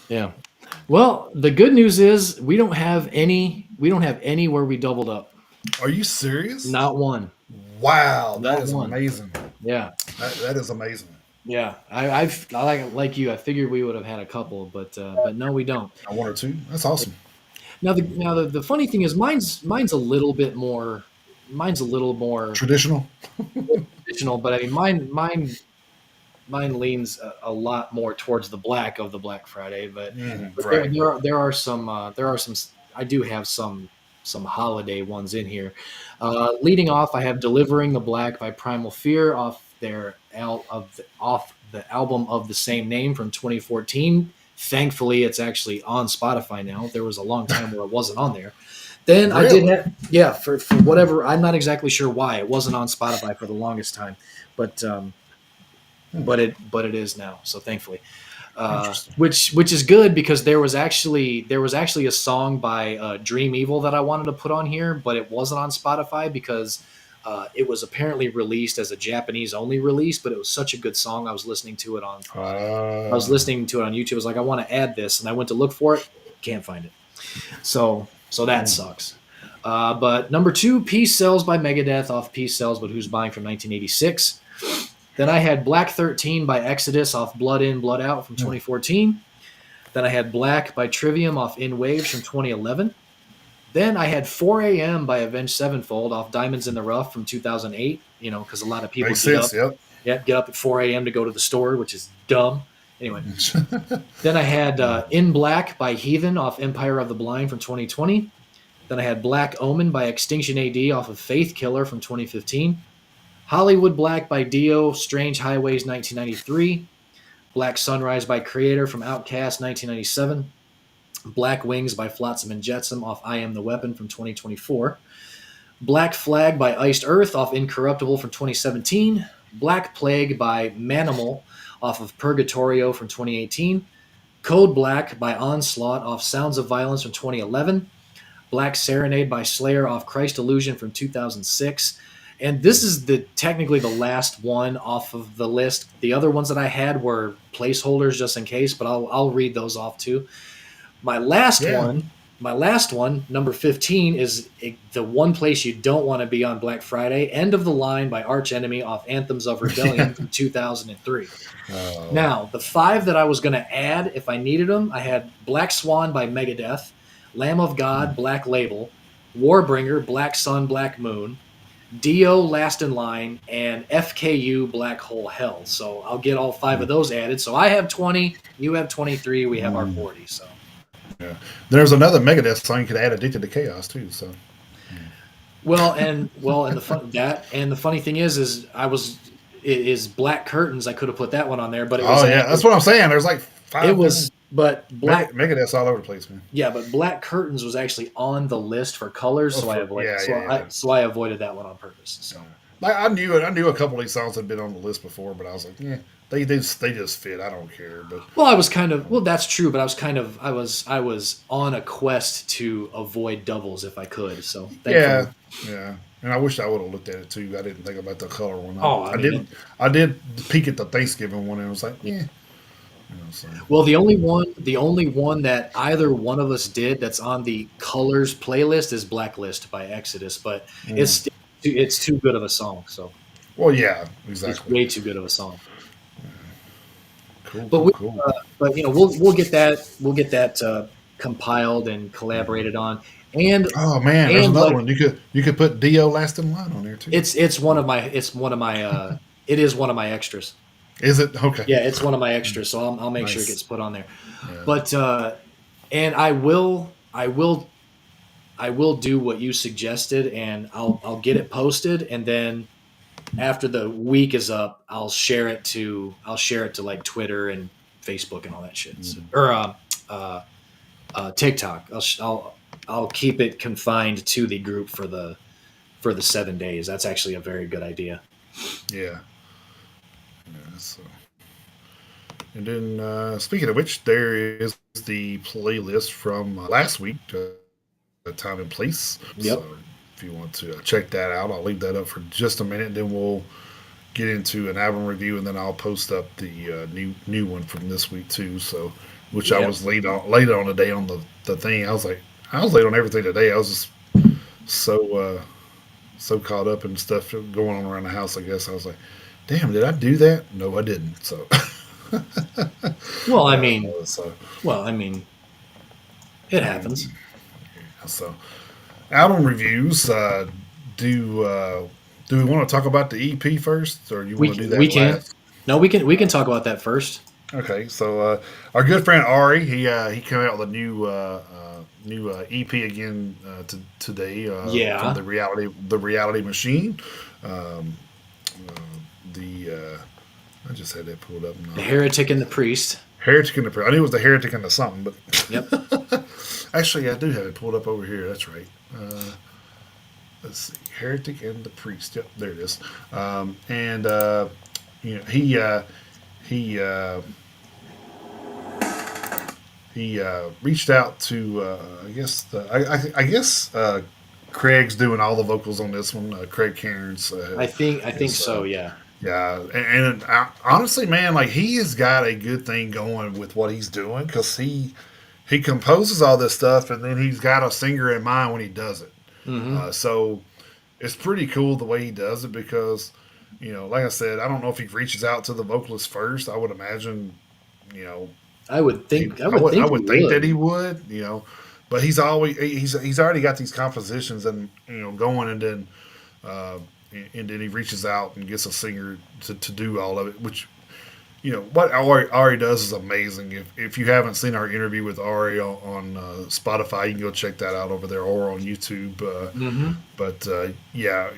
yeah. Well, the good news is we don't have any where we doubled up. Are you serious? Not one. Wow, that is amazing. Yeah. That is amazing. Yeah, I like you. I figured we would have had a couple, but no, we don't. One or two. That's awesome. Now the funny thing is, mine's a little bit more. Mine's a little more traditional. But I mean, mine leans a lot more towards the black of the Black Friday. But, right. there are some. I do have some holiday ones in here. Leading off, I have "Delivering the Black" by Primal Fear off the album of the same name from 2014. Thankfully, it's actually on Spotify now. There was a long time where it wasn't on there. Then really? I did have, for whatever, I'm not exactly sure why it wasn't on Spotify for the longest time, but it is now. So thankfully, which is good because there was actually a song by Dream Evil that I wanted to put on here, but it wasn't on Spotify because it was apparently released as a Japanese only release, but it was such a good song. I was listening to it on YouTube. I was like, I want to add this, and I went to look for it, can't find it. So that sucks. But number 2, Peace Sells by Megadeth off Peace Sells, but Who's Buying from 1986. Then I had Black 13 by Exodus off Blood In, Blood Out from 2014. Then I had Black by Trivium off In Waves from 2011. Then I had 4 a.m. by Avenged Sevenfold off Diamonds in the Rough from 2008. Because a lot of people Makes sense. Yep. get up at 4 a.m. to go to the store, which is dumb. Anyway, then I had In Black by Heathen off Empire of the Blind from 2020. Then I had Black Omen by Extinction AD off of Faith Killer from 2015. Hollywood Black by Dio, Strange Highways 1993. Black Sunrise by Creator from Outcast 1997. Black Wings by Flotsam and Jetsam off I Am the Weapon from 2024. Black Flag by Iced Earth off Incorruptible from 2017. Black Plague by Manimal off of Purgatorio from 2018. Code Black by Onslaught off Sounds of Violence from 2011. Black Serenade by Slayer off Christ Illusion from 2006. And this is technically the last one off of the list. The other ones that I had were placeholders just in case, but I'll read those off too. My last one, number 15, is the one place you don't want to be on Black Friday. End of the Line by Arch Enemy off Anthems of Rebellion from 2003. Oh. Now, the 5 that I was going to add if I needed them, I had Black Swan by Megadeth, Lamb of God, Black Label, Warbringer, Black Sun, Black Moon, Dio, Last in Line, and FKU, Black Hole Hell. So I'll get all 5 of those added. So I have 20, you have 23, we have our 40. So. Yeah, there's another Megadeth song you could add, "Addicted to Chaos" too. So, and the funny thing is Black Curtains. I could have put that one on there, but it was that's what I'm saying. There's like 5. It was, but Black Megadeth's all over the place, man. Yeah, but Black Curtains was actually on the list for colors, so I avoided. I avoided that one on purpose. So. I knew it. I knew a couple of these songs had been on the list before, but I was like, yeah, they just fit. I don't care. But I was kind of that's true, but I was on a quest to avoid doubles if I could. So yeah. And I wish I would have looked at it too. I didn't think about the color one. I did peek at the Thanksgiving one, and I was like, yeah. Well, the only one that either one of us did that's on the colors playlist is Blacklist by Exodus, but it's too good of a song. So, well, yeah, exactly. It's way too good of a song. Cool, but cool. But we'll get that compiled and collaborated on. And oh man, there's another one. You could put Dio Last in Line on there too. It is one of my extras. Is it? Okay. Yeah, it's one of my extras, so I'll make sure it gets put on there. Yeah. But and I will do what you suggested, and I'll get it posted, and then after the week is up, I'll share it to like Twitter and Facebook and all that shit, or TikTok. I'll keep it confined to the group for the 7 days. That's actually a very good idea. Yeah. So. And then, speaking of which, there is the playlist from last week, Time and Place. Yep. So if you want to check that out, I'll leave that up for just a minute. Then we'll get into an album review, and then I'll post up the new one from this week too. So, which I was late on today on the thing. I was late on everything today. I was just so caught up in stuff going on around the house. I guess I was like, damn, did I do that? No, I didn't. So. Well, I mean, it happens. So, album reviews. Do we want to talk about the EP first, or you want to do that? We can. Last? No, we can talk about that first. Okay, so our good friend Ari, he came out with a new EP again today. From the Reality Machine. I just had that pulled up. The Heretic and the Priest. Heretic and the Priest. I knew it was the Heretic and the something, but yep. Actually, I do have it pulled up over here. That's right. Let's see, Heretic and the Priest. Yep, there it is. He reached out to I guess Craig's doing all the vocals on this one. Craig Cairns. I think so. Yeah. Yeah, and honestly, man, like he has got a good thing going with what he's doing because he composes all this stuff and then he's got a singer in mind when he does it. Mm-hmm. So it's pretty cool the way he does it because, like I said, I don't know if he reaches out to the vocalist first. I would imagine, I would think that he would, but he's already got these compositions and going, and then uh, and then he reaches out and gets a singer to do all of it, which what Ari does is amazing. If you haven't seen our interview with Ari on Spotify, you can go check that out over there or on YouTube. Mm-hmm. But yeah,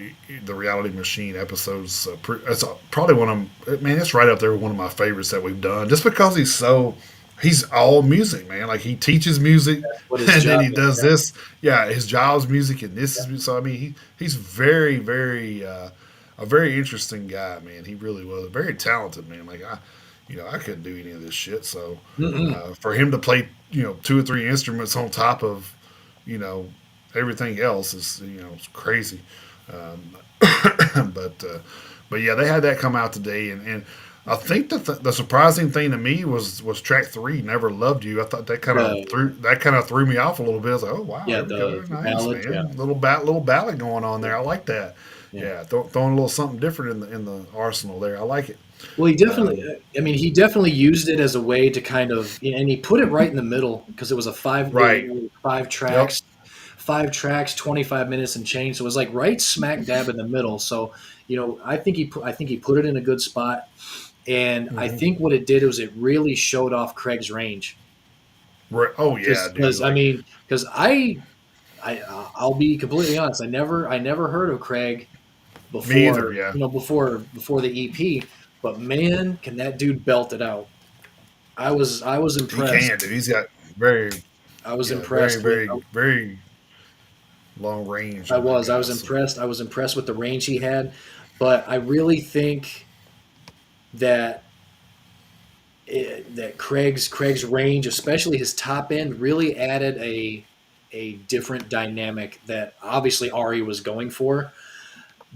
the Reality Machine episodes, it's probably one of, man, it's right up there with one of my favorites that we've done, just because he's all music, man. Like, he teaches music, What his and then job he is. does Yeah. this. Yeah, his job's music, and this is so. I mean, he's very, very a very interesting guy, man. He really was very talented, man. Like, I couldn't do any of this shit. So Mm-mm. for him to play, two or three instruments on top of, you know, everything else is, it's crazy. Um, but but yeah, they had that come out today, and I think the surprising thing to me was track three, "Never Loved You." I thought The that kind of threw me off a little bit. I was like, oh wow, yeah here we go, the nice, ballad. Yeah. man, little ballad going on there. I like that. Yeah. Yeah, throwing a little something different in the arsenal there. I like it. Well, he definitely. Um, I mean, he definitely used it as a way to kind of, and he put it right in the middle because it was a right. five Yep. tracks, 25 minutes and change. So it was like right smack dab in the middle. So I think he put it in a good spot, and I Hmm. think what it did was it really showed off Craig's range. Right. Oh yeah, dude. Because I Like, mean, because I'll be completely honest. I never heard of Craig me either. before Yeah, before the EP, but man, can that dude belt it out. I was he impressed. can, dude. He's got very, I was yeah, very, impressed with very, very long range I on that was I guy. was So, impressed. I was impressed with the range he had, but I really think that that Craig's range, especially his top end, really added a different dynamic that obviously Ari was going for.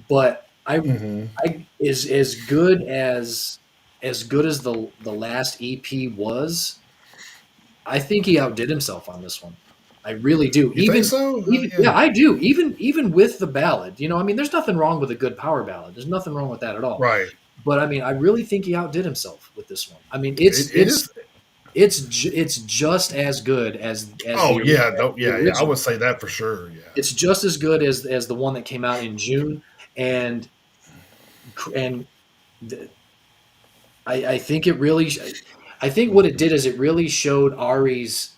But hmm, I is as good as the last EP was. I think he outdid himself on this one. I really do. you think so? Even Yeah. yeah, I do. Even with the ballad, I mean, there's nothing wrong with a good power ballad. There's nothing wrong with that at all. Right. But I mean, I really think he outdid himself with this one. I mean, It is. it's just as good Oh yeah. as No. the Yeah. Yeah. I would original. say that for sure. Yeah. It's just as good as the one that came out in June, and and the, I think it really. I think what it did is it really showed Ari's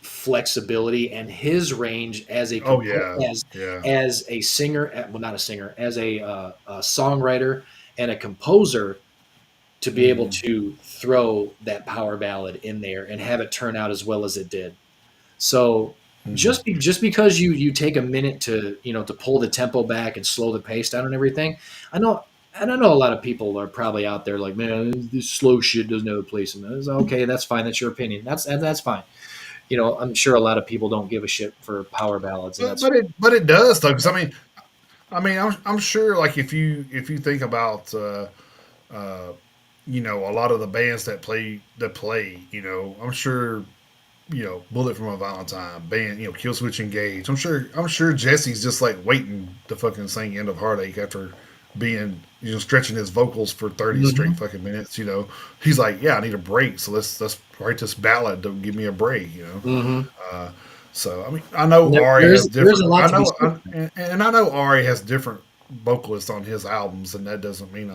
flexibility and his range as Oh yeah. as Yeah. as a singer, well, not a singer, as a songwriter and a composer to be able Hmm. to throw that power ballad in there and have it turn out as well as it did. So Hmm. just because you take a minute to pull the tempo back and slow the pace down and everything, I know. And I know a lot of people are probably out there like, man, this slow shit doesn't have a place in this. Okay, that's fine. That's your opinion. That's fine. I'm sure a lot of people don't give a shit for power ballads, and But that's but it does though, because I mean, I'm sure, like, if you think about uh, a lot of the bands that play, I'm sure, Bullet from a Valentine band, Killswitch Engage. I'm sure Jesse's just like waiting to fucking sing End of Heartache after being, stretching his vocals for 30 straight Mhm. fucking minutes. He's like, yeah, I need a break, so let's write this ballad to give me a break. Mhm. Uh, so I mean, I know And there, Ari there's has there's a different. lot I to be know, said for that. and I know Ari has different vocalists on his albums, and that doesn't mean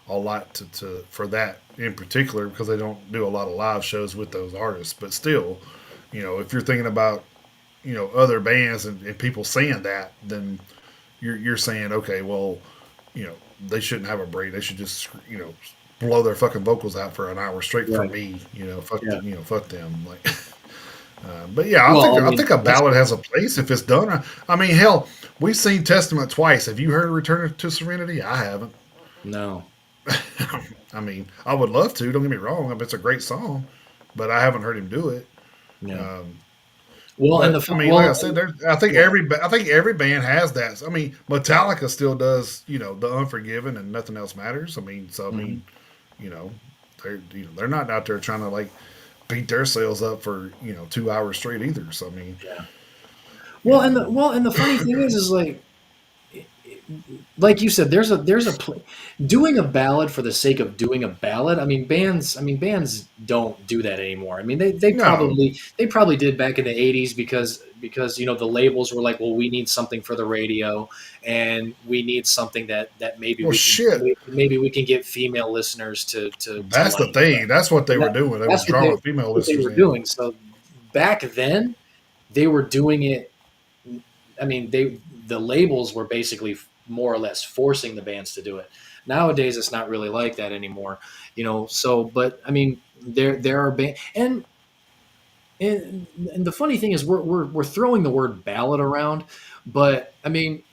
a lot to for that in particular, because they don't do a lot of live shows with those artists. But still, if you're thinking about other bands and people saying that, then you're saying, okay, well, you know they shouldn't have a break. They should just blow their fucking vocals out for an hour straight for Right. me. Fuck Yeah. fuck them. Like, but yeah, I Well, think I I mean, think a that's ballad has a place if it's done. I mean, hell, we've seen Testament twice. Have you heard Return to Serenity? I haven't. no. I mean, I would love to. Don't get me wrong. I mean, it's a great song, but I haven't heard him do it. Yeah. Um, Well, and but I mean, like I well, said, I think yeah. every band has that. I mean, Metallica still does. The Unforgiven and Nothing Else Matters. I mean, so I Mhm. mean, you know, they're not out there trying to like beat themselves up for 2 hours straight either. So I mean, Yeah. you Well, know, and the funny thing is like like you said, doing a ballad for the sake of doing a ballad. I mean bands don't do that anymore. I mean No. they probably did back in the '80s because the labels were like, well, we need something for the radio, and we need something that Well, shit. maybe we can get female listeners to That's the like. thing. That's what they And were doing. They was that's what they drawing female what they listeners were in. doing. So back then they were doing it. I mean, the labels were basically more or less forcing the bands to do it. Nowadays, it's not really like that anymore, So, but I mean, there are and the funny thing is, we're throwing the word ballad around, but I mean,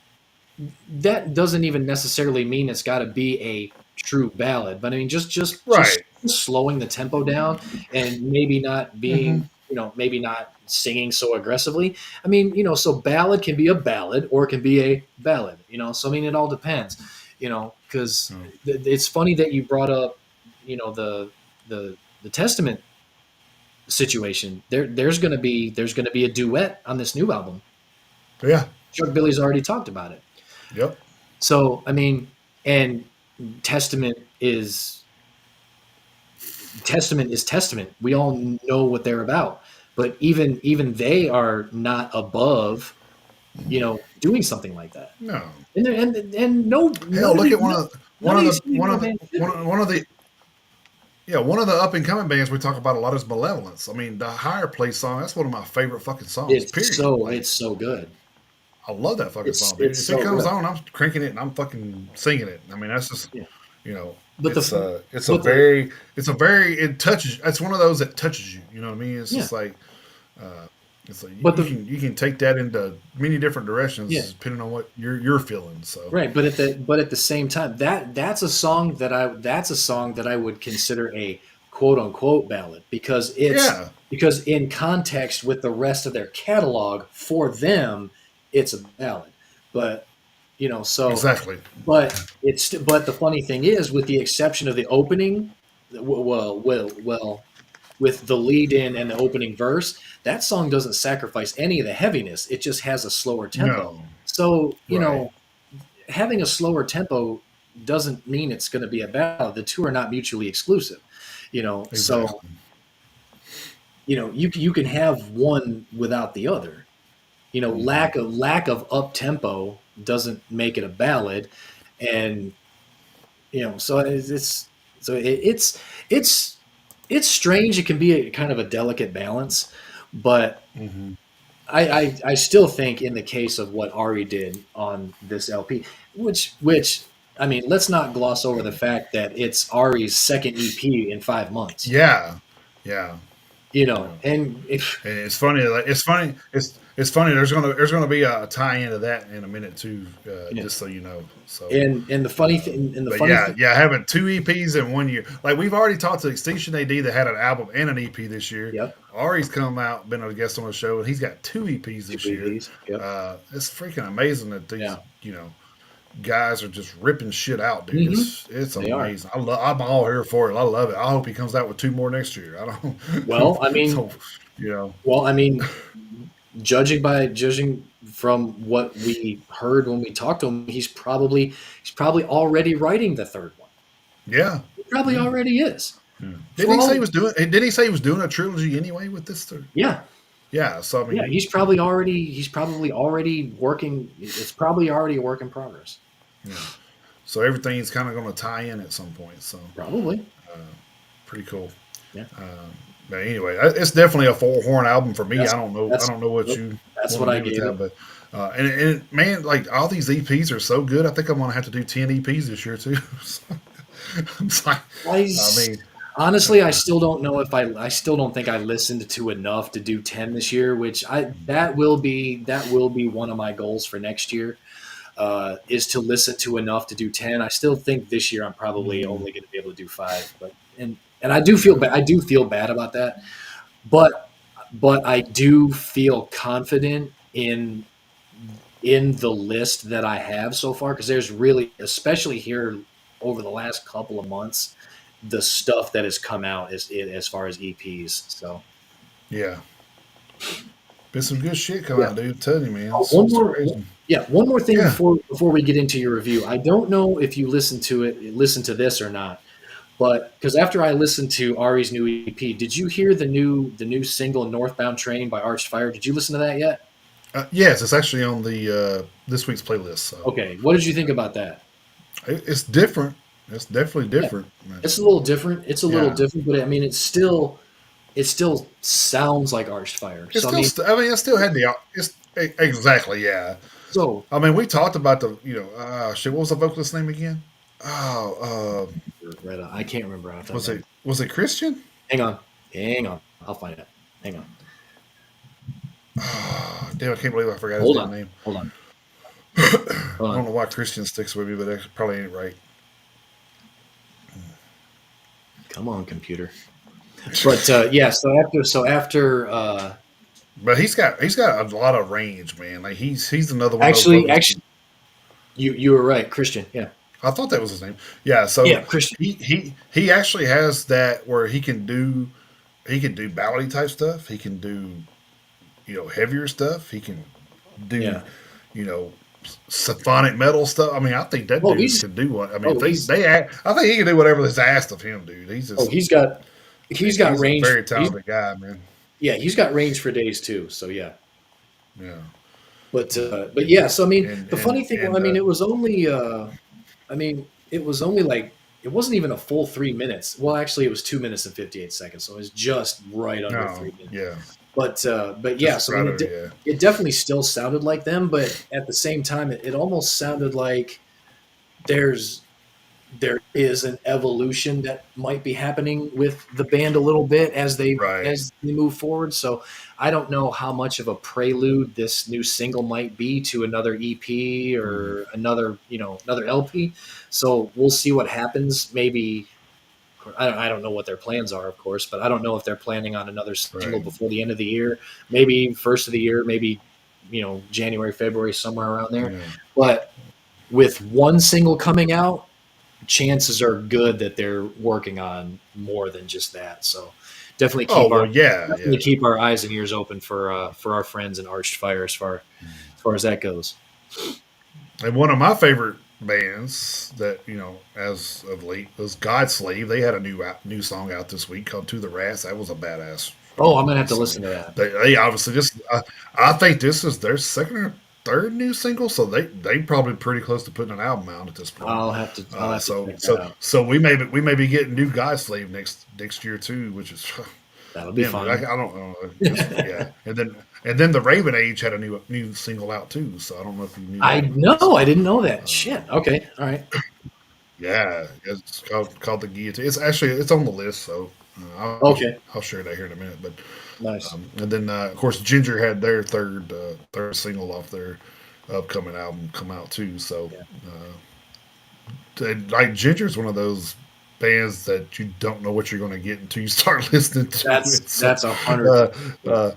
that doesn't even necessarily mean it's got to be a true ballad. But I mean, just Right. slowing the tempo down and maybe not Hmm. being, maybe not singing so aggressively. I mean, so ballad can be a ballad or it can be a ballad. So I mean, it all depends. Because it's funny that you brought up, the Testament situation. There's gonna be a duet on this new album. Yeah. Chuck Billy's already talked about it. Yep. So I mean, and Testament is Testament is Testament. We all know what they're about, but even they are not above, doing something like that. No. And no, Hell, none of look these at none of these female bands should be. one of the yeah, one of the up and coming bands we talk about a lot is Malevolence. I mean, the Higher Place song, that's one of my favorite fucking songs, period. Like, It's so good. I love that fucking song, dude. It's If it so comes good. on, I'm cranking it and I'm fucking singing it. I mean, that's just, Yeah. you know, But the it's a but the very, it touches, it's one of those that touches you. You know what I mean? It's yeah. just like, uh, it's like But the you can take that into many different yeah. directions depending on what you're feeling. So, Right, but at the same time, that's a song that I would consider a quote unquote ballad yeah, because in context with the rest of their catalog for them, it's a ballad. But so exactly. but the funny thing is, with the exception of the opening, with the lead in and the opening verse, that song doesn't sacrifice any of the heaviness. It just has a slower tempo. No, So, right. having a slower tempo doesn't mean it's going to be a ballad. The two are not mutually exclusive, So Exactly. you can have one without the other. Hmm. Lack of up tempo doesn't make it a ballad, and so it's it's strange. It can be a kind of a delicate balance, but Hmm. I still think in the case of what Ari did on this LP, which I mean, let's not gloss over the fact that it's Ari's second EP in 5 months. Yeah, yeah. Yeah. And if And it's funny, like it's funny. There's gonna be a tie into that in a minute too, yeah, just so you know. So, and the funny thing, and the but funny yeah, thing, yeah, having two EPs in 1 year, like we've already talked to Extinction AD that had an album and an EP this year. yep, Ari's come out, been a guest on the show, and he's got two EPs two this year. EPs, yep, It's freaking amazing that these yeah, guys are just ripping shit out, dude. hmm It's they are. amazing. I'm all here for it. I love it. I hope he comes out with two more next year. I don't. Well, I mean, So, you know, well, I mean, judging from what we heard when we talked to him, he's probably already writing the third one. yeah, He probably yeah. already is. Yeah. For all, Did he say he was doing a trilogy anyway with this? yeah, Yeah. So I yeah, mean, he's probably already working. It's probably already a work in progress. yeah. So everything's kind of going to tie in at some point. So Probably, pretty cool. yeah. But anyway, it's definitely a four horn album for me. That's I that's don't know what nope, you that's want what to I do with gave that, it. but and man, like all these EPs are so good. I think I'm going to have to do 10 EPs this year too. It's like, I I s- mean, Honestly, I still don't know if I still don't think I listened to enough to do 10 this year, which I that will be one of my goals for next year. Is to listen to enough to do 10. I still think this year I'm probably mm, only going to be able to do 5, but and I do feel bad about that, but I do feel confident in the list that I have so far, because there's really, especially here over the last couple of months, the stuff that has come out as far as EPs. So yeah. been some good shit coming out, dude. I'm telling you, man, One it's more, crazy. yeah, one more thing Yeah. before we get into your review. I don't know if you listen to this or not, but because after I listened to Ari's new EP, did you hear the new single "Northbound Train" by Arched Fire? Did you listen to that yet? Yes, it's actually on the this week's playlist. So Okay, what did you think about that? it's different. It's definitely Yeah, different. Man. it's a little different. It's a little Yeah. different, but I mean, it still sounds like Arched Fire. It's So I still. mean, I mean, it still had the. Exactly. Yeah. so I mean, we talked about the. Shit. What was the vocalist's name again? Oh, right on. I can't remember off the top of was my head. it Christian? Hang on, hang on. I'll find it. Hang on. Oh, damn! I can't believe I forgot his Hold damn on. name. Hold on. I Hold don't on. know why Christian sticks with me, but that probably ain't right. Come on, computer. But yeah, so after But he's got a lot of range, man. Like he's another one of those actually vocalists. actually you were right, Christian. Yeah. I thought that was his name. Yeah. So Yeah, Christian. he actually has that where he can do ballady type stuff. He can do heavier stuff. He can do Yeah. you know symphonic metal stuff. I mean, I think that Oh, dude can do what. I mean, if oh he's I think he can do whatever is asked of him, dude. oh he's got He's a range. very talented guy, man. He's got range for days too. So yeah. Yeah. But yeah, so I mean, And the funny thing, well, and I mean, it was only like it wasn't even a full 3 minutes. Well, actually, it was 2 minutes and 58 seconds, so it was just right under no, 3 minutes. yeah, But yeah, just so I right mean, over, yeah. it definitely still sounded like them, but at the same time, it almost sounded like there's there is an evolution that might be happening with the band a little bit Right. as they move forward. So I don't know how much of a prelude this new single might be to another EP Mm, or another LP. So we'll see what happens. Maybe I don't know what their plans are, of course, but I don't know if they're planning on another single right. before the end of the year. Maybe first of the year, maybe January, February, somewhere around there. Yeah. But with one single coming out, chances are good that they're working on more than just that. So definitely Oh keep our well, yeah, definitely yeah. keep our eyes and ears open for our friends in Arched Fire as far as that goes. And one of my favorite bands that as of late was Godslave. They had a new song out this week called "To the Rats." That was a badass Oh, I'm gonna have to song. listen to that. They obviously just. I think this is their second or third new single, so they probably pretty close to putting an album out at this point. I'll have to So check that so out. so we may be getting new Godslave next year too, which is That'll be damn, dude. I fun. don't know. Yeah, and then the Raven Age had a new single out too. So I don't know if you knew I that or not. know. So I didn't know that. Shit. Okay. All right. yeah, it's called the Guillotine. It's on the list. So Okay. I'll share that here in a minute. But Nice. and then of course Ginger had their third single off their upcoming album come out too. So Yeah. like Ginger's one of those bands that you don't know what you're going to get until you start listening to That's it. So, that's 100. uh,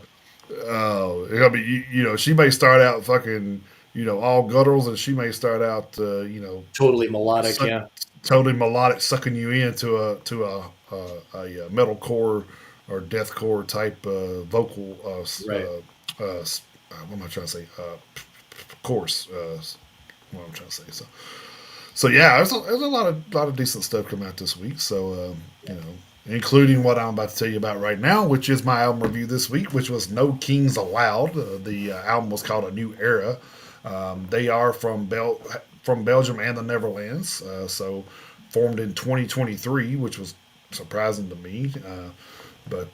uh, I mean, she may start out fucking, all gutturals, and she may start out, Totally melodic. suck, Yeah. totally melodic, sucking you into a metalcore or deathcore type vocal. Right. What am I trying to say? Chorus. What I'm trying to say. So yeah, there's a lot of decent stuff coming out this week. So including what I'm about to tell you about right now, which is my album review this week, which was No Kings Allowed. The album was called A New Era. They are from Belgium and the Netherlands. So formed in 2023, which was surprising to me. But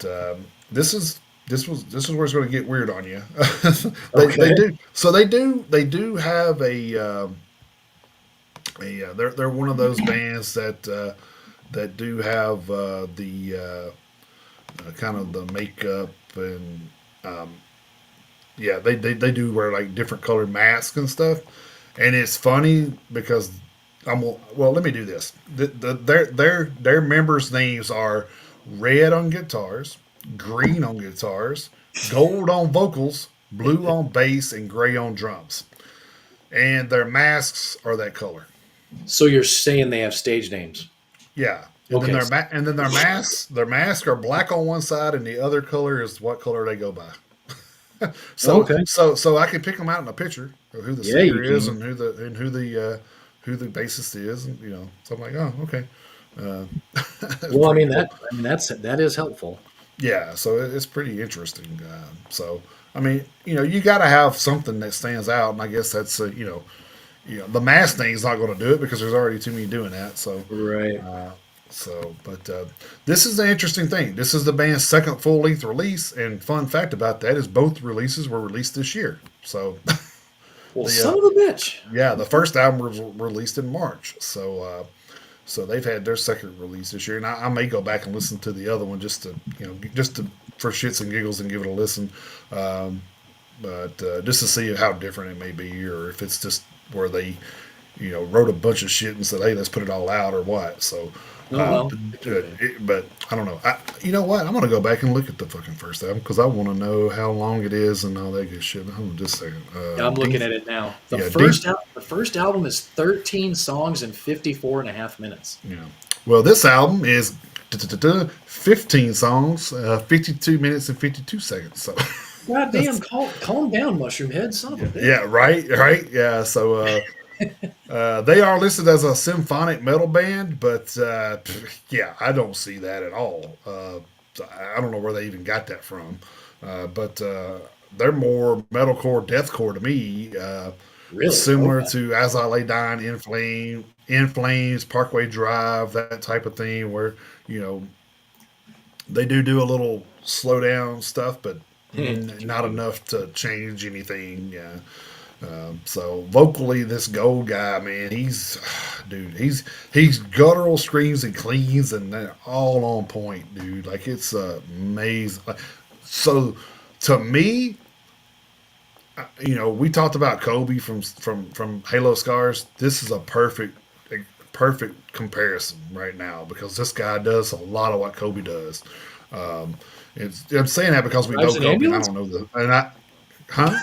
this is where it's going to get weird on you. They Okay. do so they do have they're one of those bands that do have the kind of the makeup and they do wear like different colored masks and stuff, and it's funny because let me do this. Their members' names are red on guitars, green on guitars, gold on vocals, blue on bass, and gray on drums, and their masks are that color. So you're saying they have stage names? Yeah, and then Okay. their masks are black on one side, and the other color is what color they go by. So Okay. so I can pick them out in a picture of who the Yeah, singer you is can. and who the bassist is, and so I'm like, oh, okay, uh, that's Well, I pretty mean cool. that is helpful. Yeah, so it's pretty interesting. So I mean, you got to have something that stands out, and I guess that's the mass thing's not going to do it because there's already too many doing that. Right. Uh, but this is the interesting thing. This is the band's second full length release, and fun fact about that is both releases were released this year. So Well, the son of a bitch. yeah, the first album was released in March. So they've had their second release this year, and I may go back and listen to the other one just to for shits and giggles and give it a listen. Um, but just to see how different it may be, or if it's just where they wrote a bunch of shit and said, "Hey, let's put it all out," or what. So, Oh well, it could be. but I don't know. You know what? I'm gonna go back and look at the fucking first album because I want to know how long it is and all that good shit. Hold on just a second. Yeah, I'm looking at it now. Yeah, D, The first album is 13 songs and 54 and a half minutes. yeah. Well, this album is 15 songs, 52 minutes and 52 seconds. So, God damn, calm down, Mushroom Head, son of a bitch. yeah, right, yeah. So, they are listed as a symphonic metal band, but yeah, I don't see that at all. I don't know where they even got that from, but they're more metalcore, deathcore to me, Really? similar Okay. to As I Lay Dying, In Flames, Parkway Drive, that type of thing, where you know they do a little slow down stuff, but not enough to change anything. Yeah. So vocally, this Gold guy, man, dude, he's guttural screams and cleans, and they're all on point, dude. Like it's amazing. So to me, we talked about Kobe from Halo Scars. This is a perfect comparison right now because this guy does a lot of what Kobe does. Um, I'm saying that because we know Drives an Kobe, and I ambulance? don't know huh?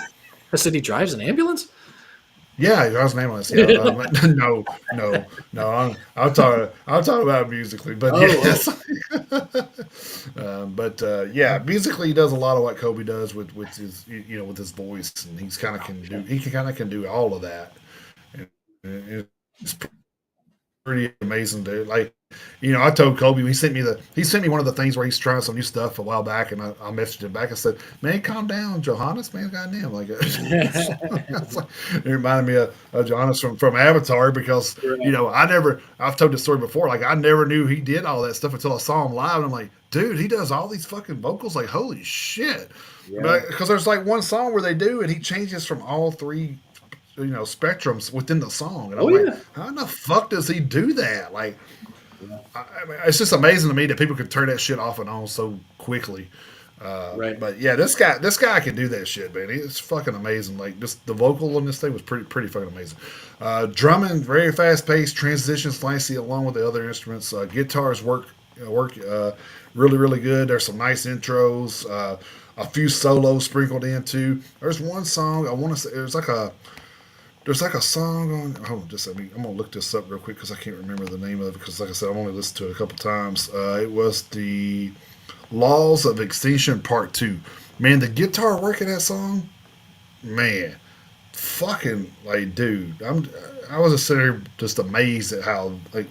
I said he drives an ambulance? Yeah, I was nameless. Yeah, no, no. I'm talking about musically, but Oh, yes. But yeah, musically he does a lot of what Kobe does with his with his voice, and he kind of can do all of that. And it's pretty amazing, dude. Like, I told Kobe he sent me one of the things where he's trying some new stuff a while back, and I messaged him back and said, "Man, calm down, Johannes, man, goddamn." Like, it reminded me of Johannes from Avatar because right. I've told this story before. Like, I never knew he did all that stuff until I saw him live, and I'm like, dude, he does all these fucking vocals. Like, holy shit! Yeah. But because there's like one song where they do, and he changes from all three spectrums within the song, and I'm Oh like, yeah. how in the fuck does he do that? Like, Yeah. I mean, it's just amazing to me that people could turn that shit off and on so quickly. Right. But yeah, this guy can do that shit, man. It's fucking amazing. Like, just the vocal on this thing was pretty fucking amazing. Drumming very fast paced, transitions nicely along with the other instruments. Guitars work really good. There's some nice intros. A few solos sprinkled in too. There's one song I want to say. There's like a song on. Hold on, just let me. I'm gonna look this up real quick because I can't remember the name of it. Because, like I said, I've only listened to it a couple times. It was the Laws of Extinction Part Two. Man, the guitar work in that song, man, fucking like, dude. I was just sitting here just amazed at how like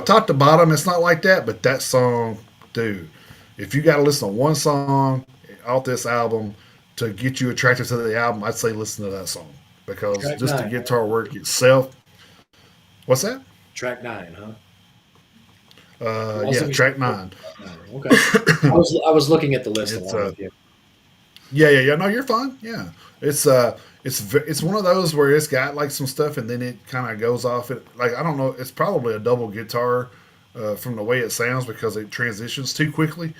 top to bottom, it's not like that. But that song, dude, if you got to listen to one song off this album to get you attracted to the album, I'd say listen to that song because Track just the nine. guitar work itself. What's that? Track nine, huh? Yeah, track nine. Okay. I was looking at the list It's along with you. yeah. No, you're fine. Yeah, it's one of those where it's got like some stuff and then it kind of goes off. It like I don't know. It's probably a double guitar from the way it sounds because it transitions too quickly.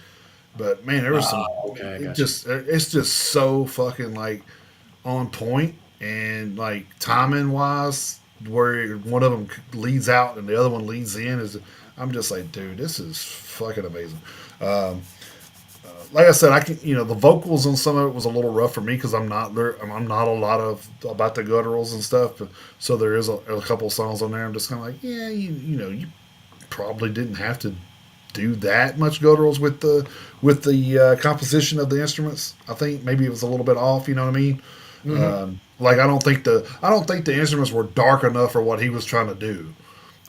But man, there was some. Okay, I It got you. just it's just so fucking like on point and like timing wise, where one of them leads out and the other one leads in is. I'm just like, dude, this is fucking amazing. Um, like I said, I can the vocals on some of it was a little rough for me because I'm not a lot of about the gutturals and stuff. But, so there is a couple songs on there. I'm just kind of like, yeah, you probably didn't have to do that much gutturals with the composition of the instruments. I think maybe it was a little bit off. You know what I mean? Mm-hmm. Like I don't think the instruments were dark enough for what he was trying to do.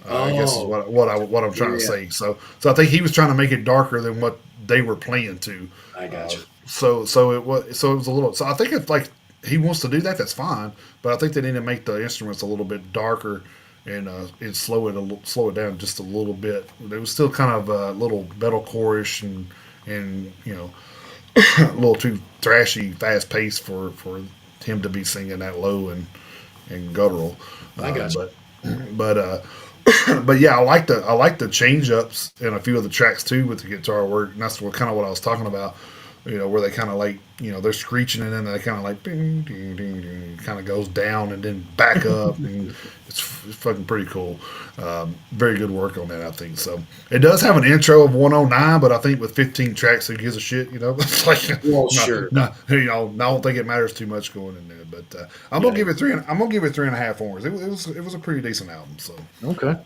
I guess is Oh, what I'm trying to yeah, say. So I think he was trying to make it darker than what they were playing to. I got you. So it was a little. So I think if like he wants to do that, that's fine. But I think they need to make the instruments a little bit darker and slow it down just a little bit. It was still kind of a little metalcore-ish and a little too thrashy, fast paced for him to be singing that low and guttural. I got you. But but but yeah, I like the change ups in a few of the tracks too with the guitar work. And that's what I was talking about. Where they kind of like they're screeching and then they kind of like ding, ding, ding, ding, kind of goes down and then back up and it's fucking pretty cool. Very good work on that, I think. So it does have an intro of 109, but I think with 15 tracks, who gives a shit? It's like Well, sure. I don't think it matters too much going in there. But I'm gonna Yeah. give it three. I'm gonna give it 3.5 horns. It was a pretty decent album. So Okay.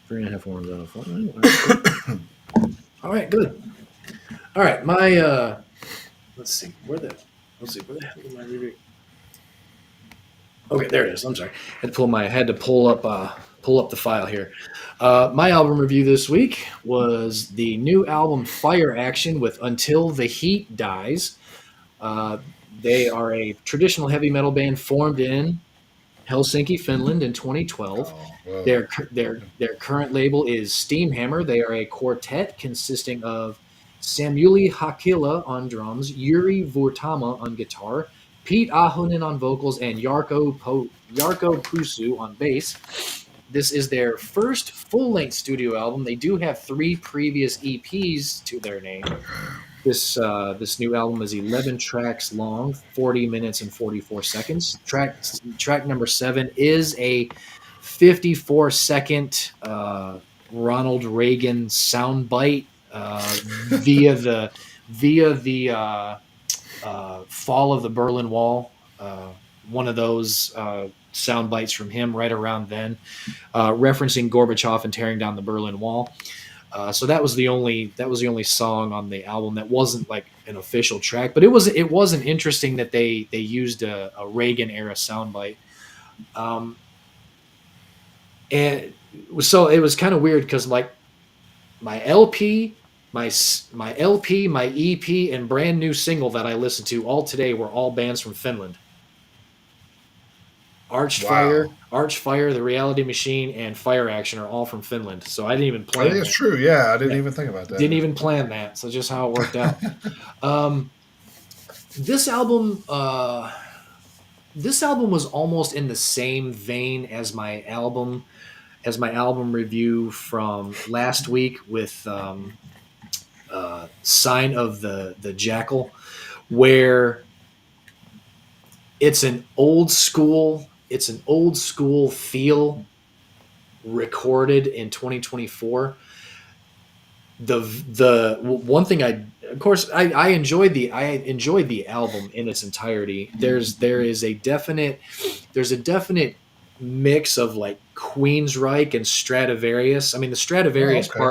3.5 horns out of 4. All right, cool. All right, good. All right, my let's see where the hell did my review? Okay, there it is. I'm sorry. Had to pull up the file here. My album review this week was the new album Fire Action with Until the Heat Dies. Uh, they are a traditional heavy metal band formed in Helsinki, Finland in 2012. well, Their current label is Steamhammer. They are a quartet consisting of Samuli Hakila on drums, Yuri Vortama on guitar, Pete Ahonen on vocals, and Jarkko Pusu on bass. This is their first full-length studio album. They do have 3 previous EPs to their name. This new album is 11 tracks long, 40 minutes and 44 seconds. Track number 7 is a 54-second Ronald Reagan soundbite via the fall of the Berlin Wall. One of those sound bites from him right around then, referencing Gorbachev and tearing down the Berlin Wall. So that was the only song on the album that wasn't like an official track, but it wasn't interesting that they used a Reagan era soundbite. And so it was kind of weird because like my LP, my EP, and brand new single that I listened to all today were all bands from Finland. wow. Archfire, The Reality Machine, and Fire Action are all from Finland. So I didn't even I think plan it's that. true. Yeah, I didn't Yeah, even think about that. didn't even plan that. So just how it worked out. Um, this album, was almost in the same vein as my album review from last week with Sign of the Jackal, where it's an old school feel recorded in 2024. The one thing I enjoyed the album in its entirety. There's a definite mix of like Queensryche and Stradivarius. I mean, Oh,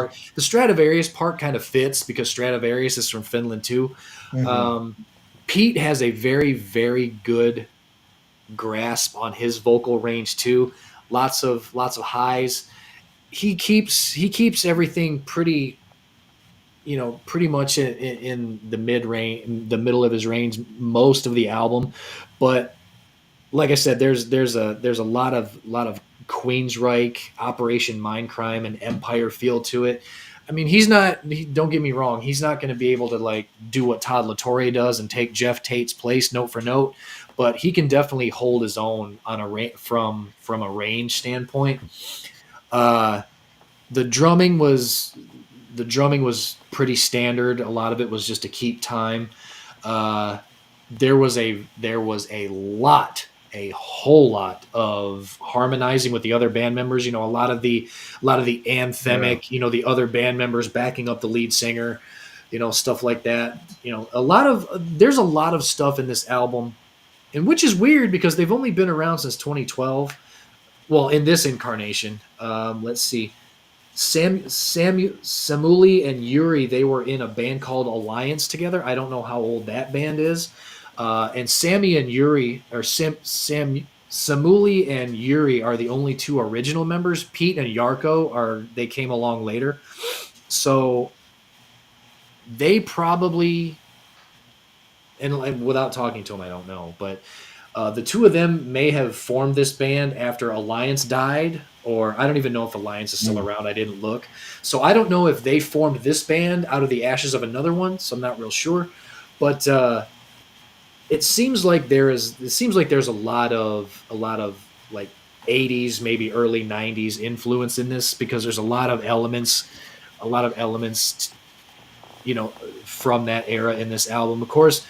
okay. The Stradivarius part kind of fits because Stradivarius is from Finland too. Hmm. Um, Pete has a very, very good grasp on his vocal range too. Lots of highs. He keeps everything pretty, pretty much in the mid range, the middle of his range most of the album. But like I said, there's a lot of Queensryche, Operation Mindcrime, and Empire feel to it. I mean, don't get me wrong, he's not going to be able to like do what Todd LaTorre does and take Jeff Tate's place note for note, but he can definitely hold his own on from a range standpoint. Uh, the drumming was pretty standard. A lot of it was just to keep time. Uh, there was a whole lot of harmonizing with the other band members. A lot of the Yeah. anthemic, the other band members backing up the lead singer, stuff like that. There's a lot of stuff in this album, and which is weird because they've only been around since 2012. Well, in this incarnation, let's see. Samuli and Yuri, they were in a band called Alliance together. I don't know how old that band is. And Sammy and Yuri, or Samuli and Yuri are the only two original members. Pete and Yarko they came along later. So they probably, and without talking to them, I don't know, but the two of them may have formed this band after Alliance died, or I don't even know if Alliance is still around. I didn't look. So I don't know if they formed this band out of the ashes of another one, so I'm not real sure. But it seems like there's a lot of like 80s, maybe early 90s influence in this, because there's a lot of elements, you know, from that era in this album. Of course,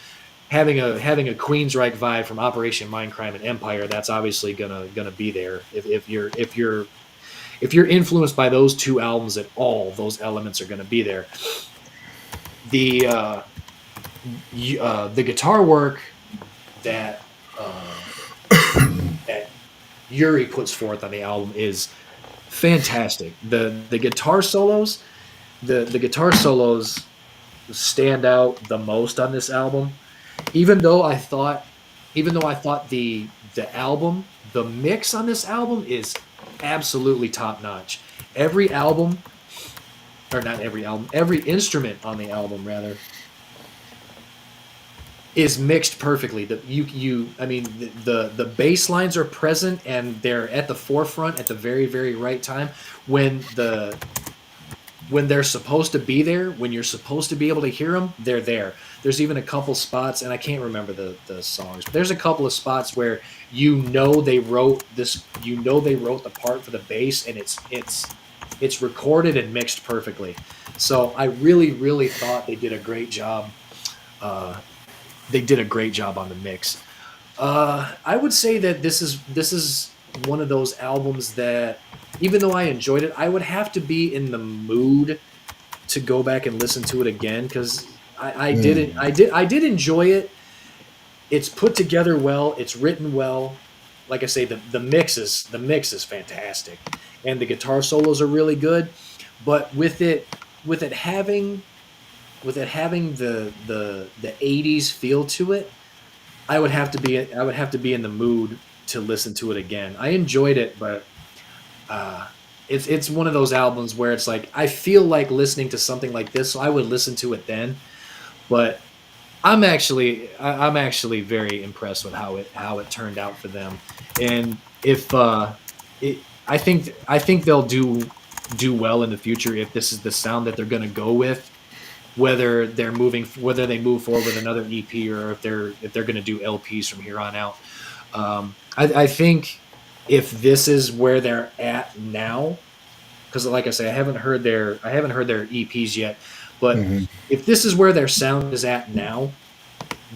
having a Queensryche vibe from Operation Mindcrime and Empire, that's obviously gonna be there. If you're influenced by those two albums at all, those elements are gonna be there. The the guitar work that that Yuri puts forth on the album is fantastic. The guitar solos, the guitar solos stand out the most on this album. Even though I thought, the mix on this album is absolutely top notch. Every album, or not every album, every instrument on the album rather, is mixed perfectly. The bass lines are present and they're at the forefront at the very, very right time when they're supposed to be there, when you're supposed to be able to hear them, they're there. There's even a couple spots, and I can't remember the songs, but there's a couple of spots where they wrote the part for the bass, and it's recorded and mixed perfectly. So I really, really thought they did a great job. They did a great job on the mix. I would say that this is one of those albums that, even though I enjoyed it, I would have to be in the mood to go back and listen to it again, because I did enjoy it. It's put together well. It's written well. Like I say, the mix is fantastic, and the guitar solos are really good. But with it having the 80s feel to it, I would have to be in the mood to listen to it again. I enjoyed it, but it's one of those albums where it's like I feel like listening to something like this, so I would listen to it then. But I'm actually very impressed with how it turned out for them, and if I think they'll do well in the future if this is the sound that they're going to go with. Whether they move forward with another EP, or if they're going to do LPs from here on out. I think if this is where they're at now, because like I say, I haven't heard their EPs yet, but if this is where their sound is at now,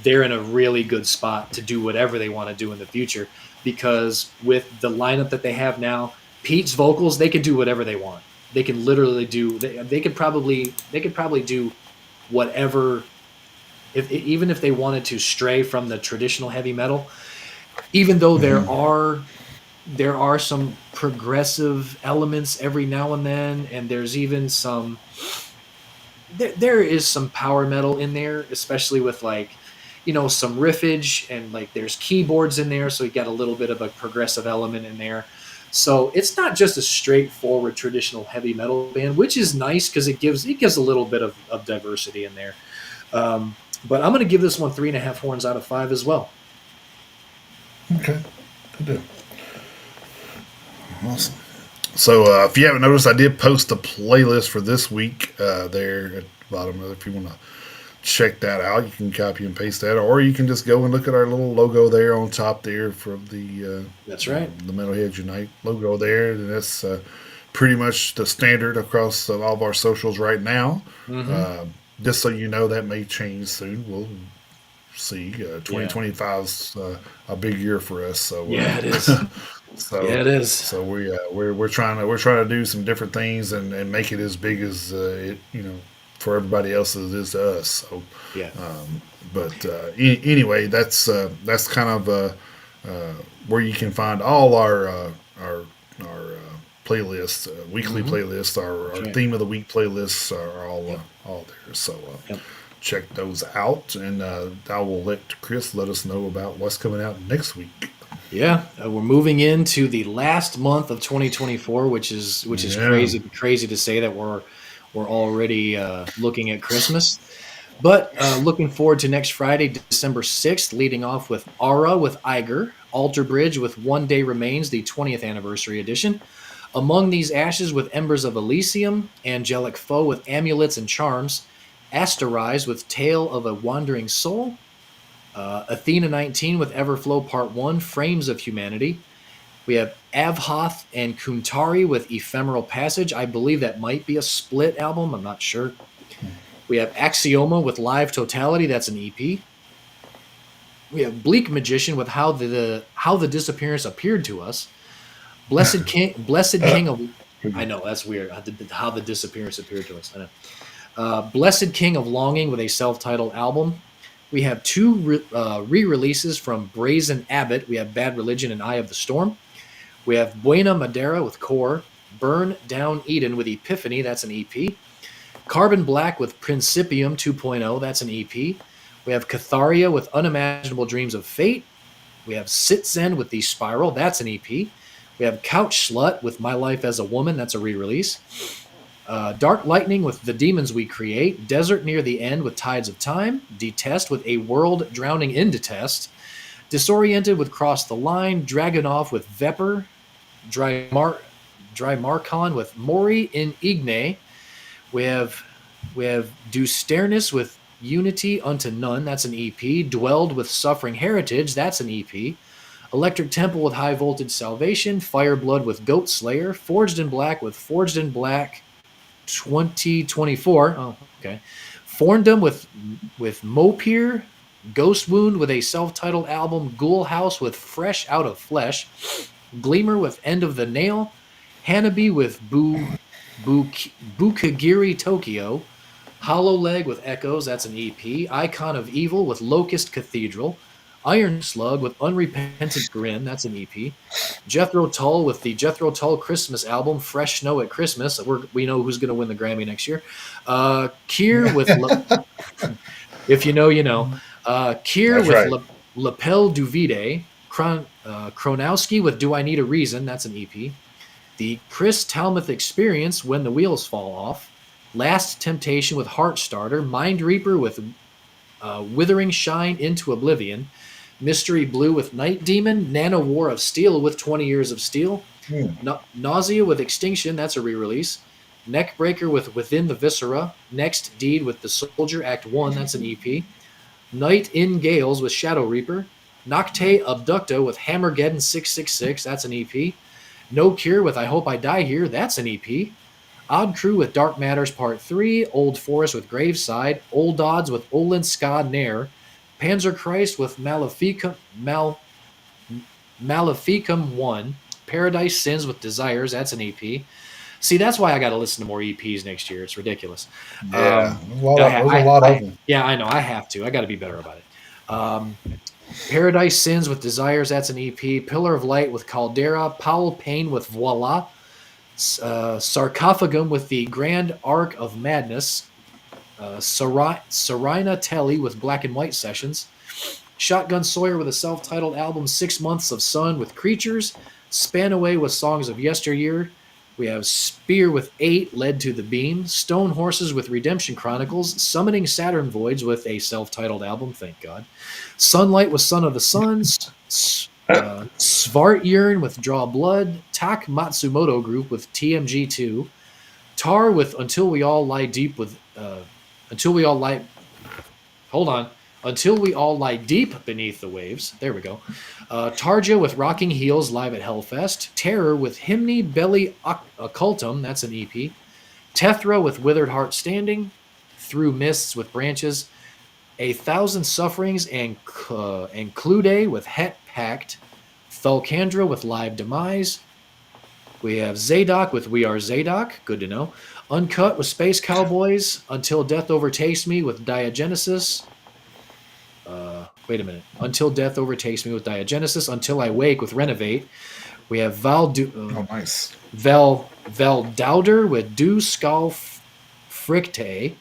they're in a really good spot to do whatever they want to do in the future. Because with the lineup that they have now, Pete's vocals, they could do whatever they want. They can literally do. They could probably do whatever. Even if they wanted to stray from the traditional heavy metal, even though there are some progressive elements every now and then, and there's even there is some power metal in there, especially with some riffage, and there's keyboards in there, so you got a little bit of a progressive element in there. So it's not just a straightforward traditional heavy metal band, which is nice because it gives a little bit of diversity in there. But I'm going to give this one 3.5 horns out of 5 as well. Okay, good deal. Awesome. So if you haven't noticed, I did post a playlist for this week there at the bottom. If you want to check that out, you can copy and paste that, or you can just go and look at our little logo there on top there for the that's right, the Metalheads Unite logo there, and that's pretty much the standard across all of our socials right now. Just so you know, that may change soon. We'll see. 2025's a big year for us, so it is. It is. So we're trying to do some different things and make it as big as it for everybody else as it is to us. So anyway, that's kind of where you can find all our playlists, weekly playlists, our right. theme of the week playlists are Yep. all there. So Yep. check those out, and I will let Chris let us know about what's coming out next week. Yeah, we're moving into the last month of 2024, which is Yeah. crazy to say that we're already looking at Christmas. But looking forward to next Friday, December 6th, leading off with Aura with Iger, Alter Bridge with One Day Remains, the 20th anniversary edition. Among These Ashes with Embers of Elysium, Angelic Foe with Amulets and Charms, Asterize with Tale of a Wandering Soul, Athena 19 with Everflow Part 1, Frames of Humanity. We have Avhoth and Kuntari with Ephemeral Passage. I believe that might be a split album. I'm not sure. We have Axioma with Live Totality. That's an EP. We have Bleak Magician with How the Disappearance Appeared to Us. Blessed King of. I know that's weird. How the Disappearance appeared to us. I know. Blessed King of Longing with a self-titled album. We have two re-releases from Brazen Abbot. We have Bad Religion and Eye of the Storm. We have Buena Madera with Core. Burn Down Eden with Epiphany. That's an EP. Carbon Black with Principium 2.0. That's an EP. We have Catharia with Unimaginable Dreams of Fate. We have Sit Zen with The Spiral. That's an EP. We have Couch Slut with My Life as a Woman. That's a re-release. Dark Lightning with The Demons We Create. Desert Near the End with Tides of Time. Detest with A World Drowning in Detest. Disoriented with Cross the Line. Dragonoff with Vepr. Dry Marcon with Mori in Igne. We have Dusternus with Unity Unto None. That's an EP. Dwelled with Suffering Heritage. That's an EP. Electric Temple with High Voltage Salvation. Fireblood with Goat Slayer. Forged in Black with Forged in Black 2024. Oh, okay. Forndom with Mopir. Ghost Wound with a self-titled album. Ghoul House with Fresh Out of Flesh. Gleamer with End of the Nail. Hanabi with Bukagiri Tokyo. Hollow Leg with Echoes, that's an EP. Icon of Evil with Locust Cathedral. Iron Slug with Unrepentant Grin, that's an EP. Jethro Tull with the Jethro Tull Christmas album, Fresh Snow at Christmas. We know who's going to win the Grammy next year. Kier with, if you know, you know. Kier That's with right. Lapel du Vide. Kronowski with Do I Need a Reason, that's an EP. The Chris Talmuth Experience, When the Wheels Fall Off. Last Temptation with Heartstarter. Mind Reaper with Withering Shine into Oblivion. Mystery Blue with Night Demon. Nano War of Steel with 20 Years of Steel. Nausea with Extinction, that's a re-release. Neckbreaker with Within the Viscera. Next Deed with The Soldier Act 1, that's an EP. Night in Gales with Shadow Reaper. Nocte Abducto with Hammergeddon 666, that's an EP. No Cure with I Hope I Die Here, that's an EP. Odd Crew with Dark Matters Part 3, Old Forest with Graveside, Old Odds with Olin Ska Nair, Panzer Christ with Maleficum 1, Paradise Sins with Desires, that's an EP. See, that's why I got to listen to more EPs next year. It's ridiculous. Yeah, there's a lot of them. Yeah, I know. I have to. I got to be better about it. Paradise Sins with Desires, that's an EP. Pillar of Light with Caldera. Powell Payne with Voila. Sarcophagum with the Grand Arc of Madness. Sarina Telly with Black and White Sessions. Shotgun Sawyer with a self-titled album, 6 Months of Sun with Creatures. Spanaway with Songs of Yesteryear. We have Spear with 8, Led to the Beam. Stone Horses with Redemption Chronicles. Summoning Saturn Voids with a self-titled album, thank God. Sunlight with Son of the Suns. Svartjern with Draw Blood. Tak Matsumoto Group with TMG2. Tar with Until We All Lie Deep with... Until We All Lie... Hold on. Until We All Lie Deep Beneath the Waves. There we go. Tarja with Rocking Heels live at Hellfest. Terror with Hymni Belly Occultum. That's an EP. Tethra with Withered Heart Standing. Through Mists with Branches. A Thousand Sufferings and Clude with Het Pact. Thulcandra with Live Demise. We have Zadok with We Are Zadok. Good to know. Uncut with Space Cowboys. Until Death Overtakes Me with Diagenesis. Wait a minute. Until Death Overtakes Me with Diagenesis. Until I Wake with Renovate. We have Oh, nice. Dowder with Du Skal Fricte.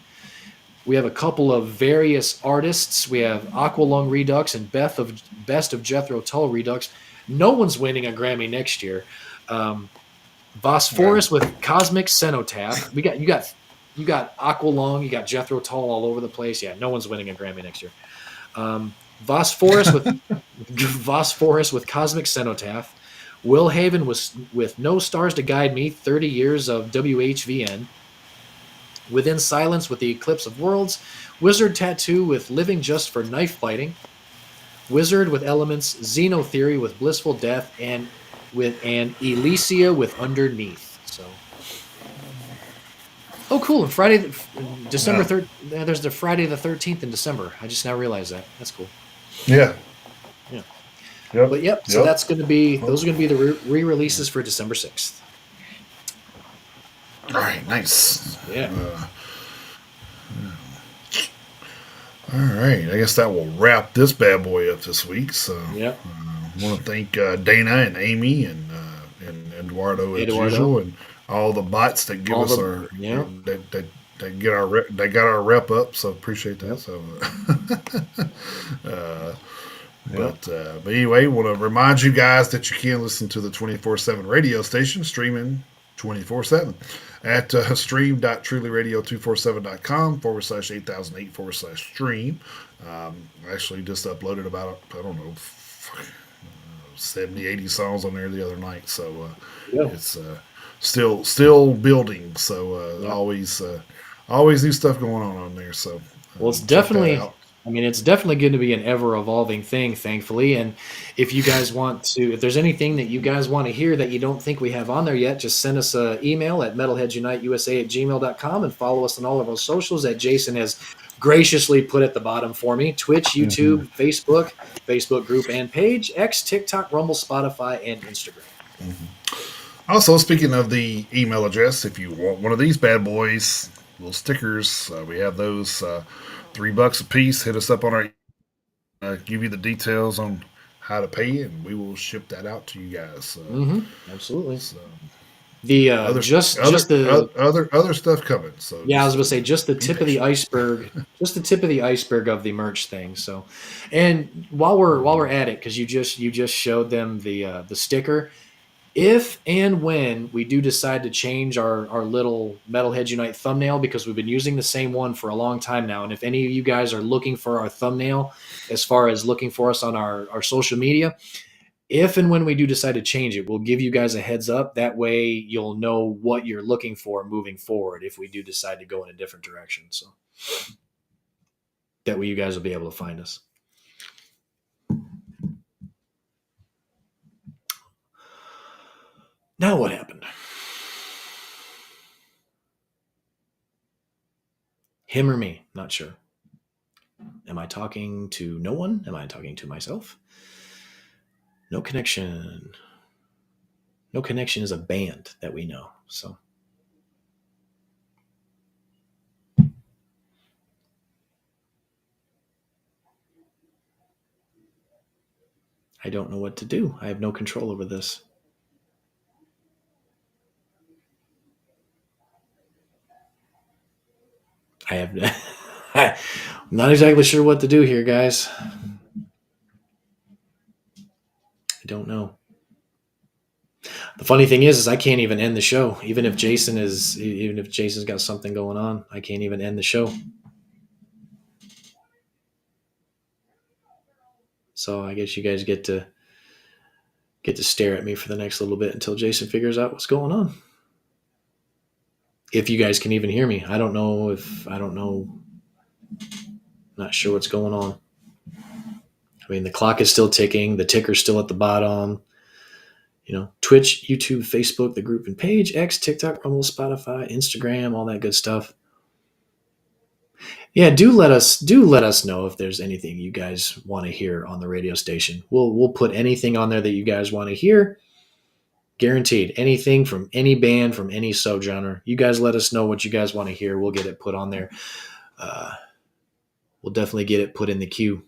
We have a couple of various artists. We have Aqualung Redux and Best of Jethro Tull Redux. No one's winning a Grammy next year. Bosphorus with Cosmic Cenotaph. You got Aqualung, you got Jethro Tull all over the place. Yeah, no one's winning a Grammy next year. Phosphorus with Phosphorus with Cosmic Cenotaph. Will Haven was with No Stars to Guide Me, 30 years of WHVN. Within Silence with The Eclipse of Worlds. Wizard Tattoo with Living Just for Knife Fighting. Wizard with Elements. Xenotheory with Blissful Death. And Elysia with Underneath. So. Oh, cool! And Friday, December 3rd. There's the Friday the 13th in December. I just now realized that. That's cool. Yeah. Yeah. Yep. But yep. So that's going to be those are going to be the re-releases for December 6th. All right. Nice. Yeah. All right. I guess that will wrap this bad boy up this week. So. Yep. I want to thank Dana and Amy and Eduardo as usual, and all the bots that give us our that get our they got our rep up. So appreciate that. Yep. So, but anyway, want to remind you guys that you can listen to the 24/7 radio station streaming 24/7 at stream.trulyradio247.com/8008/stream. Actually, just uploaded about I don't know 70, 80 songs on there the other night. So it's still building. So always new stuff going on there. So it's definitely. I mean, it's definitely going to be an ever-evolving thing, thankfully. And if you guys if there's anything that you guys want to hear that you don't think we have on there yet, just send us an email at metalheadsuniteusa@gmail.com and follow us on all of our socials that Jason has graciously put at the bottom for me. Twitch, YouTube, Facebook group and page, X, TikTok, Rumble, Spotify, and Instagram. Also, speaking of the email address, if you want one of these bad boys, little stickers, we have those $3 a piece. Hit us up on our give you the details on how to pay, and we will ship that out to you guys. Absolutely. So, the other stuff coming. So I was going to say just the tip of the iceberg, just the tip of the iceberg of the merch thing. So, and while we're at it, because you just showed them the sticker. If and when we do decide to change our little Metalheads Unite thumbnail, because we've been using the same one for a long time now, and if any of you guys are looking for our thumbnail, as far as looking for us on our social media, if and when we do decide to change it, we'll give you guys a heads up. That way you'll know what you're looking for moving forward if we do decide to go in a different direction. So that way you guys will be able to find us. Now what happened? Him or me? Not sure. Am I talking to no one? Am I talking to myself? No connection. No connection is a band that we know. So I don't know what to do. I have no control over this. I'm not exactly sure what to do here, guys. I don't know. The funny thing is I can't even end the show. Even if Jason's got something going on, I can't even end the show. So I guess you guys get to stare at me for the next little bit until Jason figures out what's going on. If you guys can even hear me. I don't know. Not sure what's going on. I mean, the clock is still ticking. The ticker's still at the bottom. Twitch, YouTube, Facebook, the group and page, X, TikTok, Rumble, Spotify, Instagram, all that good stuff. Yeah, do let us know if there's anything you guys want to hear on the radio station. We'll put anything on there that you guys want to hear. Guaranteed. Anything from any band, from any subgenre. You guys let us know what you guys want to hear. We'll get it put on there. We'll definitely get it put in the queue.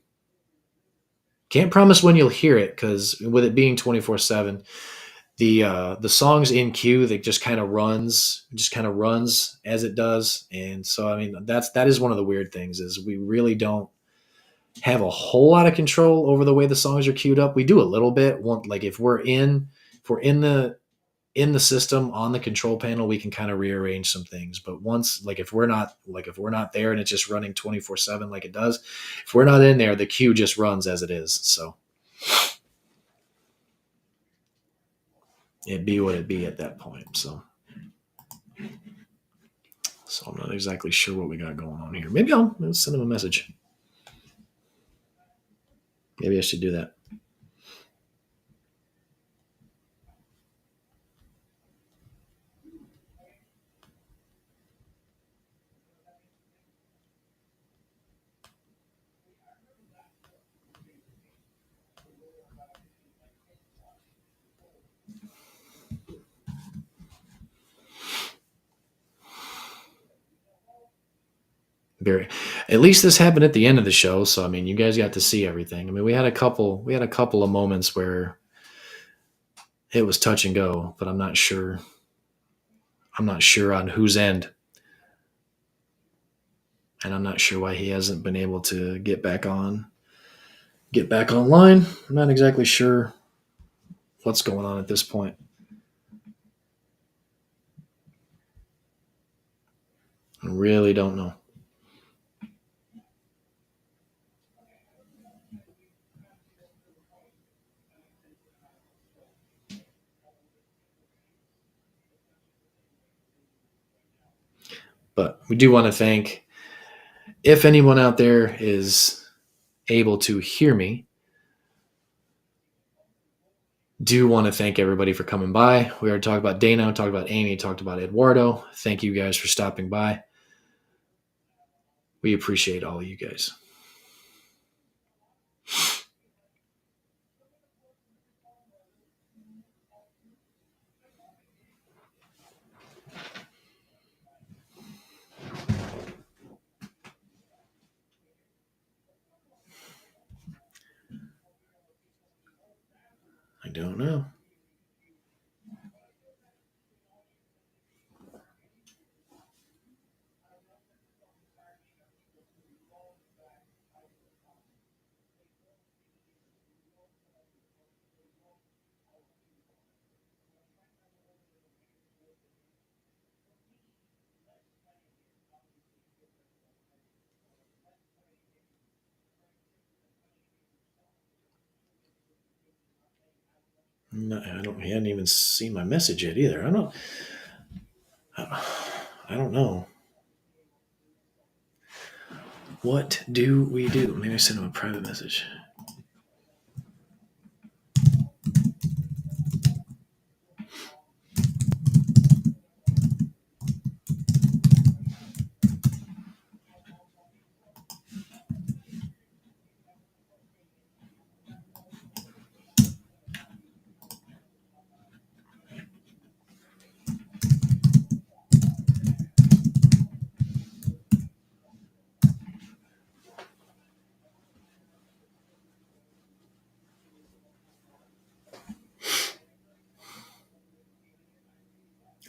Can't promise when you'll hear it, because with it being 24/7, the songs in queue that just kind of runs as it does. And so I mean that is one of the weird things is we really don't have a whole lot of control over the way the songs are queued up. We do a little bit. Like if we're in the system on the control panel, we can kind of rearrange some things. But once if we're not there and it's just running 24/7 like it does, if we're not in there, the queue just runs as it is. So it'd be what it be at that point. So I'm not exactly sure what we got going on here. Maybe I'll send him a message. Maybe I should do that. At least this happened at the end of the show, so I mean you guys got to see everything. I mean we had a couple of moments where it was touch and go, but I'm not sure on whose end, and I'm not sure why he hasn't been able to get back online. I'm not exactly sure what's going on at this point. I really don't know. But we do want to thank, if anyone out there is able to hear me, do want to thank everybody for coming by. We already talked about Dana, talked about Amy, talked about Eduardo. Thank you guys for stopping by. We appreciate all of you guys. I don't know. No, he hadn't even seen my message yet either. I don't know. What do we do? Maybe I send him a private message.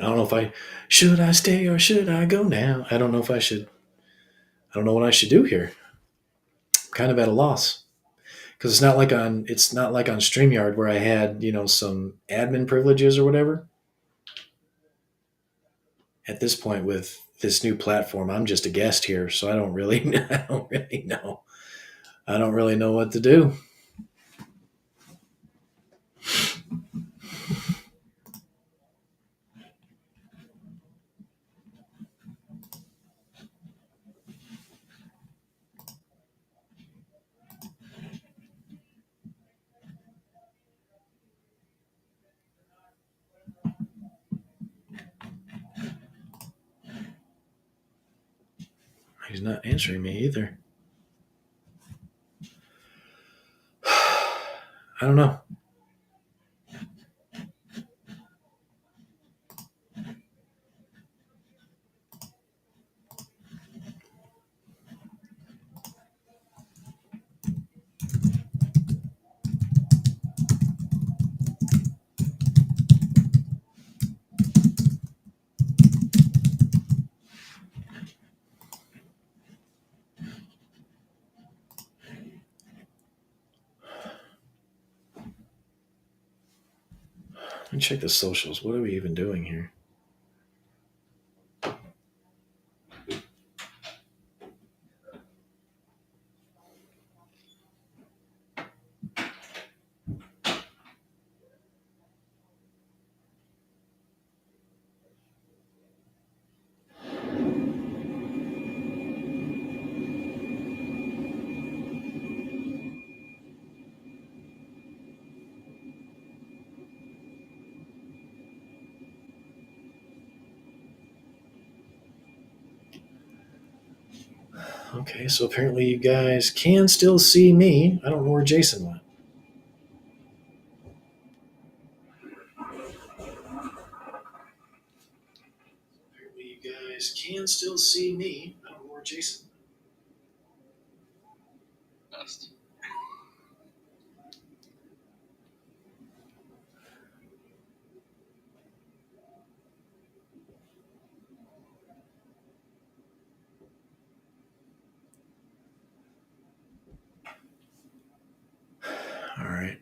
I don't know if should I stay or should I go now? I don't know if I should. I don't know what I should do here. I'm kind of at a loss because it's not like on StreamYard where I had some admin privileges or whatever. At this point with this new platform, I'm just a guest here, so I don't really know. I don't really know what to do. He's not answering me either. I don't know. Let me check the socials. What are we even doing here? Okay, so apparently you guys can still see me. I don't know where Jason went. Apparently you guys can still see me. I don't know where Jason went. All right.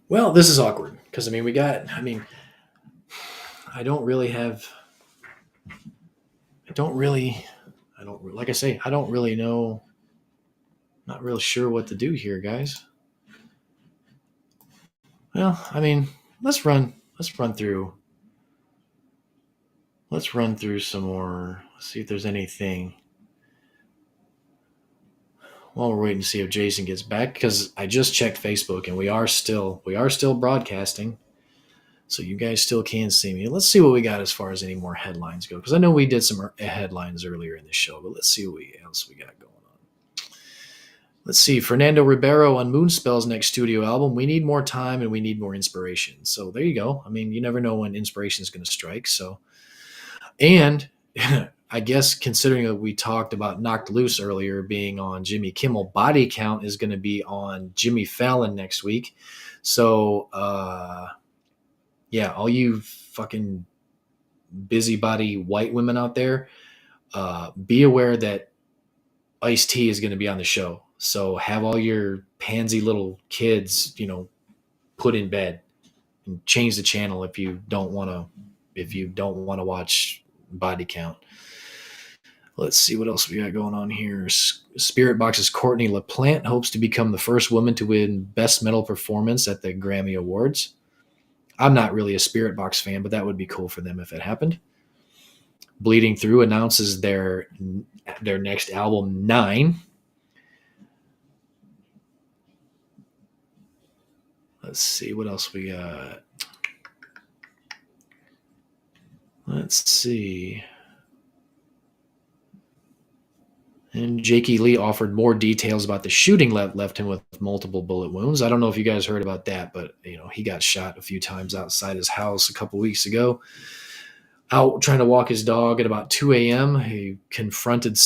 Well, this is awkward because I don't really have. I don't really. I don't like I say. I don't really know. Not really sure what to do here, guys. Well, let's run. Let's run through. Let's run through some more. Let's see if there's anything. While we're waiting to see if Jason gets back, because I just checked Facebook and we are still broadcasting, so you guys still can see me. Let's see what we got as far as any more headlines go, because I know we did some headlines earlier in the show, but let's see what else we got going on. Let's see. Fernando Ribeiro on Moonspell's next studio album. We need more time and we need more inspiration. So there you go. You never know when inspiration is going to strike. So, and I guess considering that we talked about Knocked Loose earlier being on Jimmy Kimmel, Body Count is going to be on Jimmy Fallon next week. So, yeah, all you fucking busybody white women out there, be aware that Ice-T is going to be on the show. So have all your pansy little kids, put in bed and change the channel if you don't want to watch Body Count. Let's see what else we got going on here. Spirit Box's Courtney LaPlante hopes to become the first woman to win Best Metal Performance at the Grammy Awards. I'm not really a Spirit Box fan, but that would be cool for them if it happened. Bleeding Through announces their next album, 9. Let's see what else we got. Let's see. And Jakey Lee offered more details about the shooting left him with multiple bullet wounds. I don't know if you guys heard about that, but he got shot a few times outside his house a couple weeks ago. Out trying to walk his dog at about 2 a.m. He confronted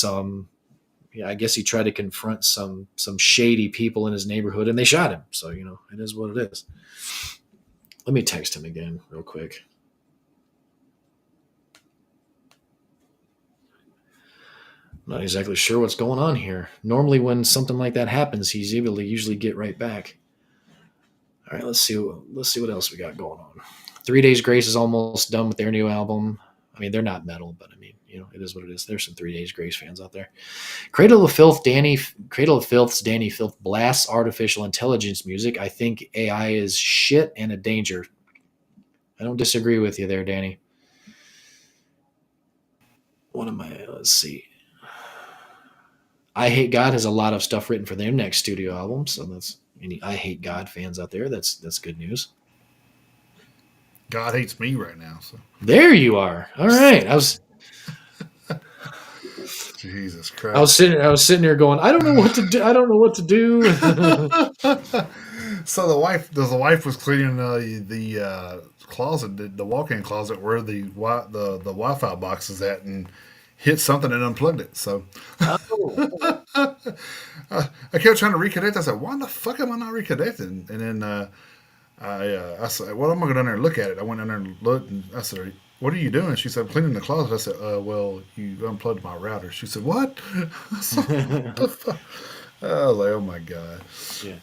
I guess he tried to confront some shady people in his neighborhood, and they shot him. So, it is what it is. Let me text him again real quick. I'm not exactly sure what's going on here. Normally when something like that happens, he's able to usually get right back. All right, let's see what else we got going on. 3 Days Grace is almost done with their new album. They're not metal, but it is what it is. There's some 3 Days Grace fans out there. Cradle of Filth's Danny Filth blasts artificial intelligence music. I think AI is shit and a danger. I don't disagree with you there, Danny. Let's see. I Hate God has a lot of stuff written for their next studio album, so that's any I Hate God fans out there. That's good news. God hates me right now. So there you are. All right. Jesus Christ. I was sitting here going, I don't know what to do. I don't know what to do. So the wife was cleaning the closet, the walk-in closet where the Wi-Fi box is at, and hit something and unplugged it. So I kept trying to reconnect. I said, "Why the fuck am I not reconnecting?" And then I said, "Well, I'm gonna go down there and look at it." I went down there and looked, and I said, "What are you doing?" She said, "I'm cleaning the closet." I said, "Well, you unplugged my router." She said, "What?" I said, "What the fuck?" I was like, oh my god. Yeah.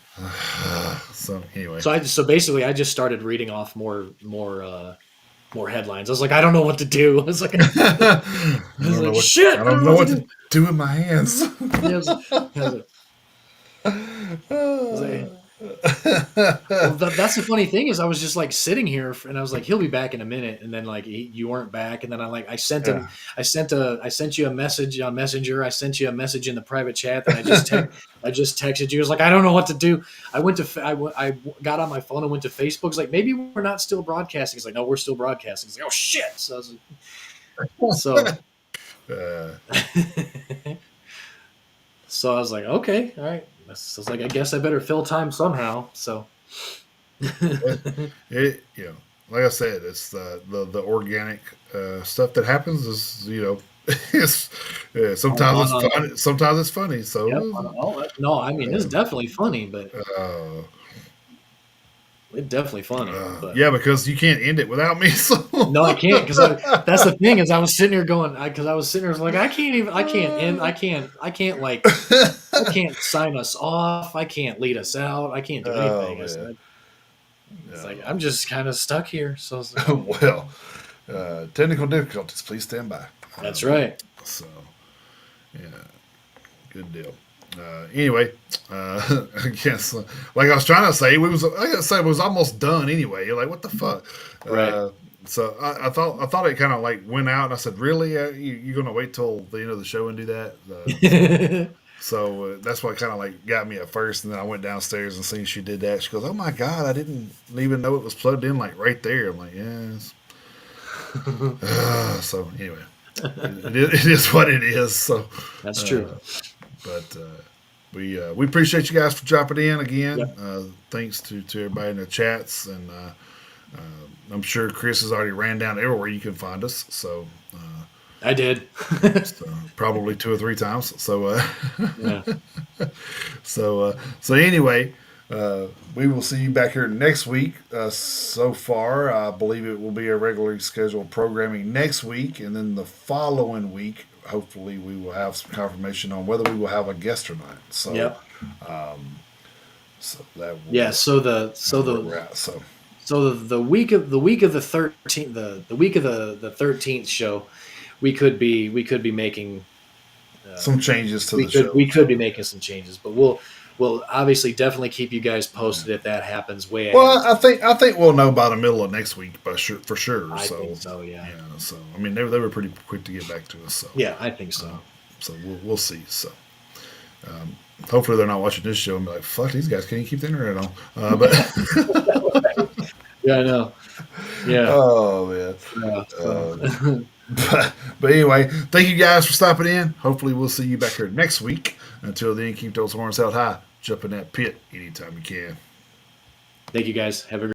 So anyway, So basically I just started reading off more headlines. I was like, I don't know what to do. I was like, I don't know what shit, I I don't don't know know what to what to do. do with my hands. Yeah, I was like, well, that's the funny thing is I was just like sitting here and I was like, he'll be back in a minute. And then like you weren't back. And then I sent him, Yeah. I sent you a message on Messenger. I sent you a message in the private chat. And I just texted you. I was like, I don't know what to do. I went to, I got on my phone and went to Facebook. It's like, maybe we're not still broadcasting. It's like, no, we're still broadcasting. It's like, oh shit. So, so, Uh, so I was like, okay, all right. So I was like, I guess I better fill time somehow. So, like I said, it's the organic stuff that happens is it's sometimes it's on, fun, sometimes it's funny. yep. So No, I mean, it's definitely funny, but uh, it's definitely funny. But yeah, because you can't end it without me. So no, I can't because that's the thing is I was sitting here going, because I was sitting there like, I can't even, I can't end, I can't like, I can't sign us off. I can't lead us out. I can't do oh anything. man, It's like, I'm just kind of stuck here. So it's like, well, technical difficulties. Please stand by. that's right. So yeah, good deal. Anyway, I guess like I was trying to say, it was almost done anyway. You're like, what the fuck? Right. So I thought it kind of like went out, and I said, really, you're gonna wait till the end of the show and do that? So that's what kind of like got me at first, and then I went downstairs and seen she did that. She goes, "Oh my god, I didn't even know it was plugged in like right there." I'm like, "Yes." So anyway, it is what it is. So That's true. but we appreciate you guys for dropping in again. Yep. Thanks to everybody in the chats, and I'm sure Chris has already ran down everywhere you can find us. So. I did. So probably 2 or 3 times. So Yeah. so anyway, we will see you back here next week. So far, I believe it will be a regularly scheduled programming next week, and then the following week, hopefully, we will have some confirmation on whether we will have a guest or not. So, Yep. so that will, Yeah. where we're at. So So the week of the 13th, the week of the 13th show, we could be making some changes to the show. we could be making some changes, but we'll obviously definitely keep you guys posted if that happens way ahead. Well, I think we'll know by the middle of next week, for sure. I So think so, yeah. So I mean, they were pretty quick to get back to us. So Yeah, I think so. so we'll see. So hopefully they're not watching this show and be like, "Fuck, these guys can't even keep the internet on." But Yeah, I know. Yeah. oh man. Yeah, so. But anyway, thank you guys for stopping in. Hopefully we'll see you back here next week. Until then, keep those horns held high. Jump in that pit anytime you can. Thank you guys. Have a great